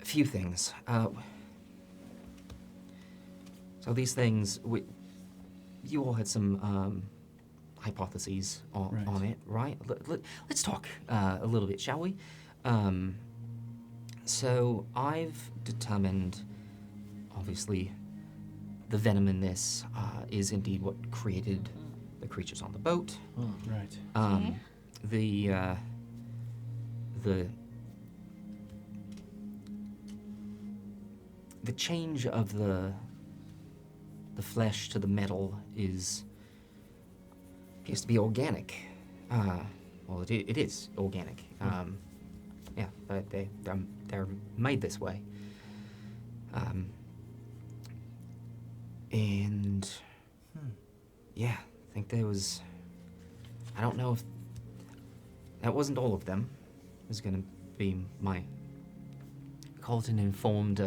a few things. So these things, you all had some hypotheses Right. on it, right? Let's talk a little bit, shall we? So I've determined, obviously, the venom in this is indeed what created the creatures on the boat. Right. The change of the flesh to the metal appears to be organic. Well, it is organic. Yeah, but they're made this way. And yeah, I think there was. I don't know if that wasn't all of them. It was gonna be my call it an informed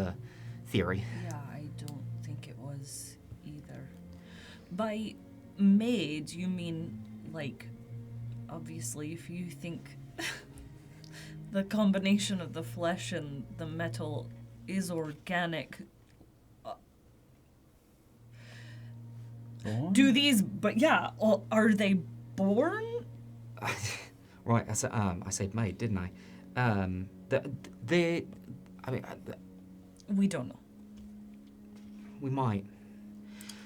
theory. Yeah, I don't think it was either. By made, you mean, like, obviously, if you think the combination of the flesh and the metal is organic, Born? do these, but yeah, are they born? Right, I said made, didn't I? We don't know. We might.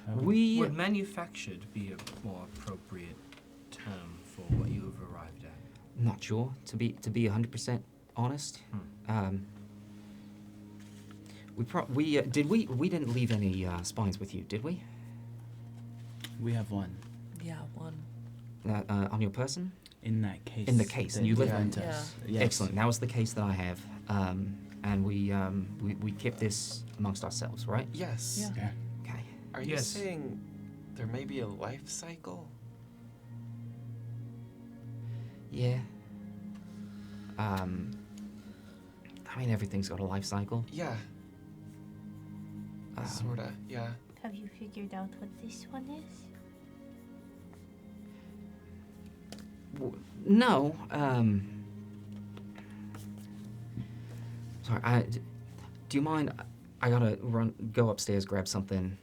Oh. We Would manufactured be a more appropriate term for what you have arrived at? not sure to be 100% honest. We didn't leave any spines with you, did we? We have one. Yeah, one. On your person? In that case. In the case, that and you they live in- lent us. Yeah. Yes. Excellent. That was the case that I have. And we kept this amongst ourselves, right? Yes. Yeah. Yeah. Okay. Are you Yes. saying there may be a life cycle? Yeah. I mean, everything's got a life cycle. Yeah. Sorta. Yeah. Have you figured out what this one is? No. Sorry. Do you mind? I gotta go upstairs, grab something.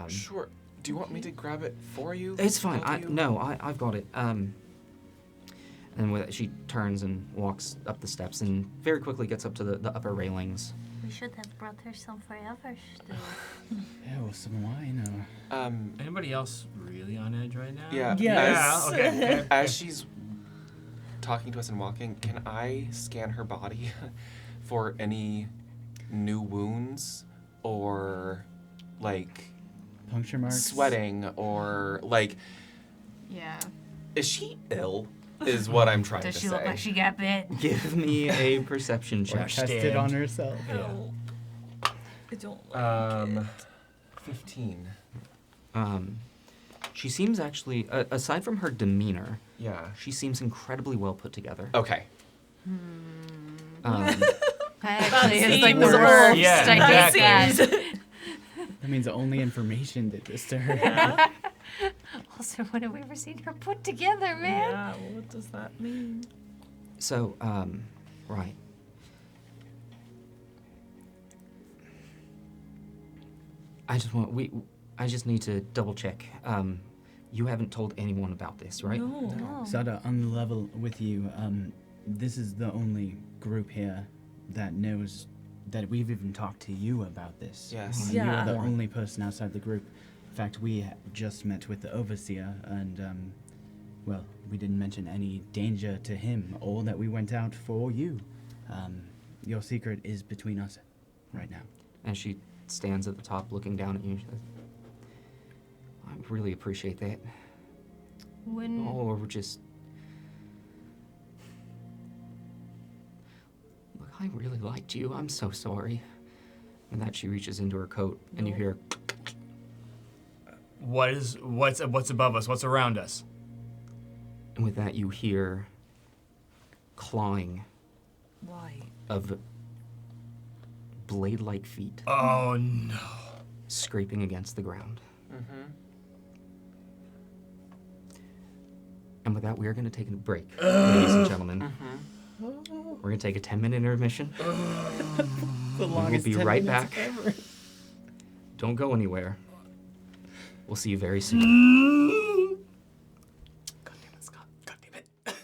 Sure. Do you want me to grab it for you? It's fine. Help you? I've got it. And with it, she turns and walks up the steps and very quickly gets up to the upper railings. We should have brought her some forever still. Yeah, well, some wine or... Anybody else really on edge right now? Yeah. Yes. Yeah. Okay. As she's talking to us and walking, can I scan her body for any new wounds or like Puncture marks? sweating or like Yeah. is she ill? Is what I'm trying Does to she say. look like she got bit? Give me a perception Or check. tested on herself? No. I don't like it. 15. She seems actually, aside from her demeanor, Yeah. she seems incredibly well put together. Okay. Actually, it's like the seems- worst. Yeah, I get exactly. that. That means the only information did this to her. Also, when have we ever seen her put together, man? Yeah, what does that mean? So, right. I just need to double check. You haven't told anyone about this, right? No. Sada, on the level with you, this is the only group here that knows that we've even talked to you about this. Yes. You Yeah. are the only person outside the group. In fact, we just met with the overseer, and, well, we didn't mention any danger to him or that we went out for you. Your secret is between us right now. And she stands at the top looking down at you and she says, I really appreciate that. When Or we're just... Look, I really liked you. I'm so sorry. And that she reaches into her coat and you No. hear... What's above us? What's around us? And with that you hear clawing Why? of blade-like feet Oh no. scraping against the ground. Mm-hmm. And with that, we are going to take a break, ladies and gentlemen. Mm-hmm. We're going to take a 10-minute intermission. The We'll be right back. Don't go anywhere. We'll see you very soon. God damn it, Scott. God damn it.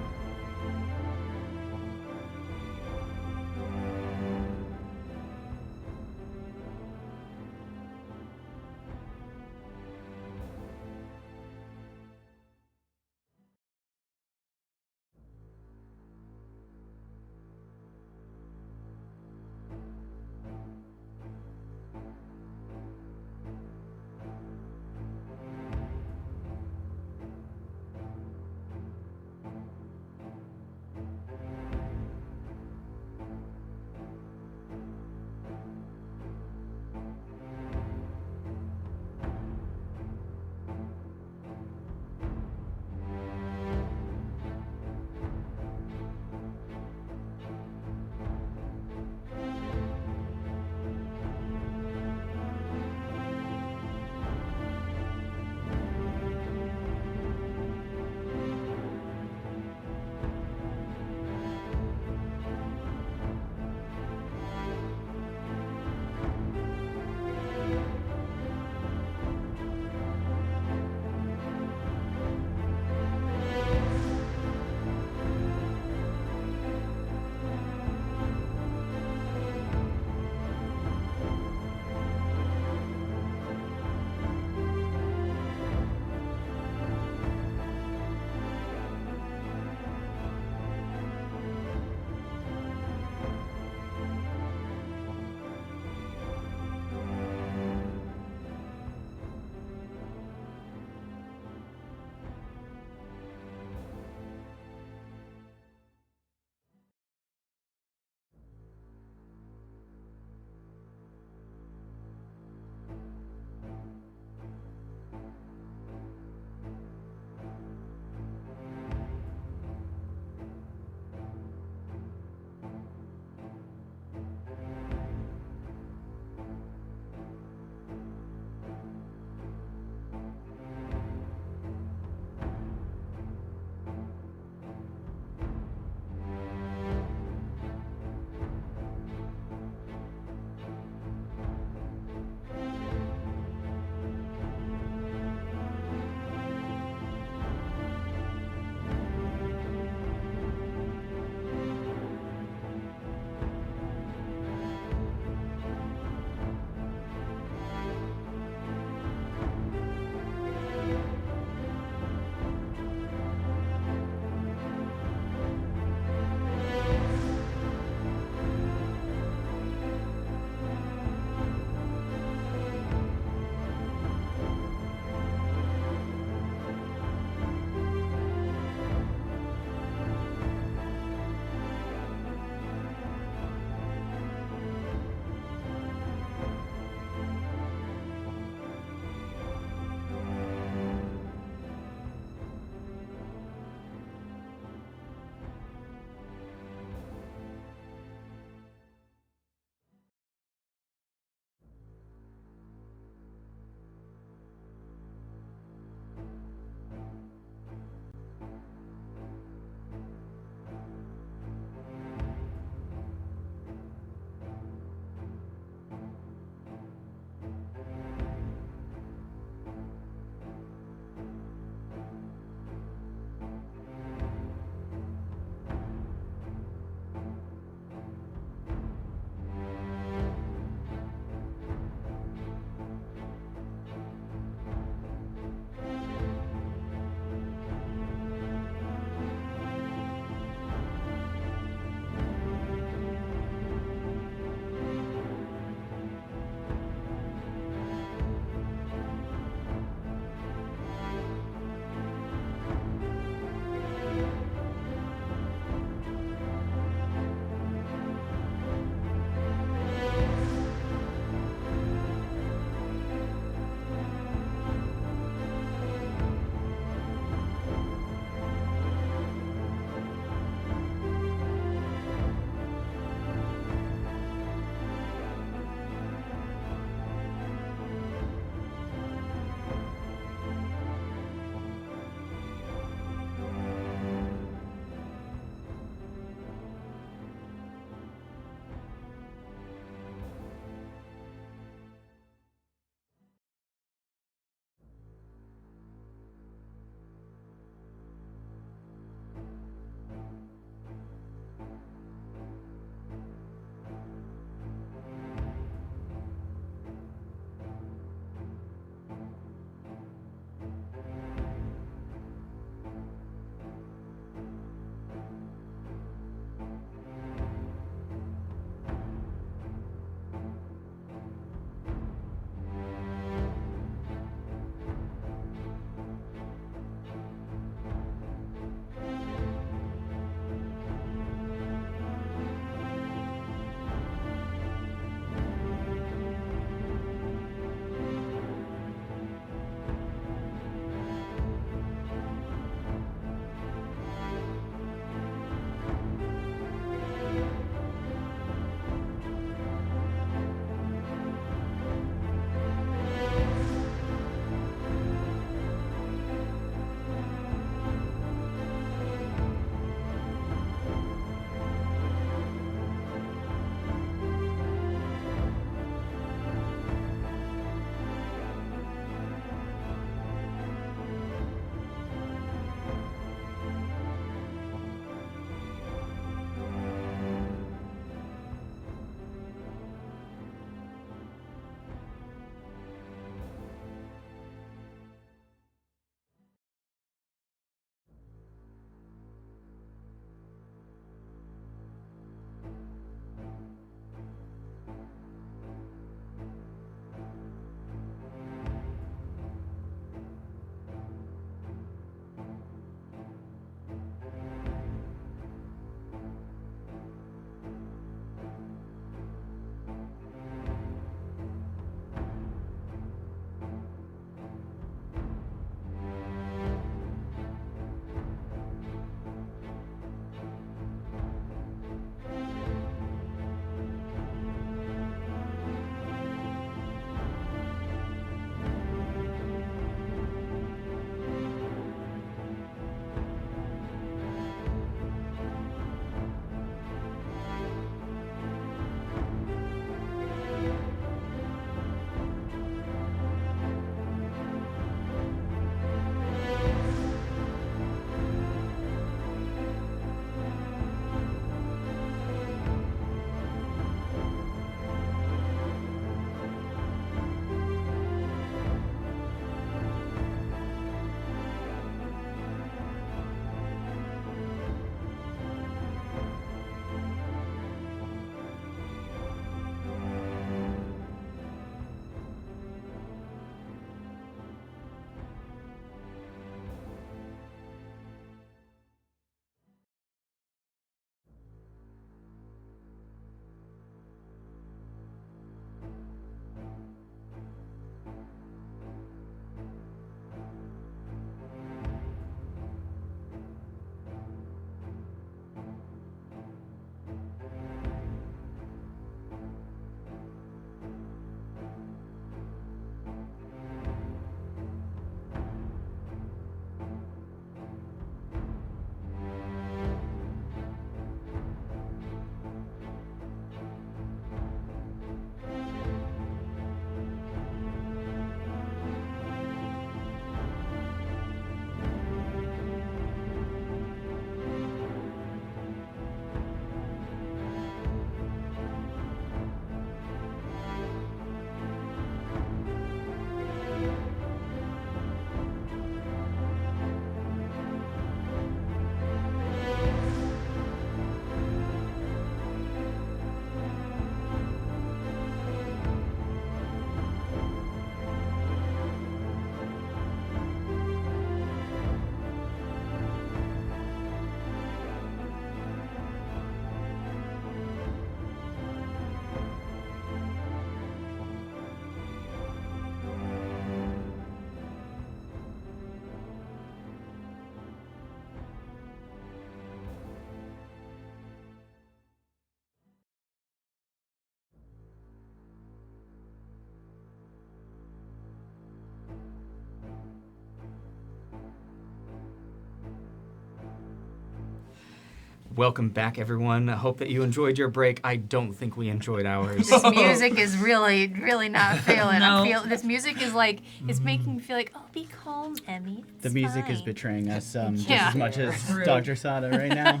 Welcome back, everyone. I hope that you enjoyed your break. I don't think we enjoyed ours. This music is really, really not feeling. No. This music is like, it's making me feel like, oh, be calm, Emmy. The It's music is fine." beting us just Yeah. as much as Rude. Dr. Sada right now.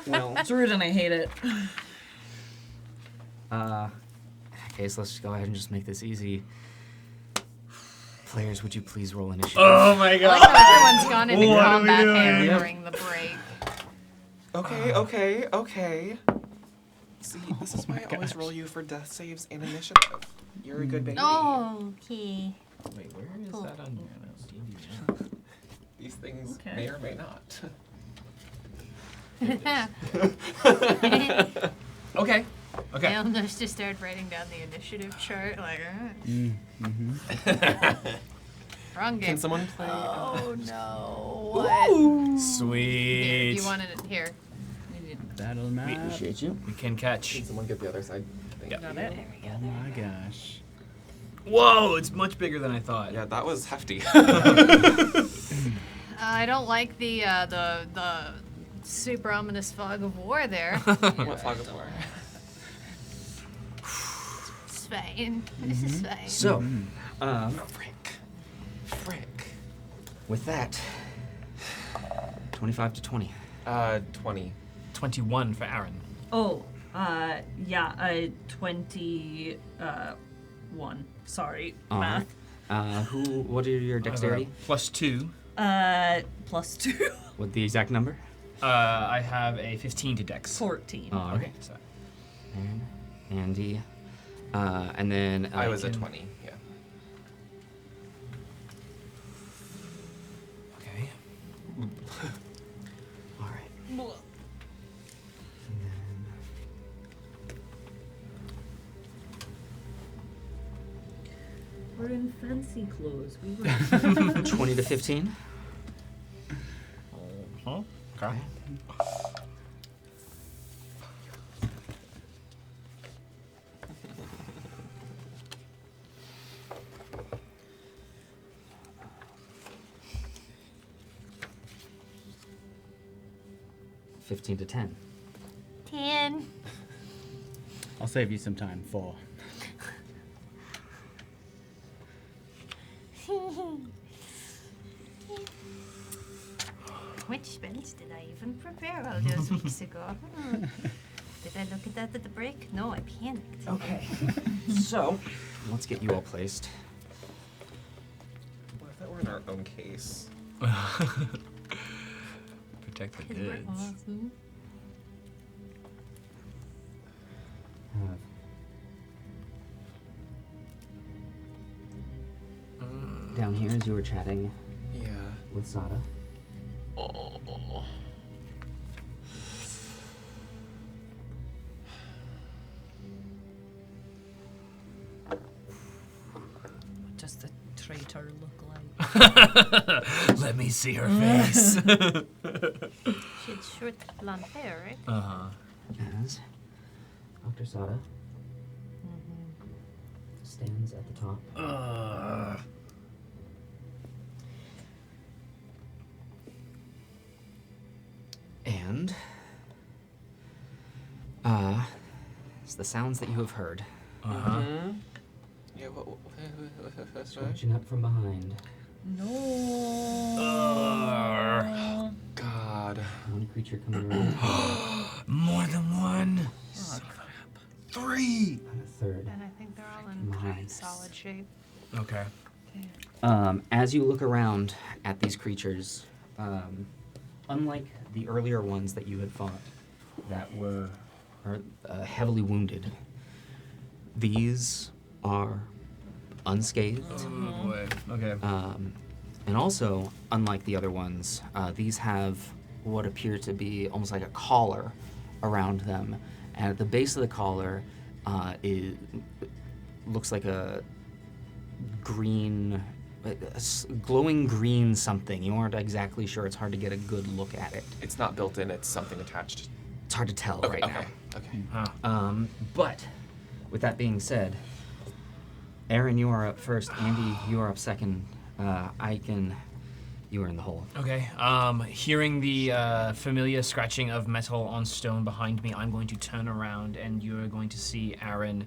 Well, It's rude and I hate it. okay, so let's just go ahead and just make this easy. Players, would you please roll initiative? Oh my I like god. how everyone's gone into What are we combat doing? hair Yep. during the break. Okay. See, this is why I always roll you for death saves and initiative. You're a good baby. Oh, okay. Wait, where is Cool. that on your D&D map? These things Okay. may or may not. Okay. Okay. I'll just start writing down the initiative chart. Like, wrong game. Can someone play? Oh no! What? Sweet. Here, you want it here? Battle map. Appreciate you. We can catch. Can someone get the other side? Thank Yeah. you. Got it. Oh my gosh. Whoa, it's much bigger than I thought. Yeah, that was hefty. I don't like the super ominous fog of war there. What fog of war? It's fine. This is fine. So, Frick. with that, 25 to 20. 20. 21 for Aaron. Oh, 21. Sorry, All right. math. What are your dexterity? +2. +2. What the exact number? I have a 15 to dex. 14. All Okay. right. So. And Andy. And then I was a can- 20, yeah. Okay. All right. And then We're in fancy clothes. We were 20 to 15. Huh? Okay. $15 to 10. 10. I'll save you some time. 4. Which spells did I even prepare all those weeks ago? Did I look at that at the break? No, I panicked. Okay. So, let's get you all placed. What if that were in our own case? Protect the 'Cause we're goods. awesome. Down here, as you were chatting Yeah. with Sada. Oh. What does the traitor look like? Let me see her face. She had short blonde hair, right? Uh-huh. As Dr. Sada stands at the top. And it's the sounds that you have heard. Uh-huh. Yeah, what? Scratching up from behind. No. God. One creature coming around. More than one. Oh, crap. 3. And a third. And I think they're all in Nice. pretty solid shape. Okay. As you look around at these creatures, unlike the earlier ones that you had fought that were heavily wounded, these are unscathed. Oh boy. Okay. And also, unlike the other ones, these have what appear to be almost like a collar around them. And at the base of the collar, it looks like a green, glowing green something. You aren't exactly sure. It's hard to get a good look at it. It's not built in, it's something attached. It's hard to tell Okay, right okay, okay. Huh. But with that being said, Aaron, you are up first. Andy, you are up second. I can You were in the hole. Okay. Hearing the familiar scratching of metal on stone behind me, I'm going to turn around, and you're going to see Aaron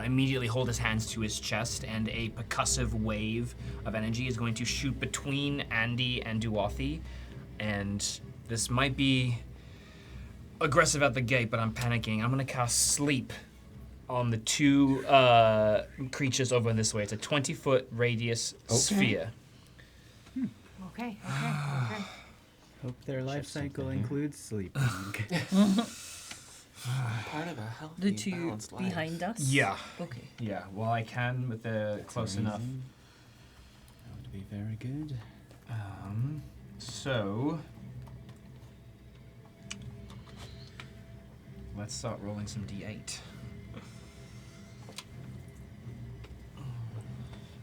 immediately hold his hands to his chest, and a percussive wave of energy is going to shoot between Andy and Duathi. And this might be aggressive at the gate, but I'm panicking. I'm going to cast Sleep on the two creatures over this way. It's a 20-foot radius sphere. Okay. Hope their life cycle includes sleeping. Part of a healthy, The two balanced life. behind us? Yeah. Okay. Yeah, well, I can with the close enough. Amazing. That would be very good. So let's start rolling some d8.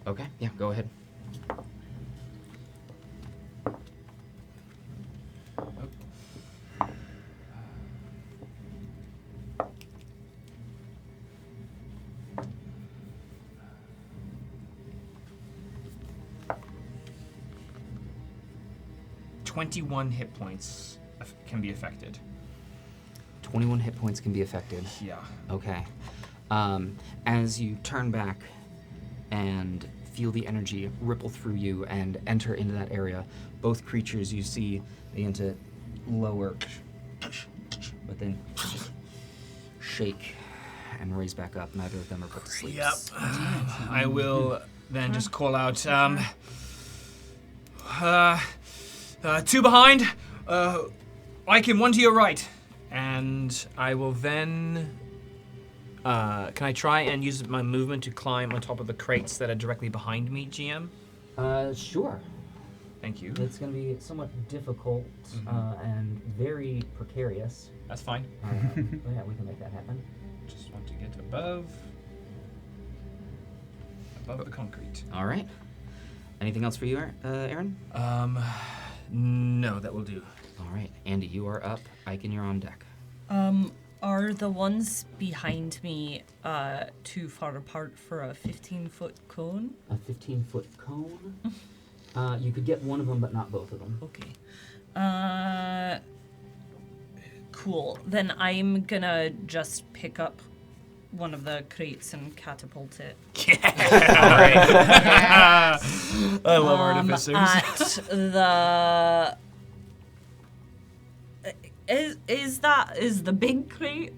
Okay, yeah, go ahead. $21 hit points can be affected. 21 hit points can be affected. Yeah. Okay. As you turn back and feel the energy ripple through you and enter into that area, both creatures you see begin to lower, but then shake and raise back up. Neither of them are put to sleep. Yep. I will then just call out, two behind, Iken, one to your right. And I will then, can I try and use my movement to climb on top of the crates that are directly behind me, GM? Sure. Thank you. It's going to be somewhat difficult and very precarious. That's fine. But yeah, we can make that happen. Just want to get above the concrete. All right. Anything else for you, Aaron? No, that will do. All right, Andy, you are up. Iken, you're on deck. Are the ones behind me too far apart for a 15-foot cone? A 15-foot cone. You could get one of them, but not both of them. Okay. Cool. Then I'm gonna just pick up one of the crates and catapult it. All right. I love artificers. At the is the big crate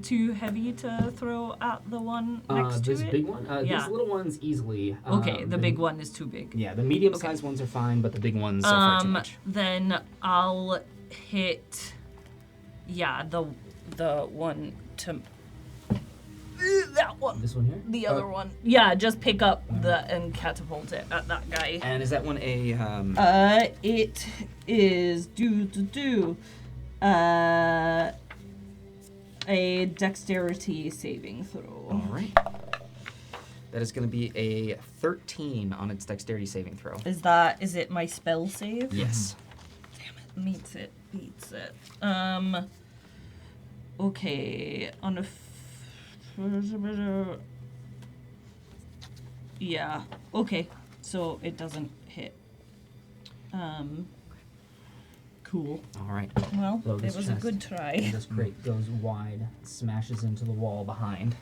too heavy to throw at the one next to this it? big one? Yeah. These little ones easily. Okay, the big one is too big. Yeah, the medium-sized ones are fine, but the big ones are far too much. Then I'll hit the one to that one. This one here? The other one. Yeah, just pick up and catapult it at that guy. And is that one a... It is a dexterity saving throw. All right. That is going to be a 13 on its dexterity saving throw. Is it my spell save? Yes. Damn it, beats it. Okay, on a yeah, okay, so it doesn't hit. Cool. All right. Well, So it this was a chest good And try. this crate goes wide, smashes into the wall behind.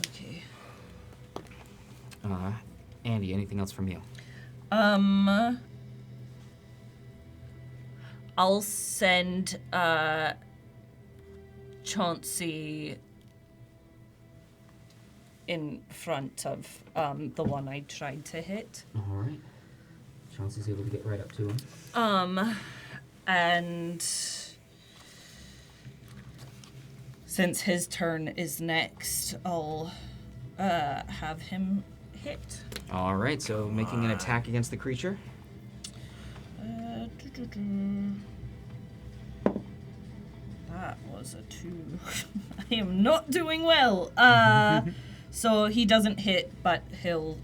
Okay. Andy, anything else from you? I'll send Chauncey in front of the one I tried to hit. All right. Chauncey's able to get right up to him. And since his turn is next, I'll have him hit. All right, so making an attack against the creature. That was a 2. I am not doing well. So he doesn't hit, but he'll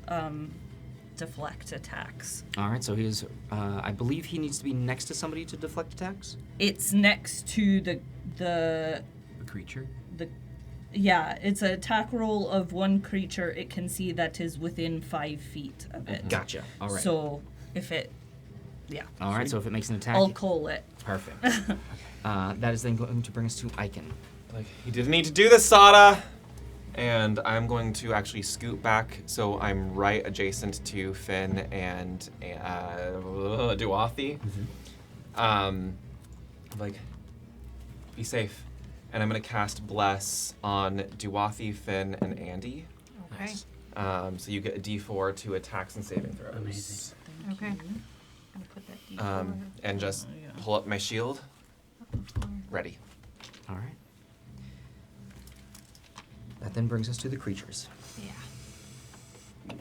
deflect attacks. All right, so he's, I believe he needs to be next to somebody to deflect attacks. It's next to the The creature? Yeah, it's an attack roll of one creature it can see that is within 5 feet of it. Gotcha. All right. So if it, yeah. All right. So if it makes an attack, I'll call it. perfect. That is then going to bring us to Icon. Like, you didn't need to do this, Sada! And I'm going to actually scoot back so I'm right adjacent to Finn and Duathi. Like, be safe. And I'm going to cast Bless on Duathi, Finn, and Andy. Okay. So you get a d4 to attacks and saving throws. Amazing. Okay. I'm gonna put that D4. And just pull up my shield. Ready. All right. That then brings us to the creatures. Yeah.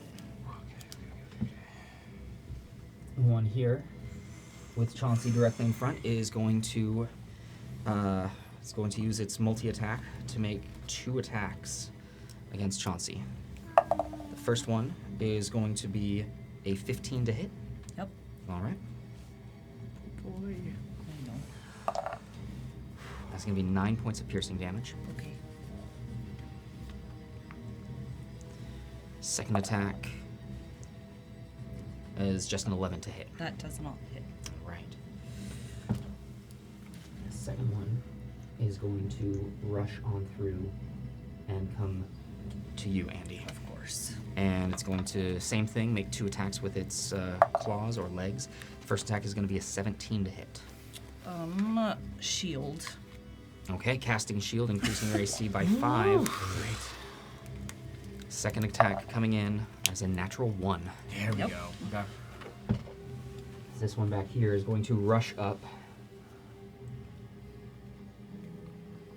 One here, with Chauncey directly in front, is going to use its multi-attack to make 2 attacks against Chauncey. The first one is going to be a 15 to hit. Yep. All right. That's going to be 9 points of piercing damage. Okay. Second attack is just an 11 to hit. That does not hit. Right. The second one is going to rush on through and come to you, Andy. Of course. And it's going to, same thing, make 2 attacks with its claws or legs. First attack is going to be a 17 to hit. Shield. Okay, casting shield, increasing your AC by 5. Great. Second attack coming in as a natural 1. There we Yep. go. Okay. This one back here is going to rush up.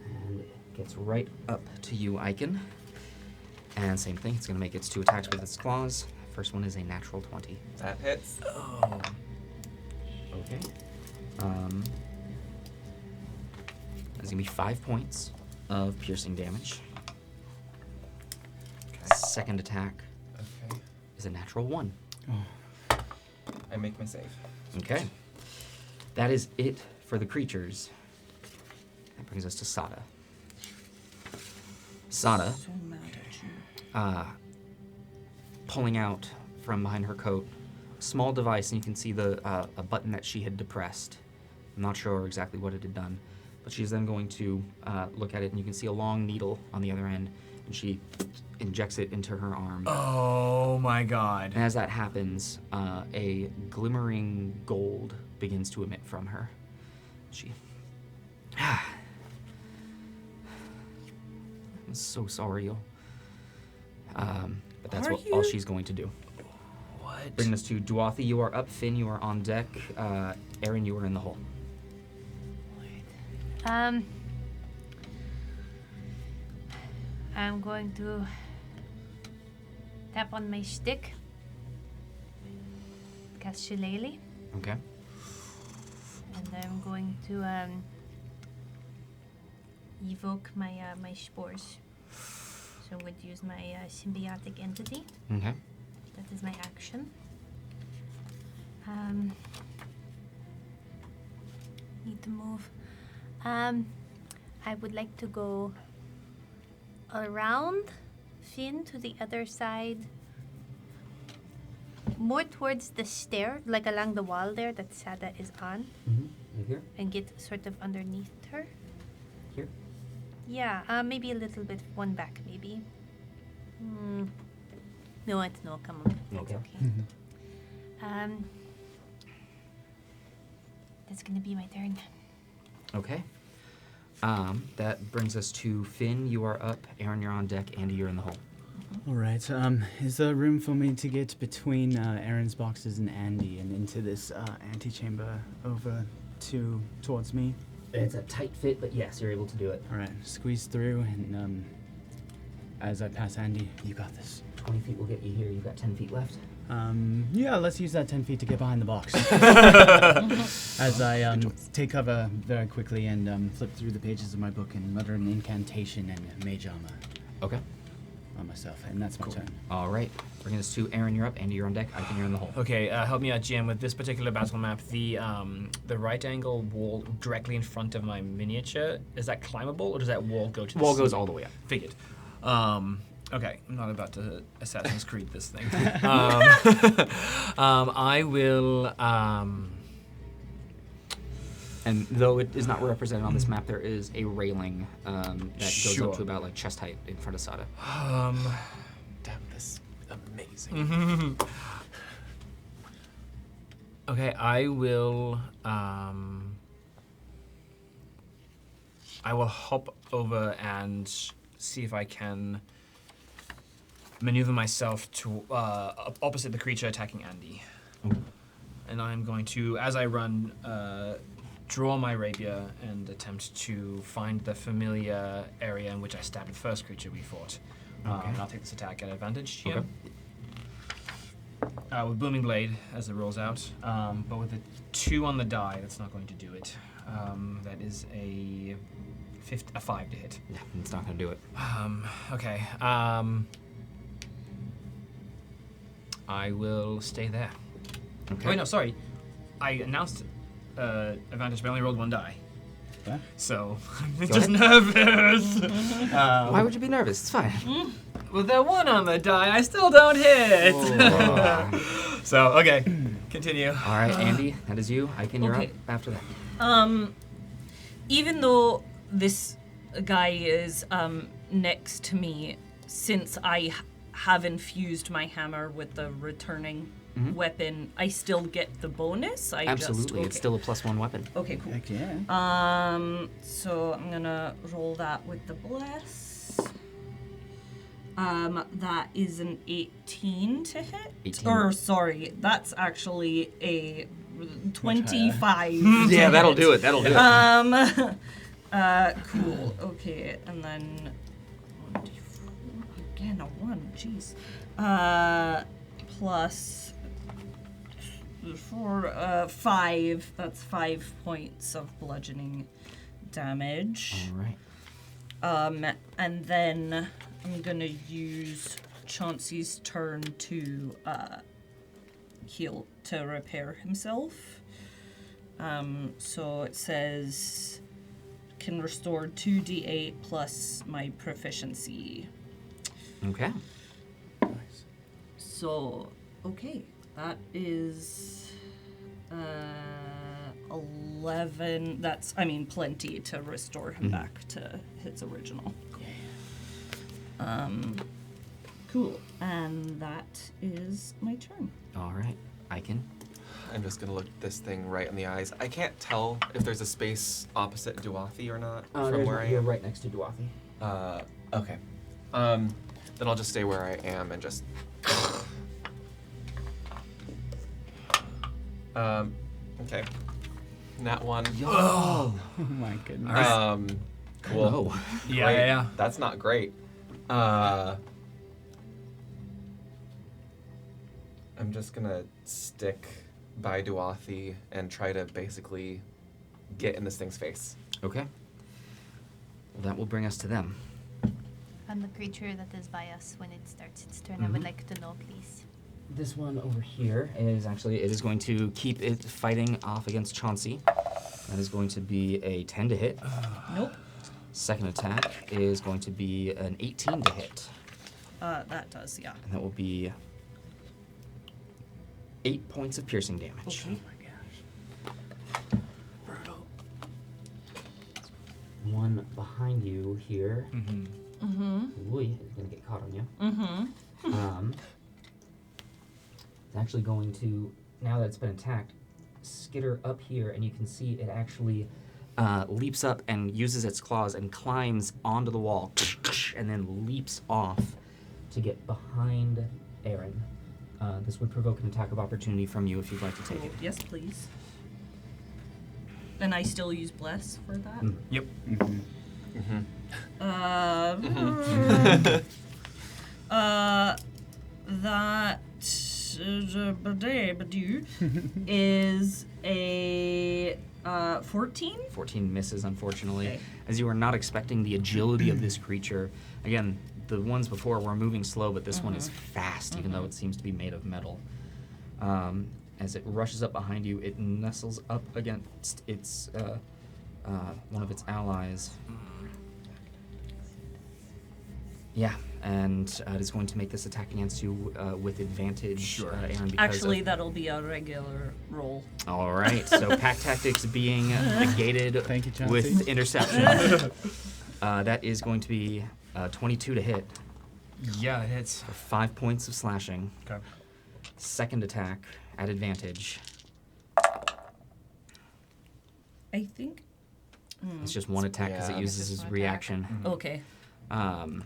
And it gets right up to you, Icon. And same thing, it's going to make its 2 attacks with its claws. First one is a natural 20. That hits. Oh. Okay. That's going to be 5 points of piercing damage. Second attack Okay. is a natural 1. I make my save. Okay. That is it for the creatures. That brings us to Sada. Sada, So mad at you. pulling out from behind her coat a small device, and you can see the a button that she had depressed. I'm not sure exactly what it had done, but she's then going to look at it, and you can see a long needle on the other end, and she injects it into her arm. Oh my god. And as that happens, a glimmering gold begins to emit from her. She. I'm so sorry, y'all. But that's all she's going to do. What? Bringing us to Duathi, you are up. Finn, you are on deck. Aaron, you are in the hole. I'm going to tap on my stick. Cast Shillelagh. Okay. And I'm going to evoke my my spores. So I'm going to use my symbiotic entity. Okay. That is my action. Need to move. I would like to go around Finn to the other side. More towards the stair, like along the wall there that Sada is on. Mm-hmm. Right here? And get sort of underneath her. Here? Yeah, maybe a little bit, one back maybe. No, come on. That's Okay. okay. That's gonna be my turn. Okay. That brings us to Finn, you are up. Aaron, you're on deck. Andy, you're in the hole. All right. Is there room for me to get between Aaron's boxes and Andy and into this antechamber over towards me? It's a tight fit, but yes, you're able to do it. All right. Squeeze through, and as I pass Andy, you got this. 20 feet will get you here. You've got 10 feet left. Yeah, let's use that 10 feet to get behind the box. As I take cover very quickly and flip through the pages of my book and mutter an incantation and mage armor. Okay. on myself, and that's my turn. All right. Bringing us to Aaron, you're up. Andy, you're on deck. Icon, you're in the hole. Okay, help me out, GM, with this particular battle map. The right angle wall directly in front of my miniature, is that climbable, or does that wall go to the Wall goes ceiling? all the way up. Figured. Okay, I'm not about to Assassin's Creed this thing. I will. And though it is not represented on this map, there is a railing that goes Sure. up to about like chest height in front of Sada. Damn, this is amazing. Okay, I will hop over and see if I can maneuver myself to opposite the creature attacking Andy. And I'm going to, as I run, draw my rapier and attempt to find the familiar area in which I stabbed the first creature we fought. And I'll take this attack at advantage here. Okay. With Booming Blade as it rolls out, but with a 2 on the die, that's not going to do it. That is a 5 to hit. Yeah, it's not going to do it. Okay. I will stay there. Okay. Wait, no, sorry. I announced advantage, but I only rolled 1 die. What? So, I'm Go just nervous. Why would you be nervous? It's fine. With that 1 on the die, I still don't hit. Oh. So, okay. Continue. All right, Andy, that is you. Icon, you're Okay. up after that. Even though this guy is next to me, since I have infused my hammer with the returning weapon, I still get the bonus. Absolutely, okay. it's still a +1 weapon. Okay, cool. Heck yeah. So I'm gonna roll that with the bless. That is an 18 to hit. 18. Or sorry, that's actually a 25. Yeah, that'll do it. That'll do it. Cool. Okay, and then 1d4 again, a 1. Jeez. Plus 4, 5. That's 5 points of bludgeoning damage. All right. And then I'm gonna use Chauncey's turn to heal, to repair himself. So it says can restore 2d8 plus my proficiency. Okay. So, okay, that is 11. That's, plenty to restore him back to his original. Cool. And that is my turn. All right. Icon. I'm just gonna look this thing right in the eyes. I can't tell if there's a space opposite Duathi or not from where I You're am. right next to Duathi. Okay. Then I'll just stay where I am and just. Okay. Nat 1. Oh my goodness. Cool. No. Yeah, Great. yeah. That's not great. I'm just gonna stick by Duathi and try to basically get in this thing's face. Okay. Well, that will bring us to them. And the creature that is by us when it starts its turn, I would like to know, please. This one over here is actually, it is going to keep it fighting off against Chauncey. That is going to be a 10 to hit. Nope. Second attack is going to be an 18 to hit. That does, yeah. And that will be 8 points of piercing damage. Okay. One behind you here. Mm-hmm. Ooh, is going to get caught on you. Mm-hmm. It's actually going to, now that it's been attacked, skitter up here, and you can see it actually leaps up and uses its claws and climbs onto the wall, and then leaps off to get behind Aaron. This would provoke an attack of opportunity from you if you'd like to take it. Yes, please. And I still use bless for that? Yep. That is a 14? 14 misses, unfortunately. Okay. As you are not expecting the agility of this creature. Again, the ones before were moving slow, but this one is fast, even though it seems to be made of metal. As it rushes up behind you, it nestles up against its one of its allies. Yeah, and it is going to make this attack against you with advantage, Sure. Aaron. Because Actually, of, that'll be a regular roll. all right. So pack tactics being negated Thank you, Chauncey. with interception. That is going to be 22 to hit Yeah, it hits. for 5 points of slashing. Okay. Second attack at advantage. I think. It's just one attack because Yeah. it uses It's his just one reaction. Okay. Um,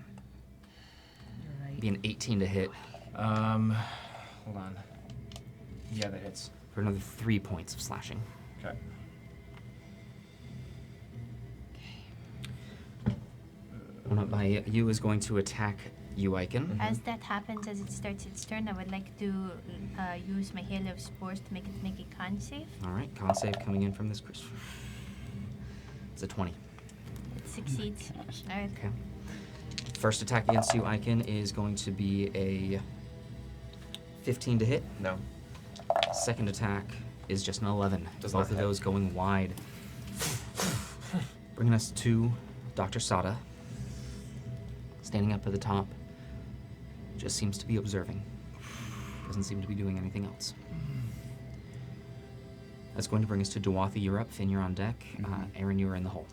You're right. be an 18 to hit Hold on. Yeah, that hits. for another 3 points of slashing. Okay. One up by you is going to attack you, Aiken. As that happens, as it starts its turn, I would like to use my Hail of Spores to make a con save. All right, con save coming in from this creature. It's a 20. It succeeds. Alright. Okay. First attack against you, Aiken, is going to be a 15 to hit. No. Second attack is just an 11. Does Both not of hit. those going wide. Bringing us to Dr. Sada. Standing up at the top. Just seems to be observing. Doesn't seem to be doing anything else. That's going to bring us to Dwathi. You're up. Finn, you're on deck. Aaron, you are in the hole.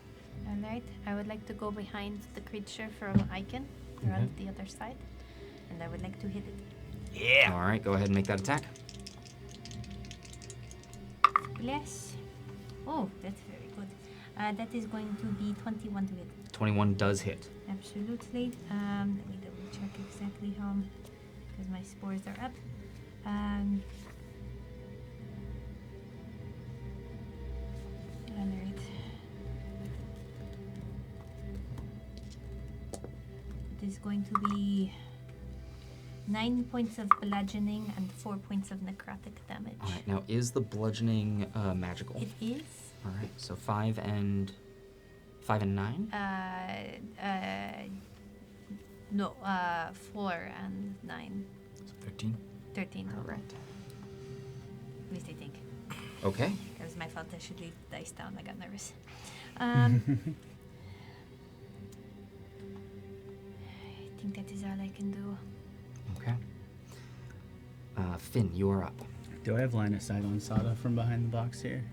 Alright. I would like to go behind the creature from Icon, around the other side, and I would like to hit it. Yeah. All right, go ahead and make that attack. Bless. Oh, that's very good. That is going to be 21 to hit. 21 does hit. Absolutely. Let me double check exactly how, because my spores are up. Alright. It is going to be 9 points of bludgeoning and 4 points of necrotic damage. All right, now is the bludgeoning magical? It is. All right, so 5 and 9. No, 4 and 9. 13. 13. All right. At least I think. Okay. It was my fault. I should leave the dice down. I got nervous. I think that is all I can do. Okay. Finn, you are up. Do I have line of sight on Sada from behind the box here?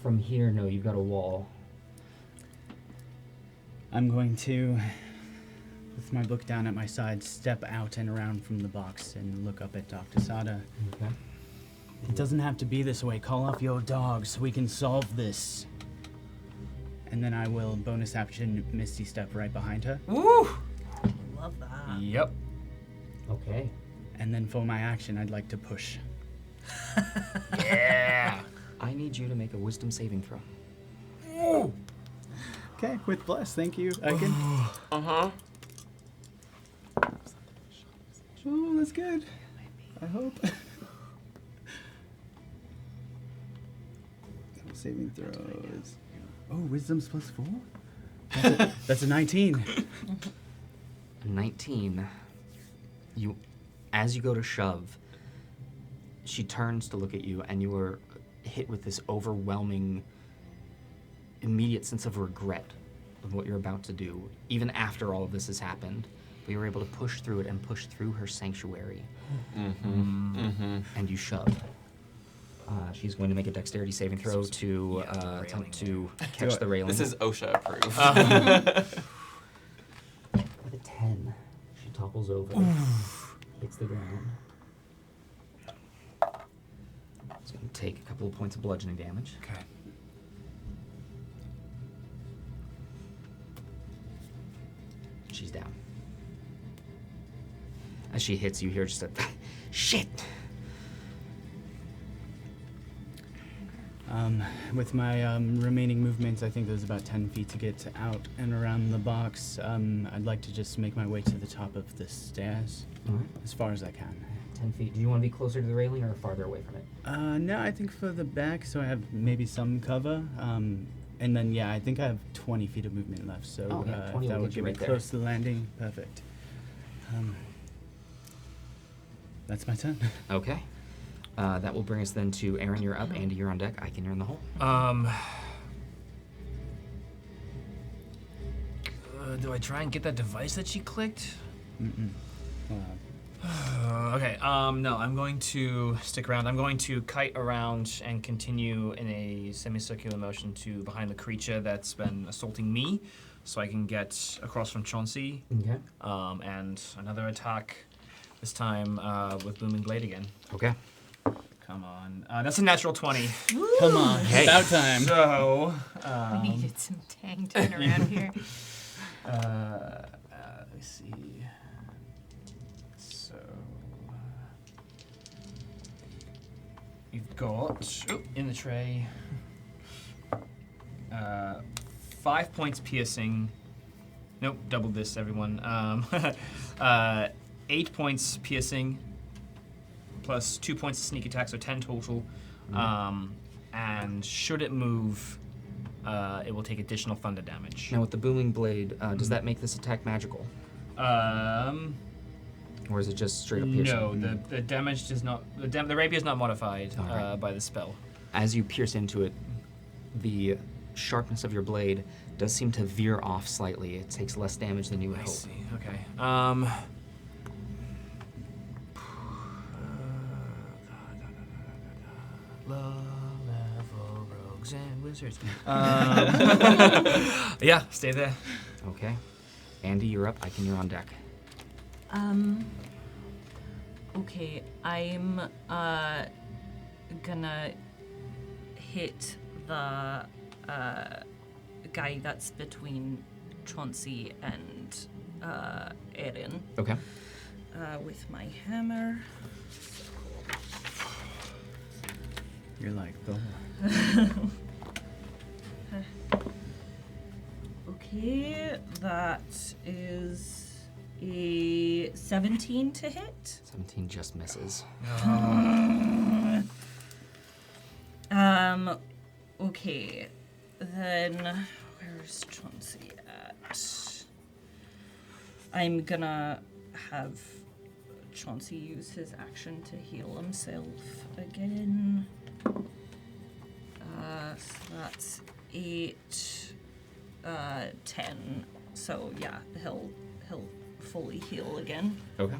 From here, no, you've got a wall. I'm going to, with my book down at my side, step out and around from the box and look up at Dr. Sada. Okay. It doesn't have to be this way. Call off your dogs. We can solve this. And then I will bonus action Misty Step right behind her. Woo! Love that. Yep. Okay. And then for my action, I'd like to push. Yeah. I need you to make a wisdom saving throw. Okay, with bless. Thank you. I can. Uh-huh. Oh, that's good. I hope. Saving throws. Oh, wisdom's plus 4? That's a 19. 19. You, as you go to shove, she turns to look at you, and you are hit with this overwhelming, immediate sense of regret of what you're about to do, even after all of this has happened. But you're able to push through it and push through her sanctuary, and you shove. She's going to make a dexterity saving throw to attempt to catch the railing. This is OSHA approved. With a 10, she topples over, hits the ground. It's going to take a couple of points of bludgeoning damage. Okay. She's down. As she hits, you hear just a shit. With my remaining movements, I think there's about 10 feet to get out and around the box. I'd like to just make my way to the top of the stairs All right. as far as I can. 10 feet. Do you want to be closer to the railing or farther away from it? No, I think for the back, so I have maybe some cover. And then, yeah, I think I have 20 feet of movement left. So Oh, yeah, 20 that will would get you get me right there. close to the landing. Perfect. That's my turn. Okay. That will bring us then to Aaron, you're up. Andy, you're on deck. Ike, you're in the hole. Do I try and get that device that she clicked? Mm-mm. Okay, no, I'm going to stick around. I'm going to kite around and continue in a semicircular motion to behind the creature that's been assaulting me, so I can get across from Chauncey. Okay. And another attack, this time with Booming Blade again. Okay. Come on. That's a natural 20. Come on. Hey. About time. So, We needed some tang turn around here. let me see. So, you've got in the tray 5 points piercing. Nope, double this, everyone. 8 points piercing plus 2 points of sneak attack, so 10 total. And should it move, it will take additional thunder damage. Now with the booming blade, does that make this attack magical? Or is it just straight up piercing? No, the damage does not. The rapier is not modified All right. by the spell. As you pierce into it, the sharpness of your blade does seem to veer off slightly. It takes less damage than you would I hope. see. Okay. Low level rogues and wizards. Yeah, stay there. Okay. Andy, you're up. Ike, you're on deck. Okay, I'm gonna hit the guy that's between Chauncey and Erin Okay. with my hammer. You're like Thor. Okay, that is a 17 to hit. 17 just misses. Okay, then where's Chauncey at? I'm gonna have Chauncey use his action to heal himself again. So that's 8, 10. So yeah, he'll fully heal again. Okay.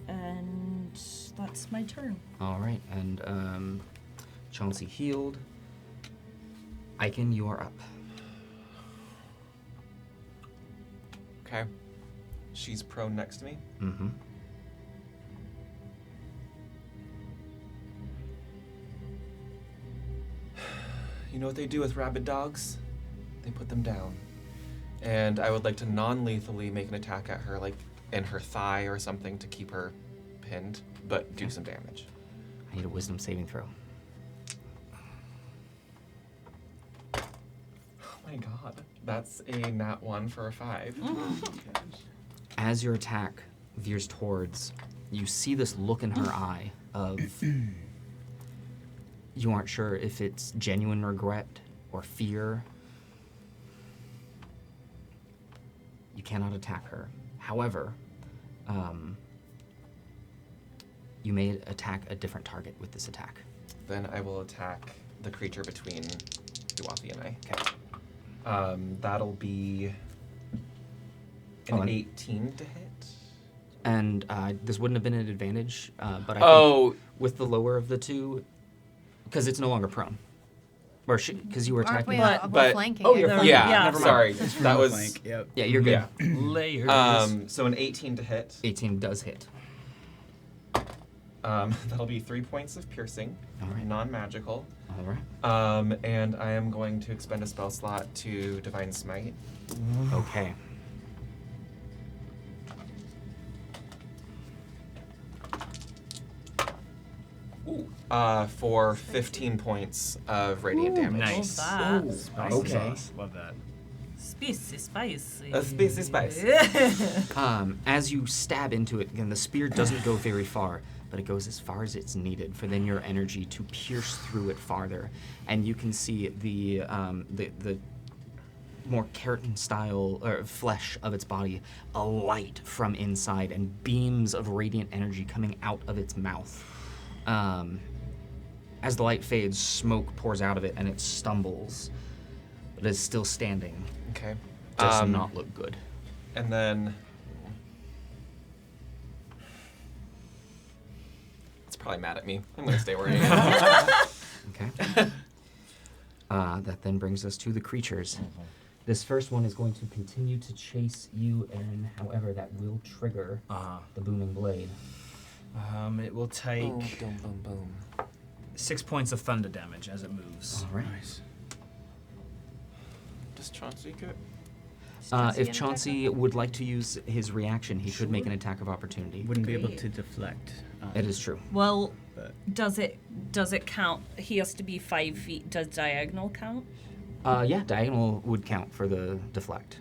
And that's my turn. All right. And Chauncey healed. Ike, you are up. Okay. She's prone next to me. Mm-hmm. You know what they do with rabid dogs? They put them down. And I would like to non-lethally make an attack at her, like in her thigh or something, to keep her pinned, but do some damage. I need a wisdom saving throw. Oh my god. That's a nat 1 for a 5. As your attack veers towards, you see this look in her eye of you aren't sure if it's genuine regret or fear. You cannot attack her. However, you may attack a different target with this attack. Then I will attack the creature between Duathi and I. Okay. That'll be Oh, an and- 18 to hit. And this wouldn't have been an advantage, but I Oh, think with the lower of the two, because it's no longer prone. Or because you were Aren't we attacking. but- flanking? Oh, you're it? flanking. yeah, Never mind. sorry. It's from That the was flank. Yep. Yeah, you're good. yeah. Layers. So an 18 to hit. 18 does hit. That'll be 3 points of piercing, All right. non-magical. All right. And I am going to expend a spell slot to Divine Smite. Okay. Ooh. For 15 points of radiant damage. Nice. That. Nice Okay. sauce. Love that. Spicy, spicy. A spicy spice. As you stab into it, again, the spear doesn't go very far, but it goes as far as it's needed for then your energy to pierce through it farther, and you can see the more keratin style or flesh of its body alight from inside, and beams of radiant energy coming out of its mouth. As the light fades, smoke pours out of it, and it stumbles, but is still standing. Okay. Does not look good. And then it's probably mad at me. I'm gonna stay where I am. Okay. That then brings us to the creatures. This first one is going to continue to chase you, Aaron. However, that will trigger the booming blade. It will take Boom, boom, boom, boom. 6 points of thunder damage as it moves. All right. Nice. Does Chauncey get? If Chauncey would like to use his reaction, he could make an attack of opportunity. Wouldn't be able Great. to deflect. It is true. Well, But does it count? He has to be 5 feet. Does diagonal count? Yeah, diagonal would count for the deflect.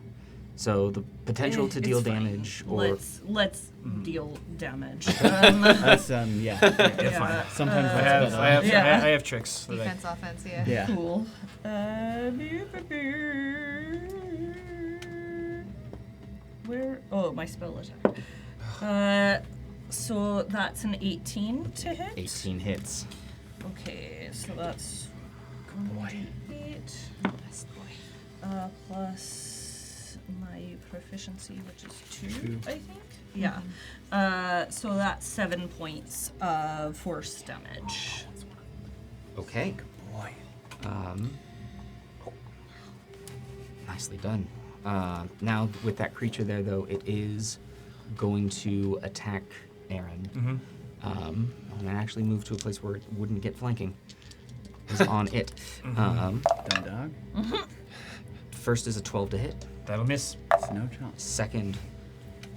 So the potential to It's deal fine. damage, or Let's deal damage. that's yeah. Yeah, fine. Sometimes I that's have, better. Yeah. I have tricks. that I- Defense, offense, yeah. Yeah. Cool. Where? Oh, my spell attack. So that's an 18 to hit. 18 hits. Okay, so that's 8 plus my proficiency, which is 2, I think. Yeah. So that's 7 points of force damage. Okay. Boy. Nicely done. Now, with that creature there, though, it is going to attack Aaron. And actually move to a place where it wouldn't get flanking. Is on it. Dumb dog. First is a 12 to hit. That'll miss. It's no chance. Second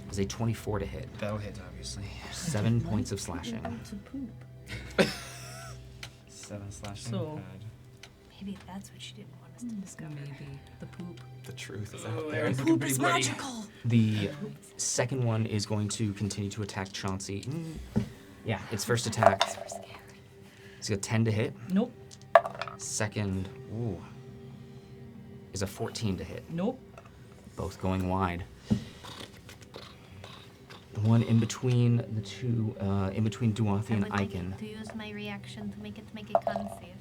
is a 24 to hit. That'll hit, obviously. 7 points of slashing. To poop. 7 slashing. So- Maybe that's what she didn't want us to discover. Maybe the poop. The truth is out there. Aaron's looking pretty bloody. The second one is going to continue to attack Chauncey. Yeah, its first attack. It's got 10 to hit. Nope. Second, is a 14 to hit. Nope. Both going wide. The one in between the two, in between Duathi I and would like Icon, to use my reaction to make a con save.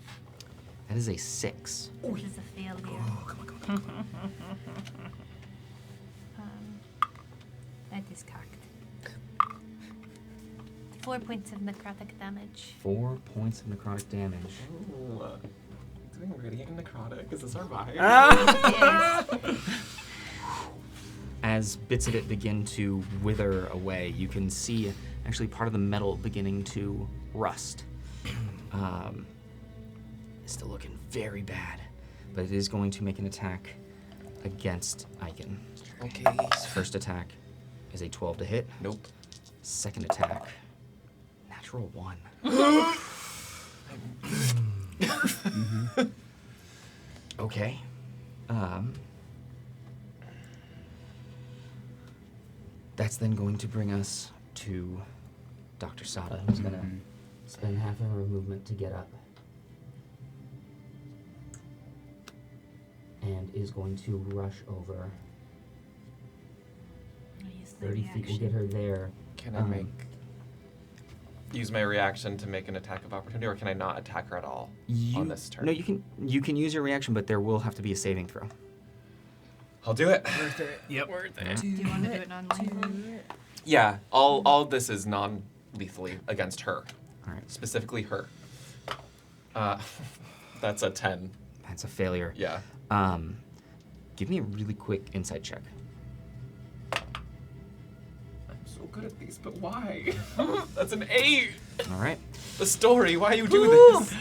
that is a 6. Which is a failure. Oh, come on. That is cocked. 4 points of necrotic damage. 4 points of necrotic damage. Ooh, doing radiant necrotic. Is this our vibe? Yes. As bits of it begin to wither away, you can see actually part of the metal beginning to rust. It's still looking very bad, but it is going to make an attack against Icon. Okay. Its first attack is a 12 to hit. Nope. Second attack, natural 1. Okay. That's then going to bring us to Dr. Sada, who's going to spend half of her movement to get up. And is going to rush over. I use the 30 feet will reaction. get her there. Can I use my reaction to make an attack of opportunity, or can I not attack her at all on this turn? No, you can use your reaction, but there will have to be a saving throw. I'll do it. Yep. Do you want to do it non-lethal? Yeah, all this is non-lethally against her, All right. specifically her. That's a 10. That's a failure. Yeah. Give me a really quick insight check. I'm so good at these, but why? That's an 8. All right. The story. Why you do this?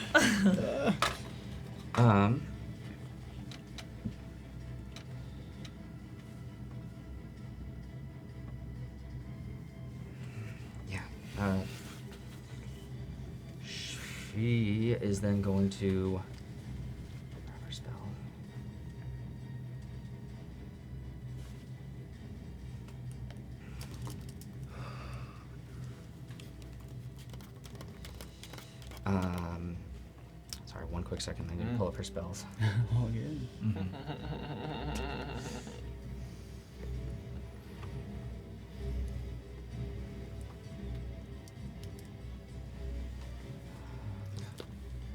Yeah. She is then going to grab her spell. quick second. I need to pull up her spells. All good.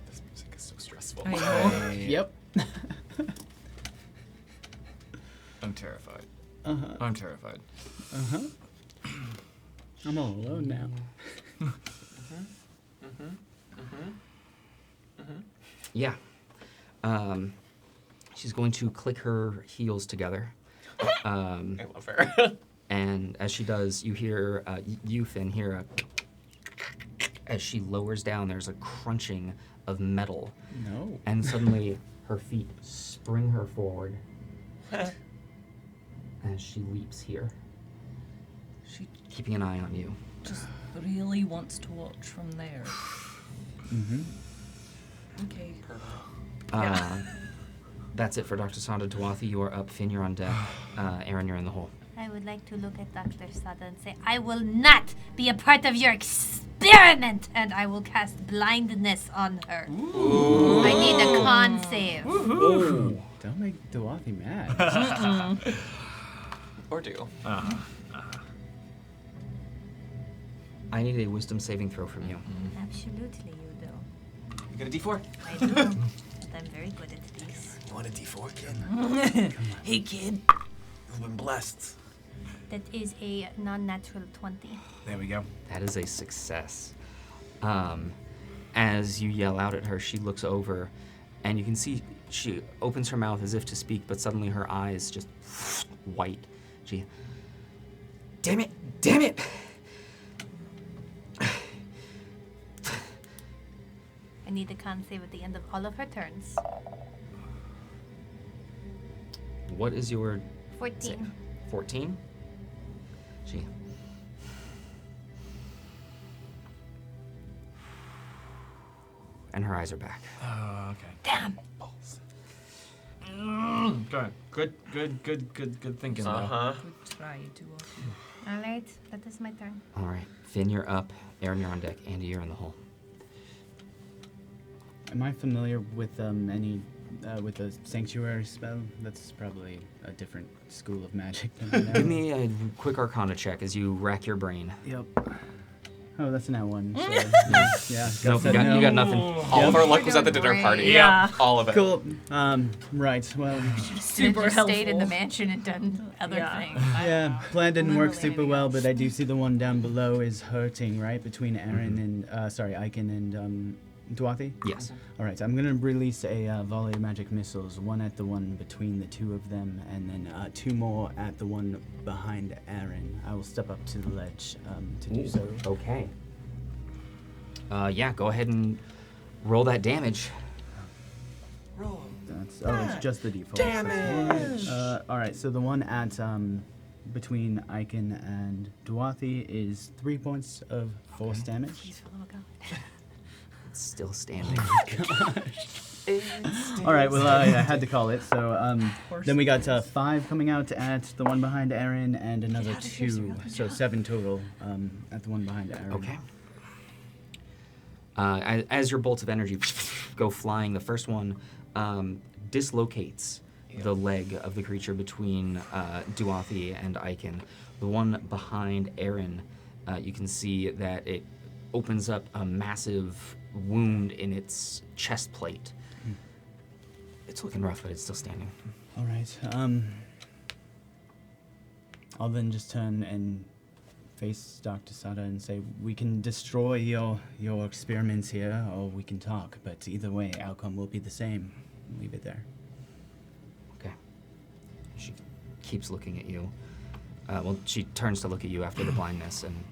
This music is so stressful. I know. Yep. I'm terrified. Uh-huh. I'm terrified. Uh-huh. I'm all alone now. Yeah. She's going to click her heels together. I love her. And as she does, you hear, you Finn hear a, as she lowers down, there's a crunching of metal. No. And suddenly her feet spring her forward as she leaps here, She keeping an eye on you. just really wants to watch from there. Mm-hmm. Okay. That's it for Dr. Sada Tuathi. You are up. Finn, you're on deck. Aaron, you're in the hole. I would like to look at Dr. Sada and say, I will not be a part of your experiment! And I will cast blindness on her. Ooh. I need a con save. Ooh. Don't make Duathi mad. Or do. I need a wisdom saving throw from you. Absolutely, you do. You got a D4? I do. But I'm very good at these. You want a D4, kid? Hey, kid. You've been blessed. That is a non-natural 20. There we go. That is a success. As you yell out at her, she looks over, and you can see she opens her mouth as if to speak, but suddenly her eyes just white. She, damn it, damn it! I need a con save at the end of all of her turns. What is your 14. save? 14? She. And her eyes are back. Okay. Damn! Good thinking. Uh-huh. Good try, Duathi. Alright, that is my turn. All right. Finn, you're up. Aaron, you're on deck. Andy, you're in the hole. Am I familiar with any with a sanctuary spell? That's probably a different school of magic than I know. Give me a quick Arcana check as you rack your brain. Yep. Oh, that's an L1. So, yeah. Nope, said you got nothing. All of our luck was at the dinner party. Yeah. All of it. Cool. Right. Well, Super just stayed in the helpful. mansion and done other Yeah. things. yeah. Plan didn't work Literally super anything well, else. but I do see the one down below is hurting, right? Between Aaron and Aiken and Duathi. Yes. All right, so I'm gonna release a volley of magic missiles, one at the one between the two of them, and then two more at the one behind Aaron. I will step up to the ledge to do so. Okay. Yeah, go ahead and roll that damage. That's it's just the default. Damage. All right, so the one at between Aiken and Duathi is 3 points of force damage. Peaceful little god. It's still standing. All right, well, I had to call it. So then we got 5 coming out at the one behind Aaron, and another 2, so 7 total at the one behind Aaron. Okay. As your bolts of energy go flying, the first one dislocates the leg of the creature between Duathi and Aiken. The one behind Aaron, you can see that it opens up a massive wound in its chest plate. It's looking rough, but it's still standing. All right. I'll then just turn and face Dr. Sada and say, we can destroy your experiments here, or we can talk, but either way, outcome will be the same. Leave it there. Okay. She keeps looking at you. Well, she turns to look at you after the blindness and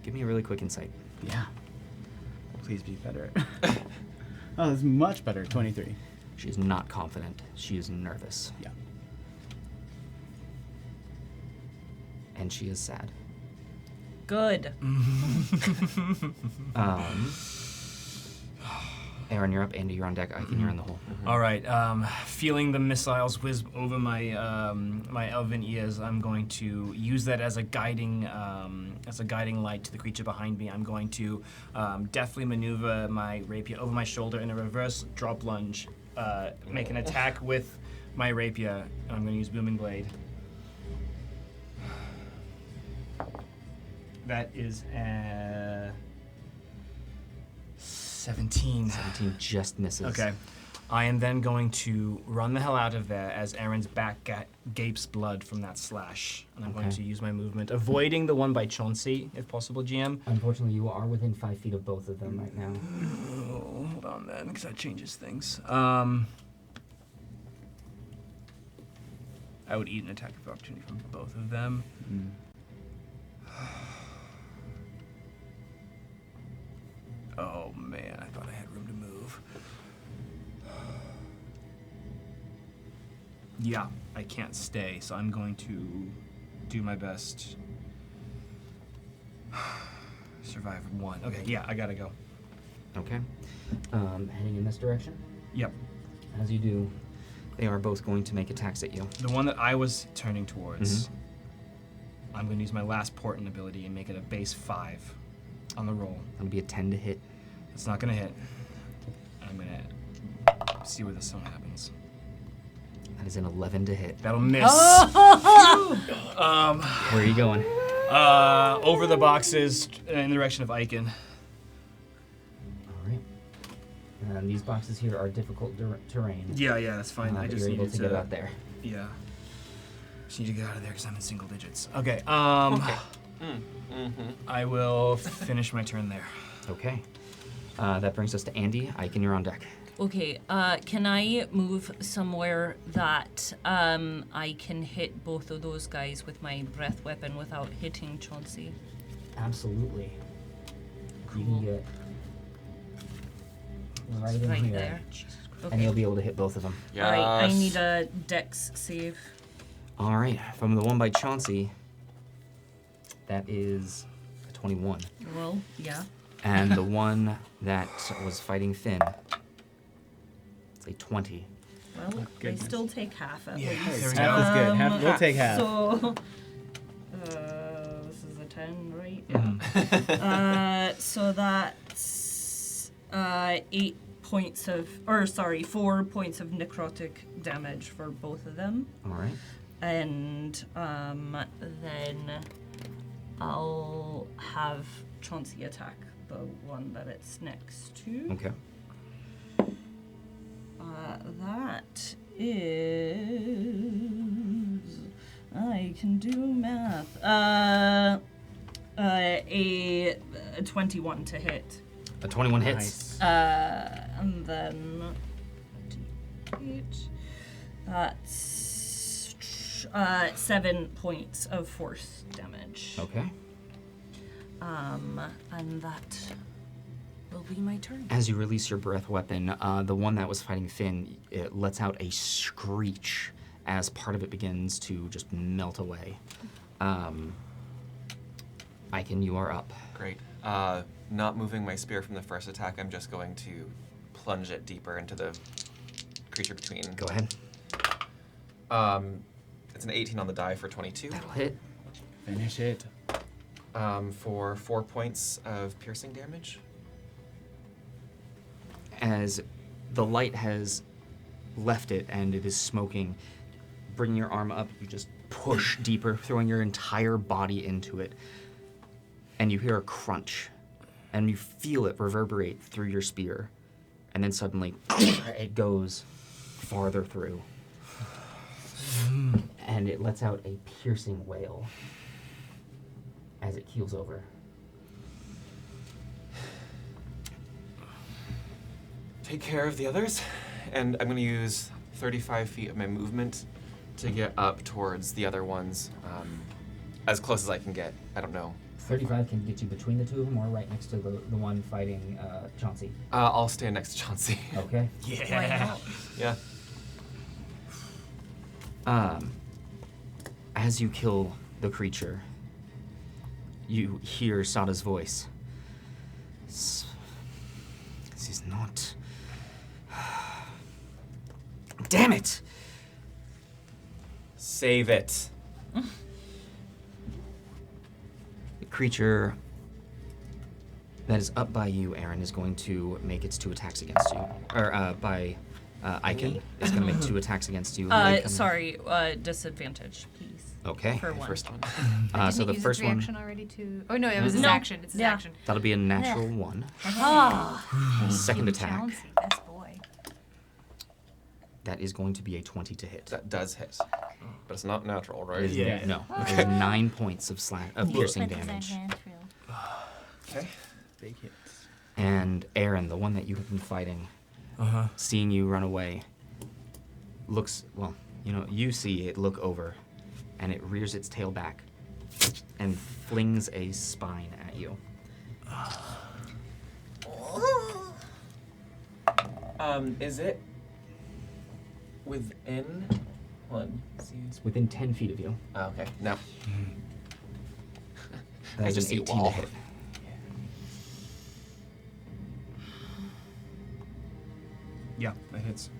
give me a really quick insight. Yeah. Please be better. Oh, it's much better. 23. She is not confident. She is nervous. Yeah. And she is sad. Aaron, you're up. Andy, you're on deck. Icon, you're in the hole. All right. Feeling the missiles whiz over my my elven ears, I'm going to use that as a guiding light to the creature behind me. I'm going to deftly maneuver my rapier over my shoulder in a reverse drop lunge, make an attack with my rapier, and I'm going to use Booming Blade. That is 17. 17 just misses. Okay. I am then going to run the hell out of there as Aaron's back gapes blood from that slash. And I'm going Okay. to use my movement, avoiding the one by Chauncey, if possible, GM. Unfortunately, you are within 5 feet of both of them right now. Oh, hold on then, because that changes things. I would eat an attack of opportunity from both of them. Oh man, I thought I had room to move. Yeah, I can't stay, so I'm going to do my best. Survive one. Okay, yeah, I gotta go. Okay. Heading in this direction. Yep. As you do, they are both going to make attacks at you. The one that I was turning towards, I'm going to use my last portent ability and make it a base 5 on the roll. That'll be a 10 to hit. It's not going to hit. I'm going to see where this one happens. That is an 11 to hit. That'll miss. Where are you going? Over the boxes in the direction of Icon. All right. And these boxes here are difficult terrain. Yeah, that's fine. I but just you're able needed to get out there. Yeah. Just need to get out of there because I'm in single digits. Okay. I will finish my turn there. Okay. That brings us to Andy. Icon, you're on deck. Okay, can I move somewhere that I can hit both of those guys with my breath weapon without hitting Chauncey? Absolutely. You can get right in Right here. there. And Okay. you'll be able to hit both of them. Yes. Alright, I need a dex save. All right. From the one by Chauncey, that is a 21. Well, yeah. And the one that was fighting Finn, it's a 20. Well, I goodness. still take half at Yeah, least. there we Half is good. Half, we'll take half. So, this is a 10, right? Mm-hmm. Yeah. So that's 4 points of necrotic damage for both of them. All right. And then I'll have Chauncey attack the one that it's next to. Okay. That is... I can do math. A 21 to hit. A 21 hits. And then... That's 7 points of force damage. Okay. And that will be my turn. As you release your breath weapon, the one that was fighting Finn, it lets out a screech as part of it begins to just melt away. Icon, you are up. Great. Not moving my spear from the first attack, I'm just going to plunge it deeper into the creature between. Go ahead. It's an 18 on the die for 22. That'll hit. Finish it. For 4 points of piercing damage. As the light has left it and it is smoking, bringing your arm up, you just push deeper, throwing your entire body into it. And you hear a crunch, and you feel it reverberate through your spear. And then suddenly, it goes farther through. And it lets out a piercing wail as it keels over. Take care of the others, and I'm going to use 35 feet of my movement to get up towards the other ones, as close as I can get. I don't know. 35 can get you between the two of them or right next to the one fighting Chauncey. I'll stand next to Chauncey. Okay. Yeah. Yeah. As you kill the creature, you hear Sada's voice. This is not Damn it! Save it. The creature that is up by you, Aaron, is going to make its 2 attacks against you. Or by Icon is going to make 2 attacks against you. Lycan- Sorry, disadvantage, please. Okay. For one. First one. So the first one, reaction already to. Oh no, it was his No. action. It's his Yeah. action. that'll be a natural 1. Oh, Second attack, Chauncey, best boy. that is going to be a 20 to hit. That does hit. But it's not natural, It right? is Yeah. No, it is 9 points of piercing But it's damage. natural. Okay. Big hits. And Aaron, the one that you have been fighting, seeing you run away, looks, well, you see it look over, and it rears its tail back and flings a spine at you. Is it within? One. See. It's within 10 feet of you. Oh, okay. No. That I is just an see 18 wall. to hit. Yeah, that hits.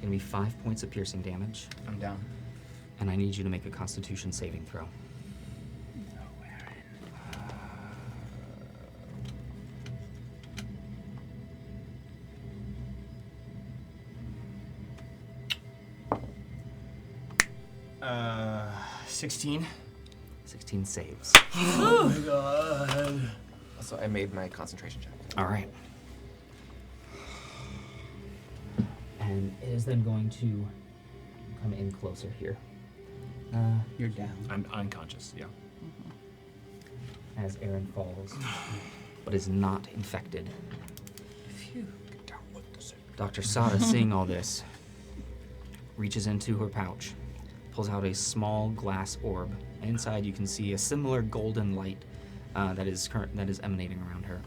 Gonna be 5 points of piercing damage, I'm down. and I need you to make a Constitution saving throw. Uh, 16. 16 saves. Oh my god. So I made my concentration check. All right. And it is then going to come in closer here. You're down. I'm unconscious, yeah. As Aaron falls, but is not infected. Phew. Dr. Sada, seeing all this, reaches into her pouch, pulls out a small glass orb. Inside, you can see a similar golden light that is emanating around her.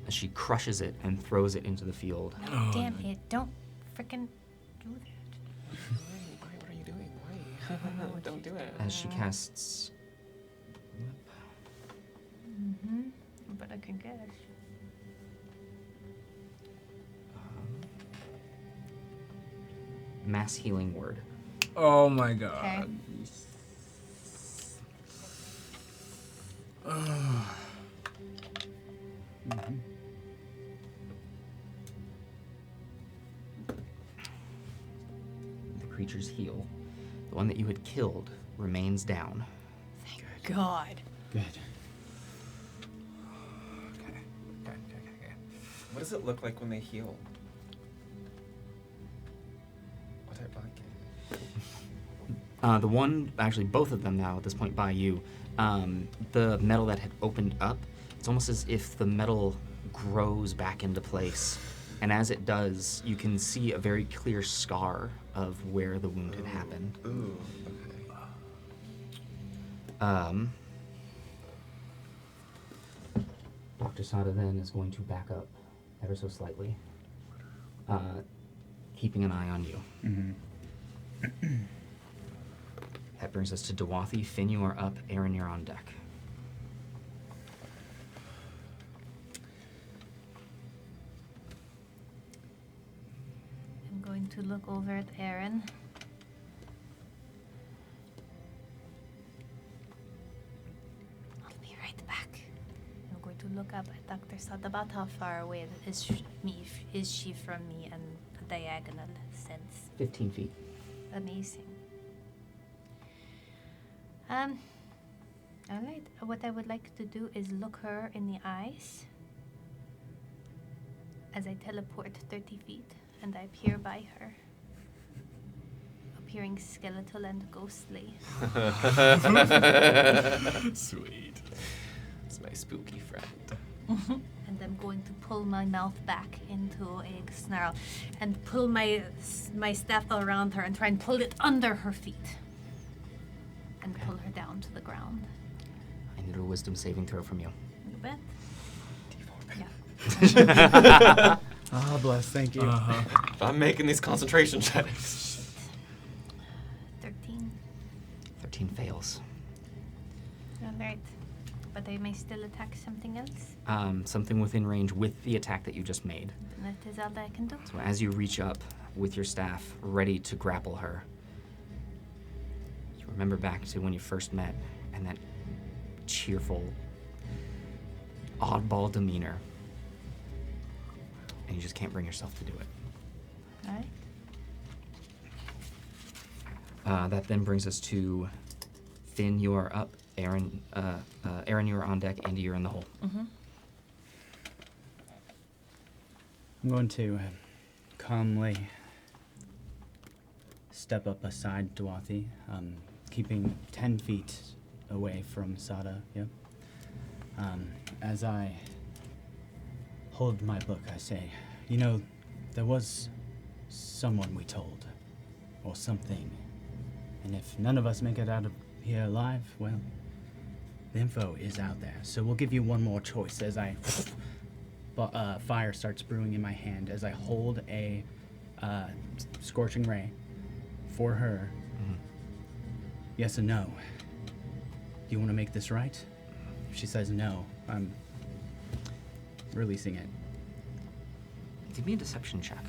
As she crushes it and throws it into the field. No, damn it. Don't frickin' do that. Why? What are you doing? Why? Don't do it. As she casts But I can guess. Mass Healing Word. Oh my god. Okay. The creatures heal. The one that you had killed remains down. God. Good. Okay. What does it look like when they heal? What I like. The one, actually both of them now at this point by you, the metal that had opened up, it's almost as if the metal grows back into place. And as it does, you can see a very clear scar of where the wound had happened. Ooh. Okay. Dr. Sada then is going to back up ever so slightly, keeping an eye on you. That brings us to Dawathi. Finn, you are up. Aaron, you're on deck. I'm going to look over at Aaron. I'll be right back. I'm going to look up at Dr. Sad. About how far away is she from me in a diagonal sense? 15 feet. Amazing. Alright. What I would like to do is look her in the eyes as I teleport 30 feet and I peer by her, appearing skeletal and ghostly. Sweet. It's my spooky friend. And I'm going to pull my mouth back into a snarl and pull my staff around her and try and pull it under her feet and pull her down to the ground. I need a wisdom saving throw from you. You bet. Ah, bless. Thank you. If I'm making these concentration checks. 13. 13 fails. Alright. But they may still attack something else. Something within range with the attack that you just made. That is all I can do. So as you reach up with your staff, ready to grapple her, you remember back to when you first met and that cheerful, oddball demeanor. And you just can't bring yourself to do it. All right. That then brings us to Finn, you are up. Aaron, you are on deck. Andy, you're in the hole. Mm-hmm. I'm going to calmly step up beside Dwathi, keeping 10 feet away from Sada. Yep. As I hold my book, I say, you know, there was someone we told, or something. And if none of us make it out of here alive, well, the info is out there. So we'll give you one more choice as I... fire starts brewing in my hand as I hold a scorching ray for her. Mm-hmm. Yes and no. You want to make this right? If she says no, I'm releasing it. Give me a deception check.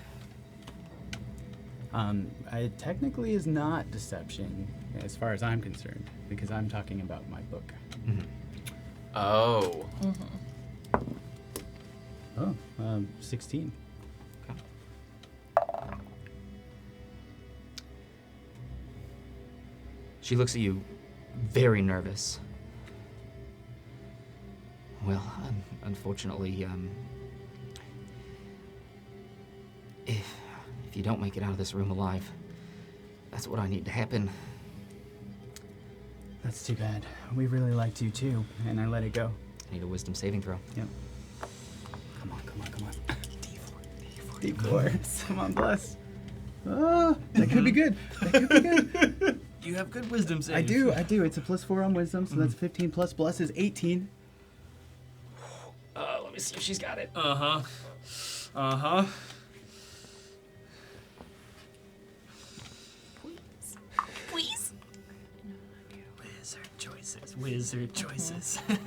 It technically is not deception, as far as I'm concerned, because I'm talking about my book. Mm-hmm. Oh. Oh, 16. Okay. She looks at you, very nervous. Well, unfortunately, if you don't make it out of this room alive, that's what I need to happen. That's too bad. We really liked you too, and I let it go. I need a wisdom saving throw. Yep. Come on. D4. Come on, bless. Oh, that could be good. You have good wisdom saves. I do. It's a +4 on wisdom, so that's 15 plus bless is 18. Let me see if she's got it. Uh-huh. Please. Wizard choices. Right,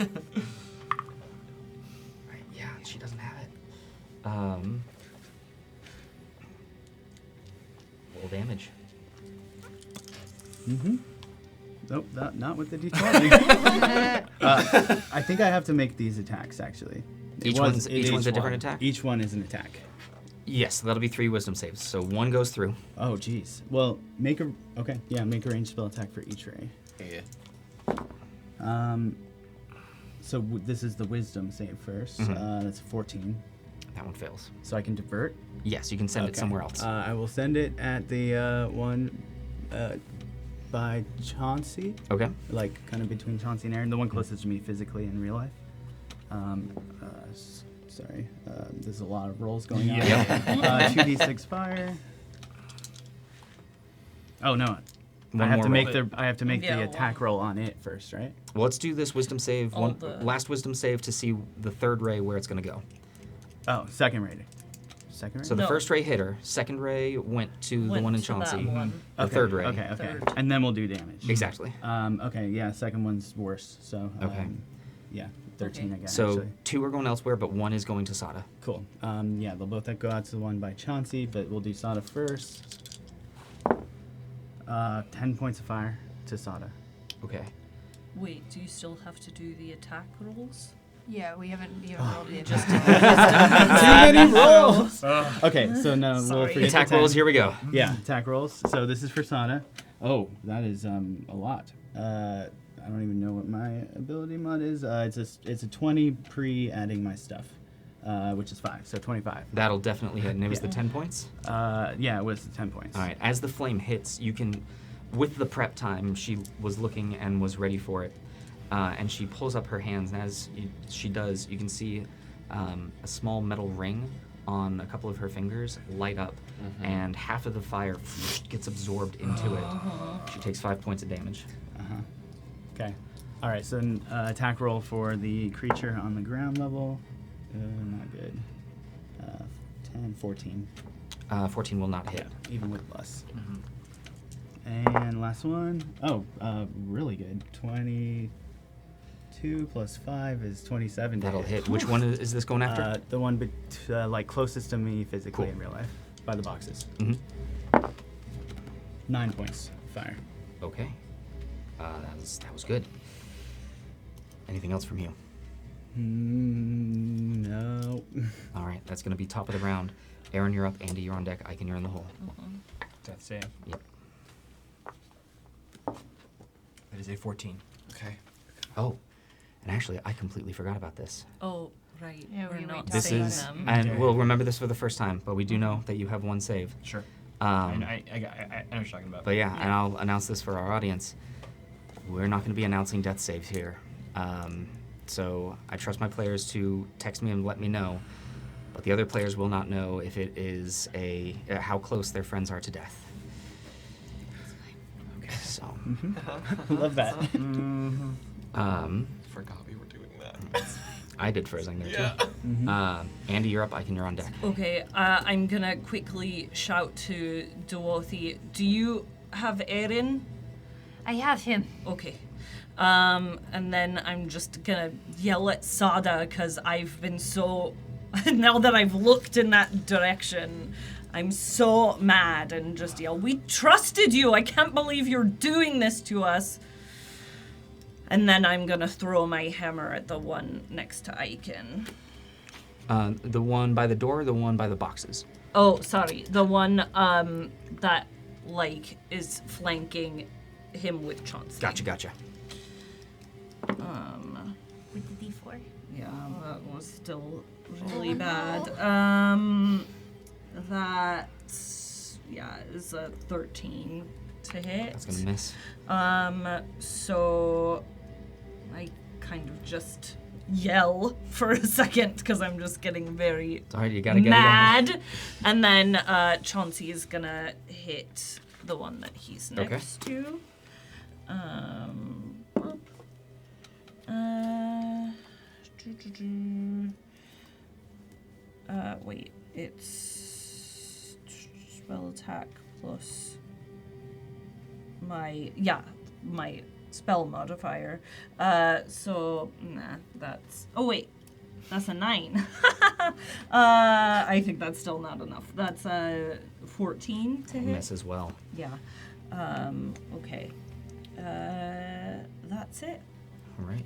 yeah, she doesn't have it. Roll damage. Mm-hmm. Nope, not with the D20. I think I have to make these attacks, actually. Each one's a different attack? Each one is an attack. Yes, that'll be 3 wisdom saves. So 1 goes through. Oh, geez. Well, make a ranged spell attack for each ray. Yeah. So this is the wisdom save first. Mhm. That's 14. That one fails. So I can divert. Yes, you can send it Okay. somewhere else. I will send it at the one by Chauncey, Okay. like kind of between Chauncey and Aaron, the one closest to me physically in real life. Sorry, there's a lot of rolls going on. Yep. 2d6 fire. Oh no, One I have more to make roll. the Yeah, the attack roll on it first, right? Well, let's do this wisdom save. All the- Last wisdom save to see the third ray where it's going to go. Oh, second rating. Second ray. So the No. first ray hit her. Second ray went to the one in to that Chauncey. one. The Okay, third ray. Okay. Third. And then we'll do damage. Exactly. Okay, yeah, second one's worse. So Okay. yeah, 13 Okay. again. So actually. 2 are going elsewhere, but 1 is going to Sada. Cool. Yeah, they'll both go out to the one by Chauncey, but we'll do Sada first. 10 points of fire to Sada. Okay. Wait, do you still have to do the attack rolls? Yeah, we haven't rolled the Just attack. Too many rolls. Okay, so no, we'll Sorry. forget Attack the rolls, 10. here we go. Yeah, attack rolls. So this is for Sada. Oh, that is a lot. I don't even know what my ability mod is. It's a 20 pre adding my stuff, which is 5, so 25. That'll definitely hit. And it was Yeah. the 10 points? Yeah, it was 10 points. All right. As the flame hits, you can, with the prep time, she was looking and was ready for it. And she pulls up her hands, and as she does, you can see a small metal ring on a couple of her fingers light up, and half of the fire gets absorbed into it. She takes 5 points of damage. Okay. All right, so attack roll for the creature on the ground level. Not good. 10, 14. 14 will not hit. Even with plus. And last one. Oh, really good. 22. 2 plus 5 is 27. to That'll hit. hit. Which one is this going after? The one like closest to me physically Cool. in real life, by the boxes. Mm-hmm. 9 points fire. Okay. That was good. Anything else from you? No. All right, that's going to be top of the round. Aaron, you're up. Andy, you're on deck. Icon, you're in the hole. Death save. Yep. That is a 14. Okay. Oh, and actually, I completely forgot about this. Oh, right. Yeah, We're we not This saying is, them. and we'll remember this for the first time, but we do know that you have one save. Sure. Um, I know what you're talking about. But yeah, and I'll announce this for our audience. We're not going to be announcing death saves here. So I trust my players to text me and let me know. But the other players will not know if it is how close their friends are to death. Okay, so. Love that. Forgot we were doing that. I did Frizzing there Yeah. too. Andy, you're up. Icon, you're on deck. Okay, I'm gonna quickly shout to Dorothy. Do you have Erin? I have him. Okay. And then I'm just gonna yell at Sada because I've been so. Now that I've looked in that direction, I'm so mad and just yell, "We trusted you! I can't believe you're doing this to us!" And then I'm gonna throw my hammer at the one next to Icon. The one by the door, or the one by the boxes. Oh, sorry. The one that like is flanking him with Chauncey. Gotcha. With the D4. Yeah, that was still really bad. That's is a 13 to hit. That's gonna miss. So I kind of just yell for a second because I'm just getting very It's alright, you gotta get it out. mad. And then Chauncey is gonna hit the one that he's Okay. next to. Wait, it's spell attack plus my spell modifier. So that's that's a 9. I think that's still not enough. That's a 14 to hit. Miss as well. Yeah. Okay. That's it. All right.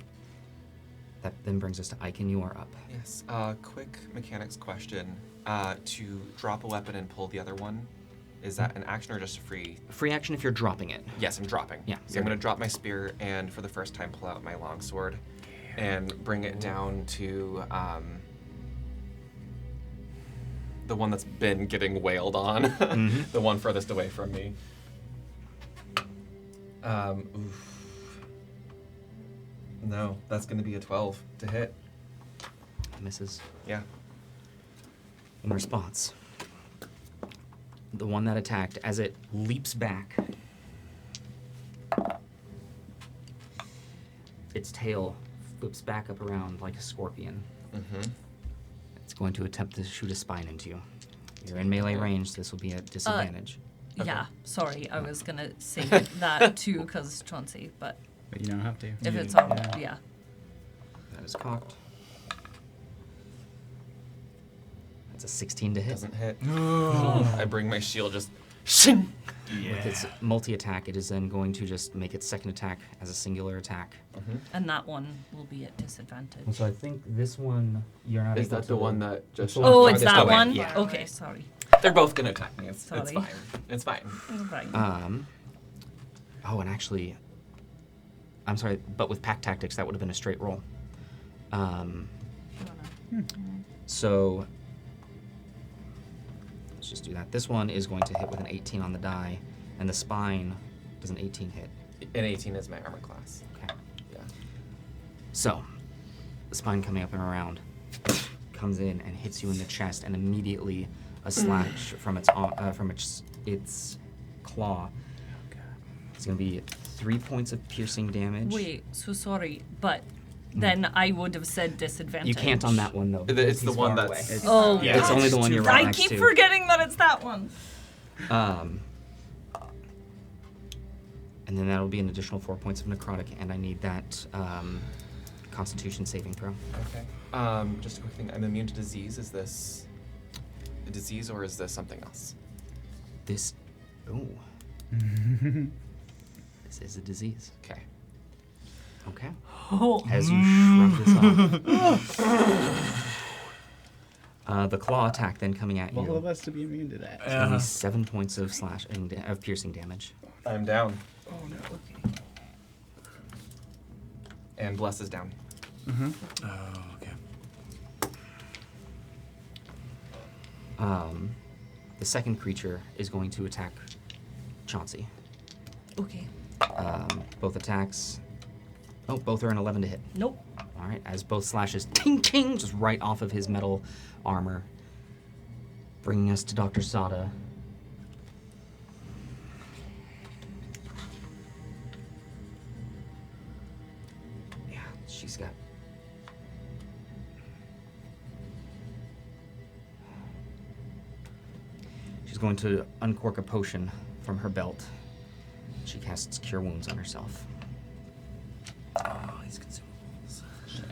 That then brings us to Icon. You are up. Yes. Quick mechanics question. To drop a weapon and pull the other one, is that an action or just a free? Free action if you're dropping it. Yes, I'm dropping. Yeah, So I'm going to drop my spear and for the first time pull out my longsword and bring it down to the one that's been getting wailed on, the one furthest away from me. Oof. No, that's going to be a 12 to hit. Misses. Yeah. In response, the one that attacked, as it leaps back, its tail flips back up around like a scorpion. Mm-hmm. It's going to attempt to shoot a spine into you. You're in melee range. This will be at disadvantage. Yeah, sorry, I was gonna say that too, because Chauncey, but But you don't have to. if it's on, yeah. That is cocked. That's a 16 to hit. Doesn't hit. I bring my shield just shing. With its multi-attack, it is then going to just make its second attack as a singular attack. And that one will be at disadvantage. So I think this one, you're not Is able that to the one that just? Oh, it's farthest that away. one? Yeah. Okay, sorry. They're both gonna attack me. It's Sorry. fine. It's fine. Right. Oh, and actually, I'm sorry, but with pack tactics, that would have been a straight roll. So let's just do that. This one is going to hit with an 18 on the die, and the spine does an 18 hit. An 18 is my armor class. Okay. Yeah. So the spine coming up and around comes in and hits you in the chest, and immediately a slash from its claw. It's going to be 3 points of piercing damage. Wait, so sorry, but then I would have said disadvantage. You can't on that one though. It's because the he's one far that's- away. Oh, Yeah. It's only the one you're right I next keep to. forgetting that it's that one. And then that'll be an additional 4 points of necrotic, and I need that Constitution saving throw. Okay. Just a quick thing. I'm immune to disease. Is this a disease or is this something else? This. Oh. This is a disease. Okay. Okay. Oh. As you shrug this off. The claw attack then coming at you. All of us to be immune to that. It's gonna be 7 points of of piercing damage. I'm down. Oh no. And Bless is down. Oh, okay. The second creature is going to attack Chauncey. Okay. Both attacks. Oh, both are an 11 to hit. Nope. All right, as both slashes ting ting just right off of his metal armor, bringing us to Dr. Sada. Yeah, she's got. She's going to uncork a potion from her belt. She casts Cure Wounds on herself. Oh, these consumables.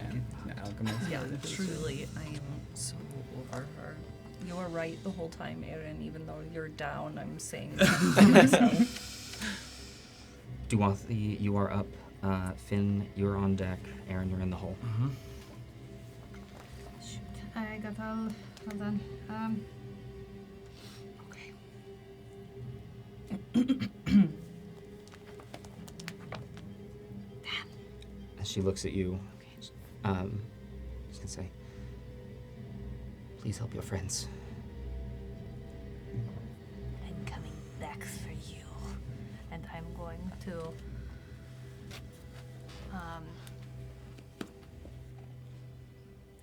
An alchemist. Yeah, truly, I am so over her. You were right the whole time, Aaron. Even though you're down, I'm saying that to myself. Duathi, you are up. Finn, you're on deck. Aaron, you're in the hole. Mm-hmm. Shoot, I got all. Hold on. Okay. As she looks at you, she's gonna say, "Please help your friends." I'm coming back for you. And I'm going to.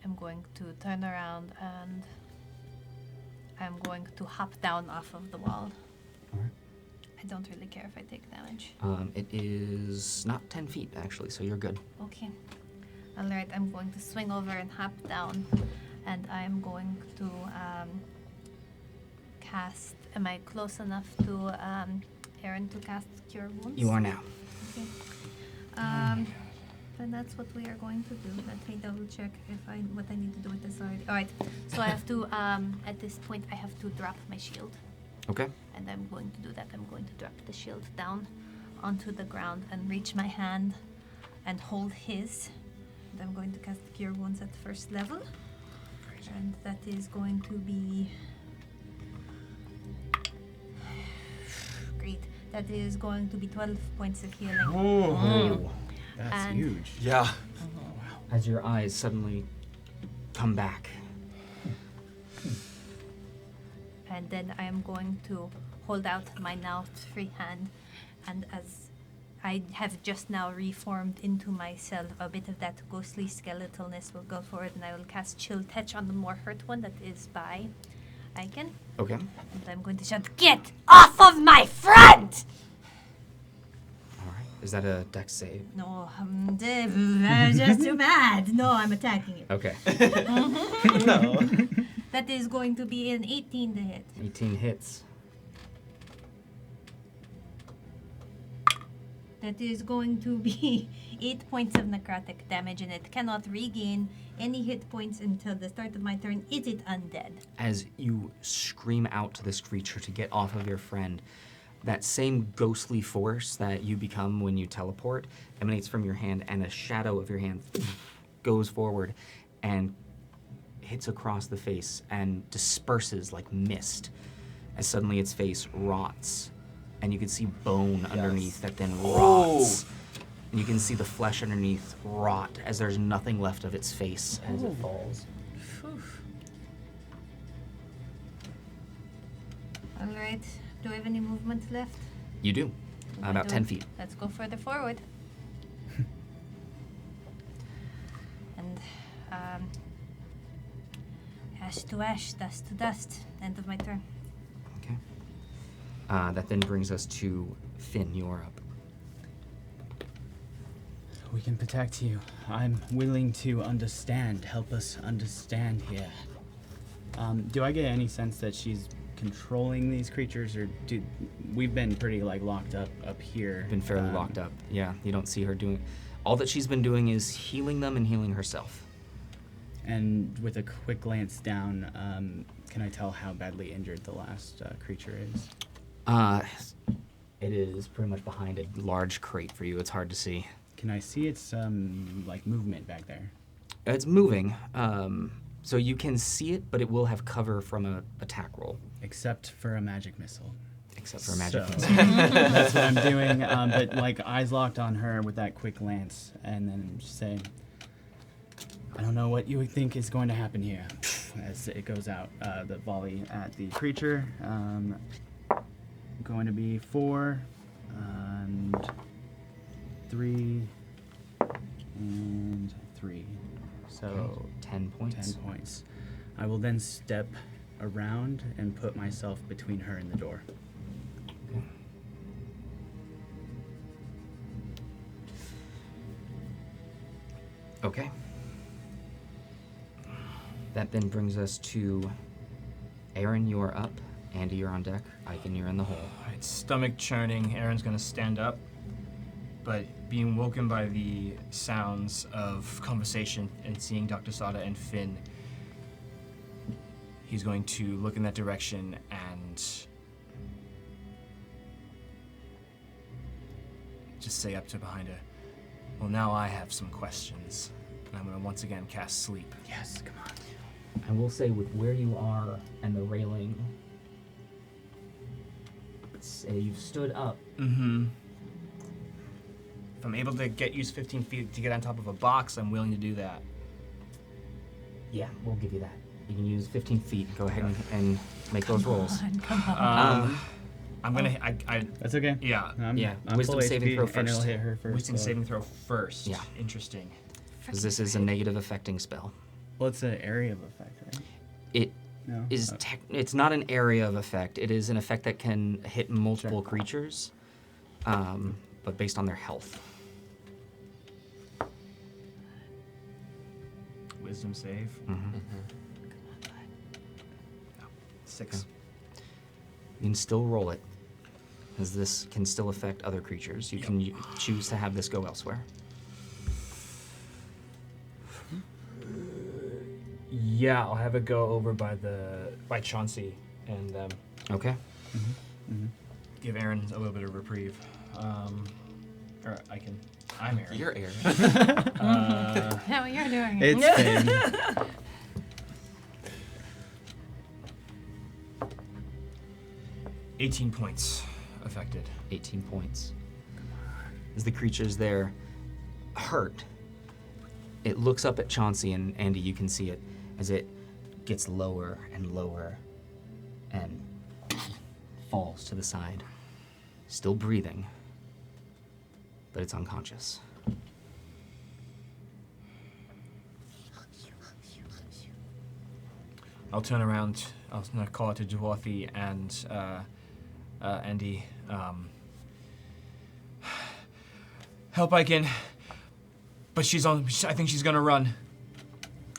I'm going to turn around and I'm going to hop down off of the wall. Alright. I don't really care if I take damage. It is not 10 feet actually, so you're good. Okay. Alright, I'm going to swing over and hop down. And I'm going to cast. Am I close enough to Aaron to cast Cure Wounds? You are now. Okay. Then that's what we are going to do. Let me double check what I need to do with this already. Alright. So I have to at this point I have to drop my shield. Okay. And I'm going to do that. I'm going to drop the shield down onto the ground and reach my hand and hold his. And I'm going to cast Cure Wounds at first level. And that is going to be... Great. That is going to be 12 points of healing. Oh. That's And- huge. Yeah. As your eyes suddenly come back. And then I am going to hold out my now free hand. And as I have just now reformed into myself, a bit of that ghostly skeletalness will go forward, and I will cast Chill Touch on the more hurt one that is by Aiken. Okay. And I'm going to shout, "Get off of my friend!" All right. Is that a dex save? No, I'm just too mad. No, I'm attacking it. Okay. No. That is going to be an 18 to hit. 18 hits. That is going to be 8 points of necrotic damage, and it cannot regain any hit points until the start of my turn. Is it undead? As you scream out to this creature to get off of your friend, that same ghostly force that you become when you teleport emanates from your hand, and a shadow of your hand goes forward and hits across the face and disperses like mist, as suddenly its face rots, and you can see bone underneath that then rots. And you can see the flesh underneath rot as there's nothing left of its face as it falls. Alright. Do I have any movement left? You do. I About do. 10 feet. Let's go further forward. And, ash to ash, dust to dust. End of my turn. Okay. That then brings us to Finn. You're up. We can protect you. I'm willing to understand. Help us understand here. Do I get any sense that she's controlling these creatures, or we've been pretty like locked up here? Been fairly locked up. Yeah, you don't see her doing. All that she's been doing is healing them and healing herself. And with a quick glance down, can I tell how badly injured the last creature is? It is pretty much behind a large crate for you. It's hard to see. Can I see its like movement back there? It's moving, so you can see it, but it will have cover from a attack roll. Except for a magic missile. Except for a magic So, missile. that's what I'm doing. But like eyes locked on her with that quick glance, and then just saying, "I don't know what you would think is going to happen here." As it goes out, the volley at the creature, going to be 4, and 3, and 3. So Okay, 10 points. 10 points. I will then step around and put myself between her and the door. Okay. That then brings us to Aaron, you're up. Andy, you're on deck. Icon, you're in the hole. Alright, stomach churning. Aaron's gonna stand up, but being woken by the sounds of conversation and seeing Dr. Sada and Finn, he's going to look in that direction and just say up to behind her, "Well, now I have some questions." And I'm gonna once again cast sleep. Yes, come on. I will say with where you are and the railing, you've stood up. Mm-hmm. If I'm able to get use 15 feet to get on top of a box, I'm willing to do that. Yeah, we'll give you that. You can use 15 feet. Go ahead and make those rolls. Come on. I'm gonna. That's okay. Yeah. Yeah, I'm wisdom full saving HP, throw and it'll first. hit her first. Wisdom so- saving throw first. Yeah. Interesting. Because this is a negative affecting spell. Well, it's an area of effect, right? It No. is. It's not an area of effect. It is an effect that can hit multiple creatures, but based on their health. Wisdom save. Mm-hmm. 6. You can still roll it, as this can still affect other creatures. You can choose to have this go elsewhere. Yeah, I'll have it go over by Chauncey and Okay. give Aaron a little bit of reprieve. Or I'm Aaron. You're Aaron. How you're doing it. It's Finn. 18 points affected. 18 points. As the creature's there, hurt, it looks up at Chauncey, and Andy, you can see it as it gets lower and lower and falls to the side. Still breathing, but it's unconscious. I'll turn around. I'll call it to Dwarfi and Andy. Help Icon, but she's on. I think she's gonna run.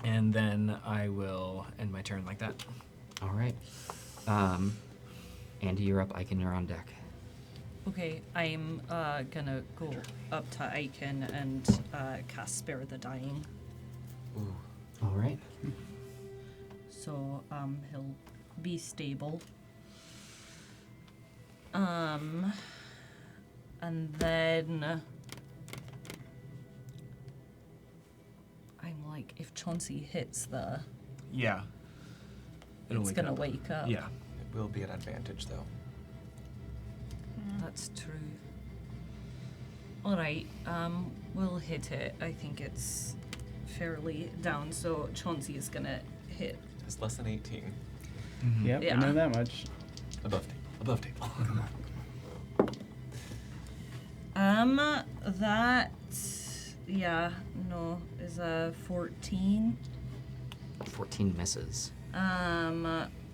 And then I will end my turn like that. All right. Andy, you're up. Icon, you're on deck. Okay, I'm gonna go up to Icon and cast Spare the Dying. All right. So he'll be stable. And then I'm like, if Chauncey hits the, Yeah. it's gonna wake up. Yeah. It will be an advantage, though. That's true. All right, we'll hit it. I think it's fairly down, so Chauncey is gonna hit. It's less than 18. Yep, Yeah. I know that much. Above table. Above table. That, yeah, no, is a 14. 14 misses.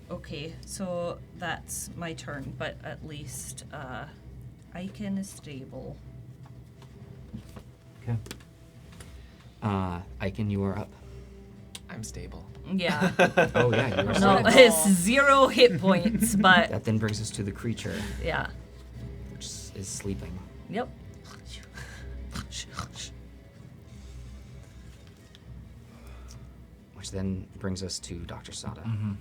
Okay, so that's my turn, but at least, Icon is stable. Okay. Icon, you are up. I'm stable. Yeah. Oh, yeah, you are No, stable. it's 0 hit points, but That then brings us to the creature, yeah. which is sleeping. Yep. Which then brings us to Dr. Sada. Mm-hmm.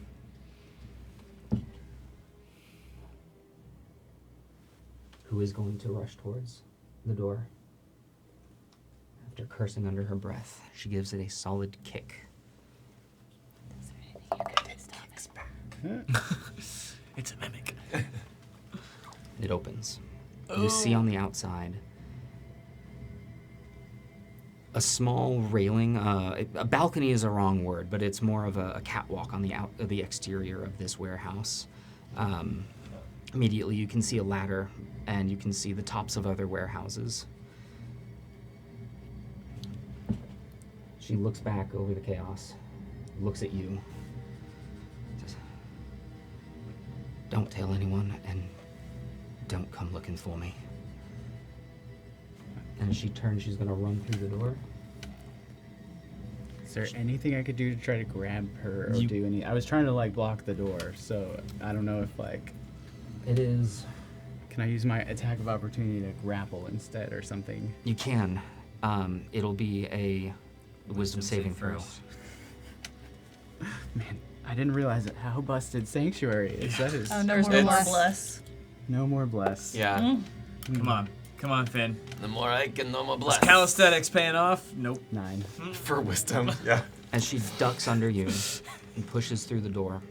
Who is going to rush towards the door. After cursing under her breath, she gives it a solid kick. It's a mimic. It opens. You see on the outside a small railing. A balcony is a wrong word, but it's more of a catwalk on the exterior of this warehouse. Immediately, you can see a ladder, and you can see the tops of other warehouses. She looks back over the chaos, looks at you. Says, "Don't tell anyone, and don't come looking for me." And as she turns, she's gonna run through the door. Is there anything I could do to try to grab her or do any? I was trying to like block the door, so I don't know if like. It is. Can I use my attack of opportunity to grapple instead or something? You can. It'll be a wisdom saving throw. Man, I didn't realize how busted Sanctuary is. That is. Oh, there's no more bless. No more bless. Yeah. Come on, Finn. The more I can, no more bless. Is calisthenics paying off? Nope. 9. For wisdom. Yeah. As she ducks under you and pushes through the door,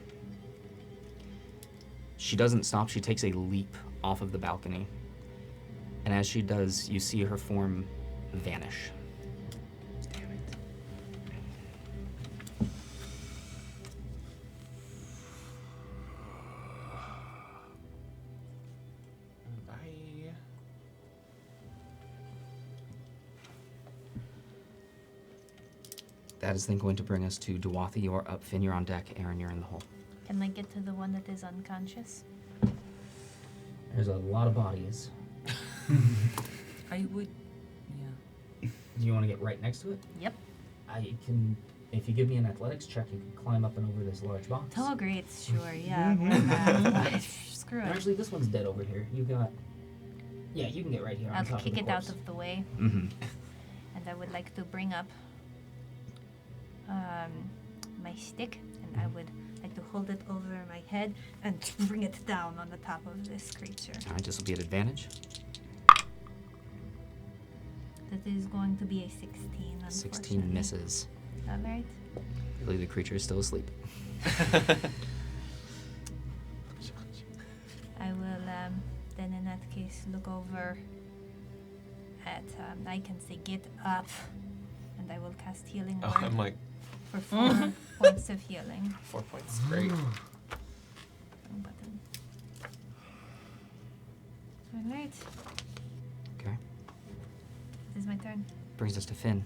she doesn't stop. She takes a leap off of the balcony. And as she does, you see her form vanish. Damn it. Bye. That is then going to bring us to Dwathi. You're up. Finn, you're on deck. Aaron, you're in the hole. Can I get to the one that is unconscious? There's a lot of bodies. I would. Yeah. Do you want to get right next to it? Yep. I can. If you give me an athletics check, you can climb up and over this large box. Oh, great. Sure, yeah. Screw it. Actually, this one's dead over here. You got. Yeah, you can get right here on I'll top kick of the it out corpse. of the way. Mm-hmm. And I would like to bring up my stick, and I would like to hold it over my head and bring it down on the top of this creature. All right, this will be an advantage. That is going to be a 16. 16 misses. All right. Really, the creature is still asleep. I will then in that case look over at I can say get up, and I will cast healing Oh, word I'm like, for 4 points of healing. 4 points. Great. Wrong button. All right. Okay. This is my turn. Brings us to Finn.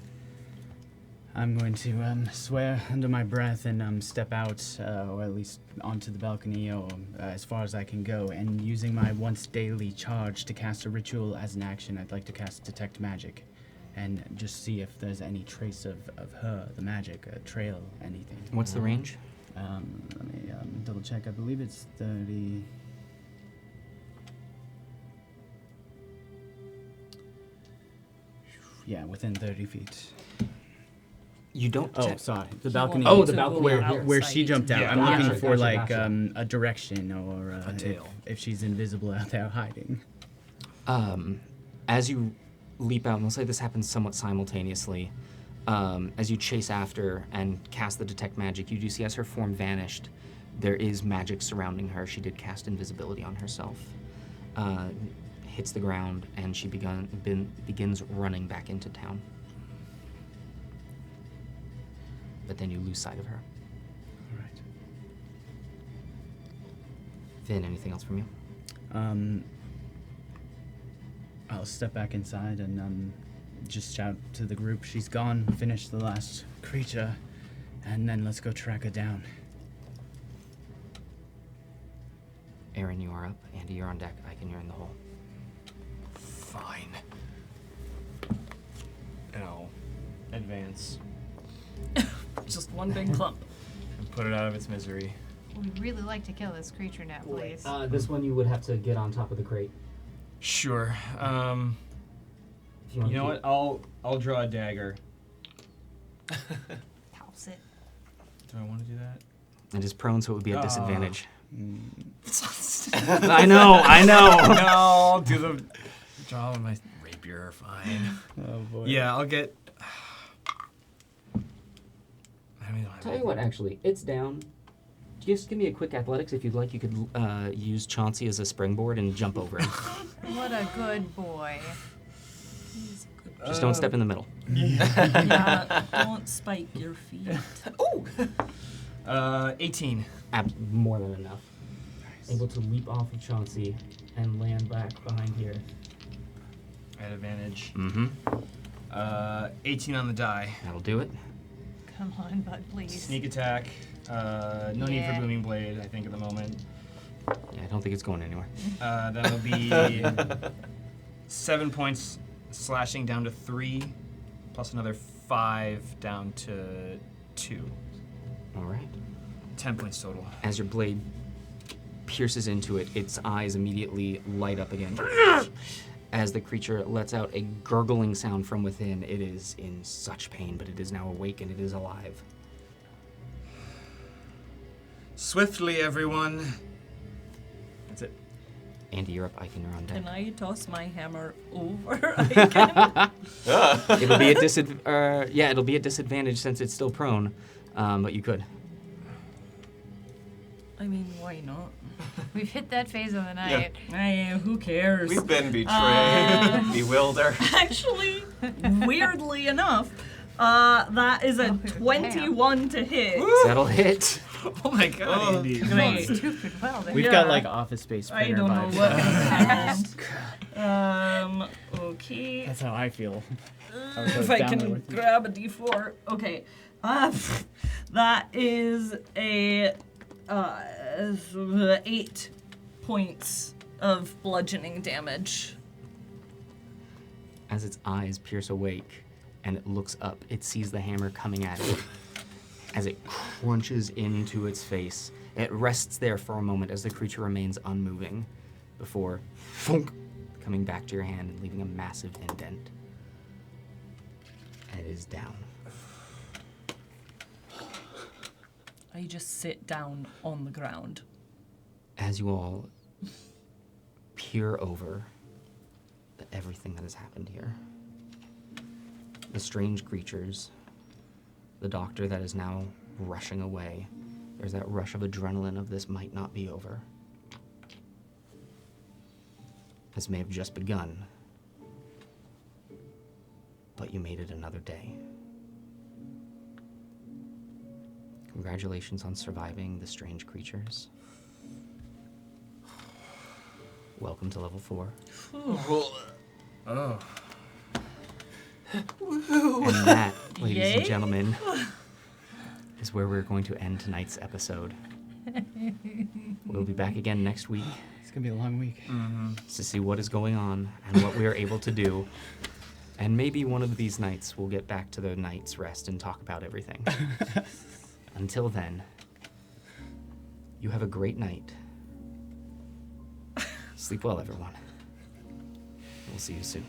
I'm going to swear under my breath and step out, or at least onto the balcony, or as far as I can go. And using my once daily charge to cast a ritual as an action, I'd like to cast Detect Magic, and just see if there's any trace of her, the magic, a trail, anything. What's the range? Let me double check. I believe it's 30. Yeah, within 30 feet. You don't. Oh, sorry. The balcony. Oh, the balcony. Where she jumped out. Yeah, I'm gotcha, looking for gotcha, like gotcha. a direction or A tail. if she's invisible out there hiding. As you leap out, and we'll say this happens somewhat simultaneously, as you chase after and cast the Detect Magic, you do see as her form vanished, there is magic surrounding her. She did cast invisibility on herself. Hits the ground, and she begins running back into town. But then you lose sight of her. All right. Finn, anything else from you? I'll step back inside and just shout to the group, she's gone, finish the last creature, and then let's go track her down. Aaron, you are up. Andy, you're on deck. Icon, you're in the hole. Fine. And I'll advance Just one big clump. and put it out of its misery. We'd really like to kill this creature now, please. This one you would have to get on top of the crate. Sure. If You know what? I'll draw a dagger. Toss it. Do I want to do that? It is prone, so it would be a disadvantage. Mm. I know. No, I'll do the draw with my rapier. Fine. Oh boy. Yeah, I'll get. I mean, Tell you what, actually, it's down. Just give me a quick athletics if you'd like. You could use Chauncey as a springboard and jump over him. What a good boy. Just don't step in the middle. Yeah, don't spike your feet. 18. More than enough. Able to leap off of Chauncey and land back behind here. At advantage. Mm-hmm. 18 on the die. That'll do it. Come on, bud, please. Sneak attack. No need for Yeah. booming blade, I think, at the moment. Yeah, I don't think it's going anywhere. That'll be 7 points slashing down to 3, plus another 5 down to 2. All right. 10 points total. As your blade pierces into it, its eyes immediately light up again. As the creature lets out a gurgling sound from within, it is in such pain, but it is now awake and it is alive. Swiftly, everyone. That's it. Andy, you're up. Ike, you're on deck. Can I toss my hammer over again? It'll be a it'll be a disadvantage since it's still prone, but you could. I mean, why not? We've hit that phase of the night. Who cares? We've been betrayed, bewildered. Actually, weirdly enough, that is a 21 to hit. That'll hit. Oh my god, Andy. Great. Stupid. Well, there. We've got like Office Space I printer don't know vibes. what happened. Okay. That's how I feel. I was If I down there can with you. grab a d4. Okay. That is a 8 points of bludgeoning damage. As its eyes pierce awake and it looks up, it sees the hammer coming at it. As it crunches into its face, it rests there for a moment as the creature remains unmoving before thunk, coming back to your hand and leaving a massive indent. And it is down. I just sit down on the ground. As you all peer over everything that has happened here, the strange creatures, the doctor that is now rushing away, there's that rush of adrenaline of this might not be over. This may have just begun, but you made it another day. Congratulations on surviving the strange creatures. Welcome to level 4. Oh. And that, ladies Yay. and gentlemen, is where we're going to end tonight's episode. We'll be back again next week It's gonna be a long week. to see what is going on and what we are able to do. And maybe one of these nights we'll get back to the night's rest and talk about everything. Until then, you have a great night. Sleep well, everyone. We'll see you soon.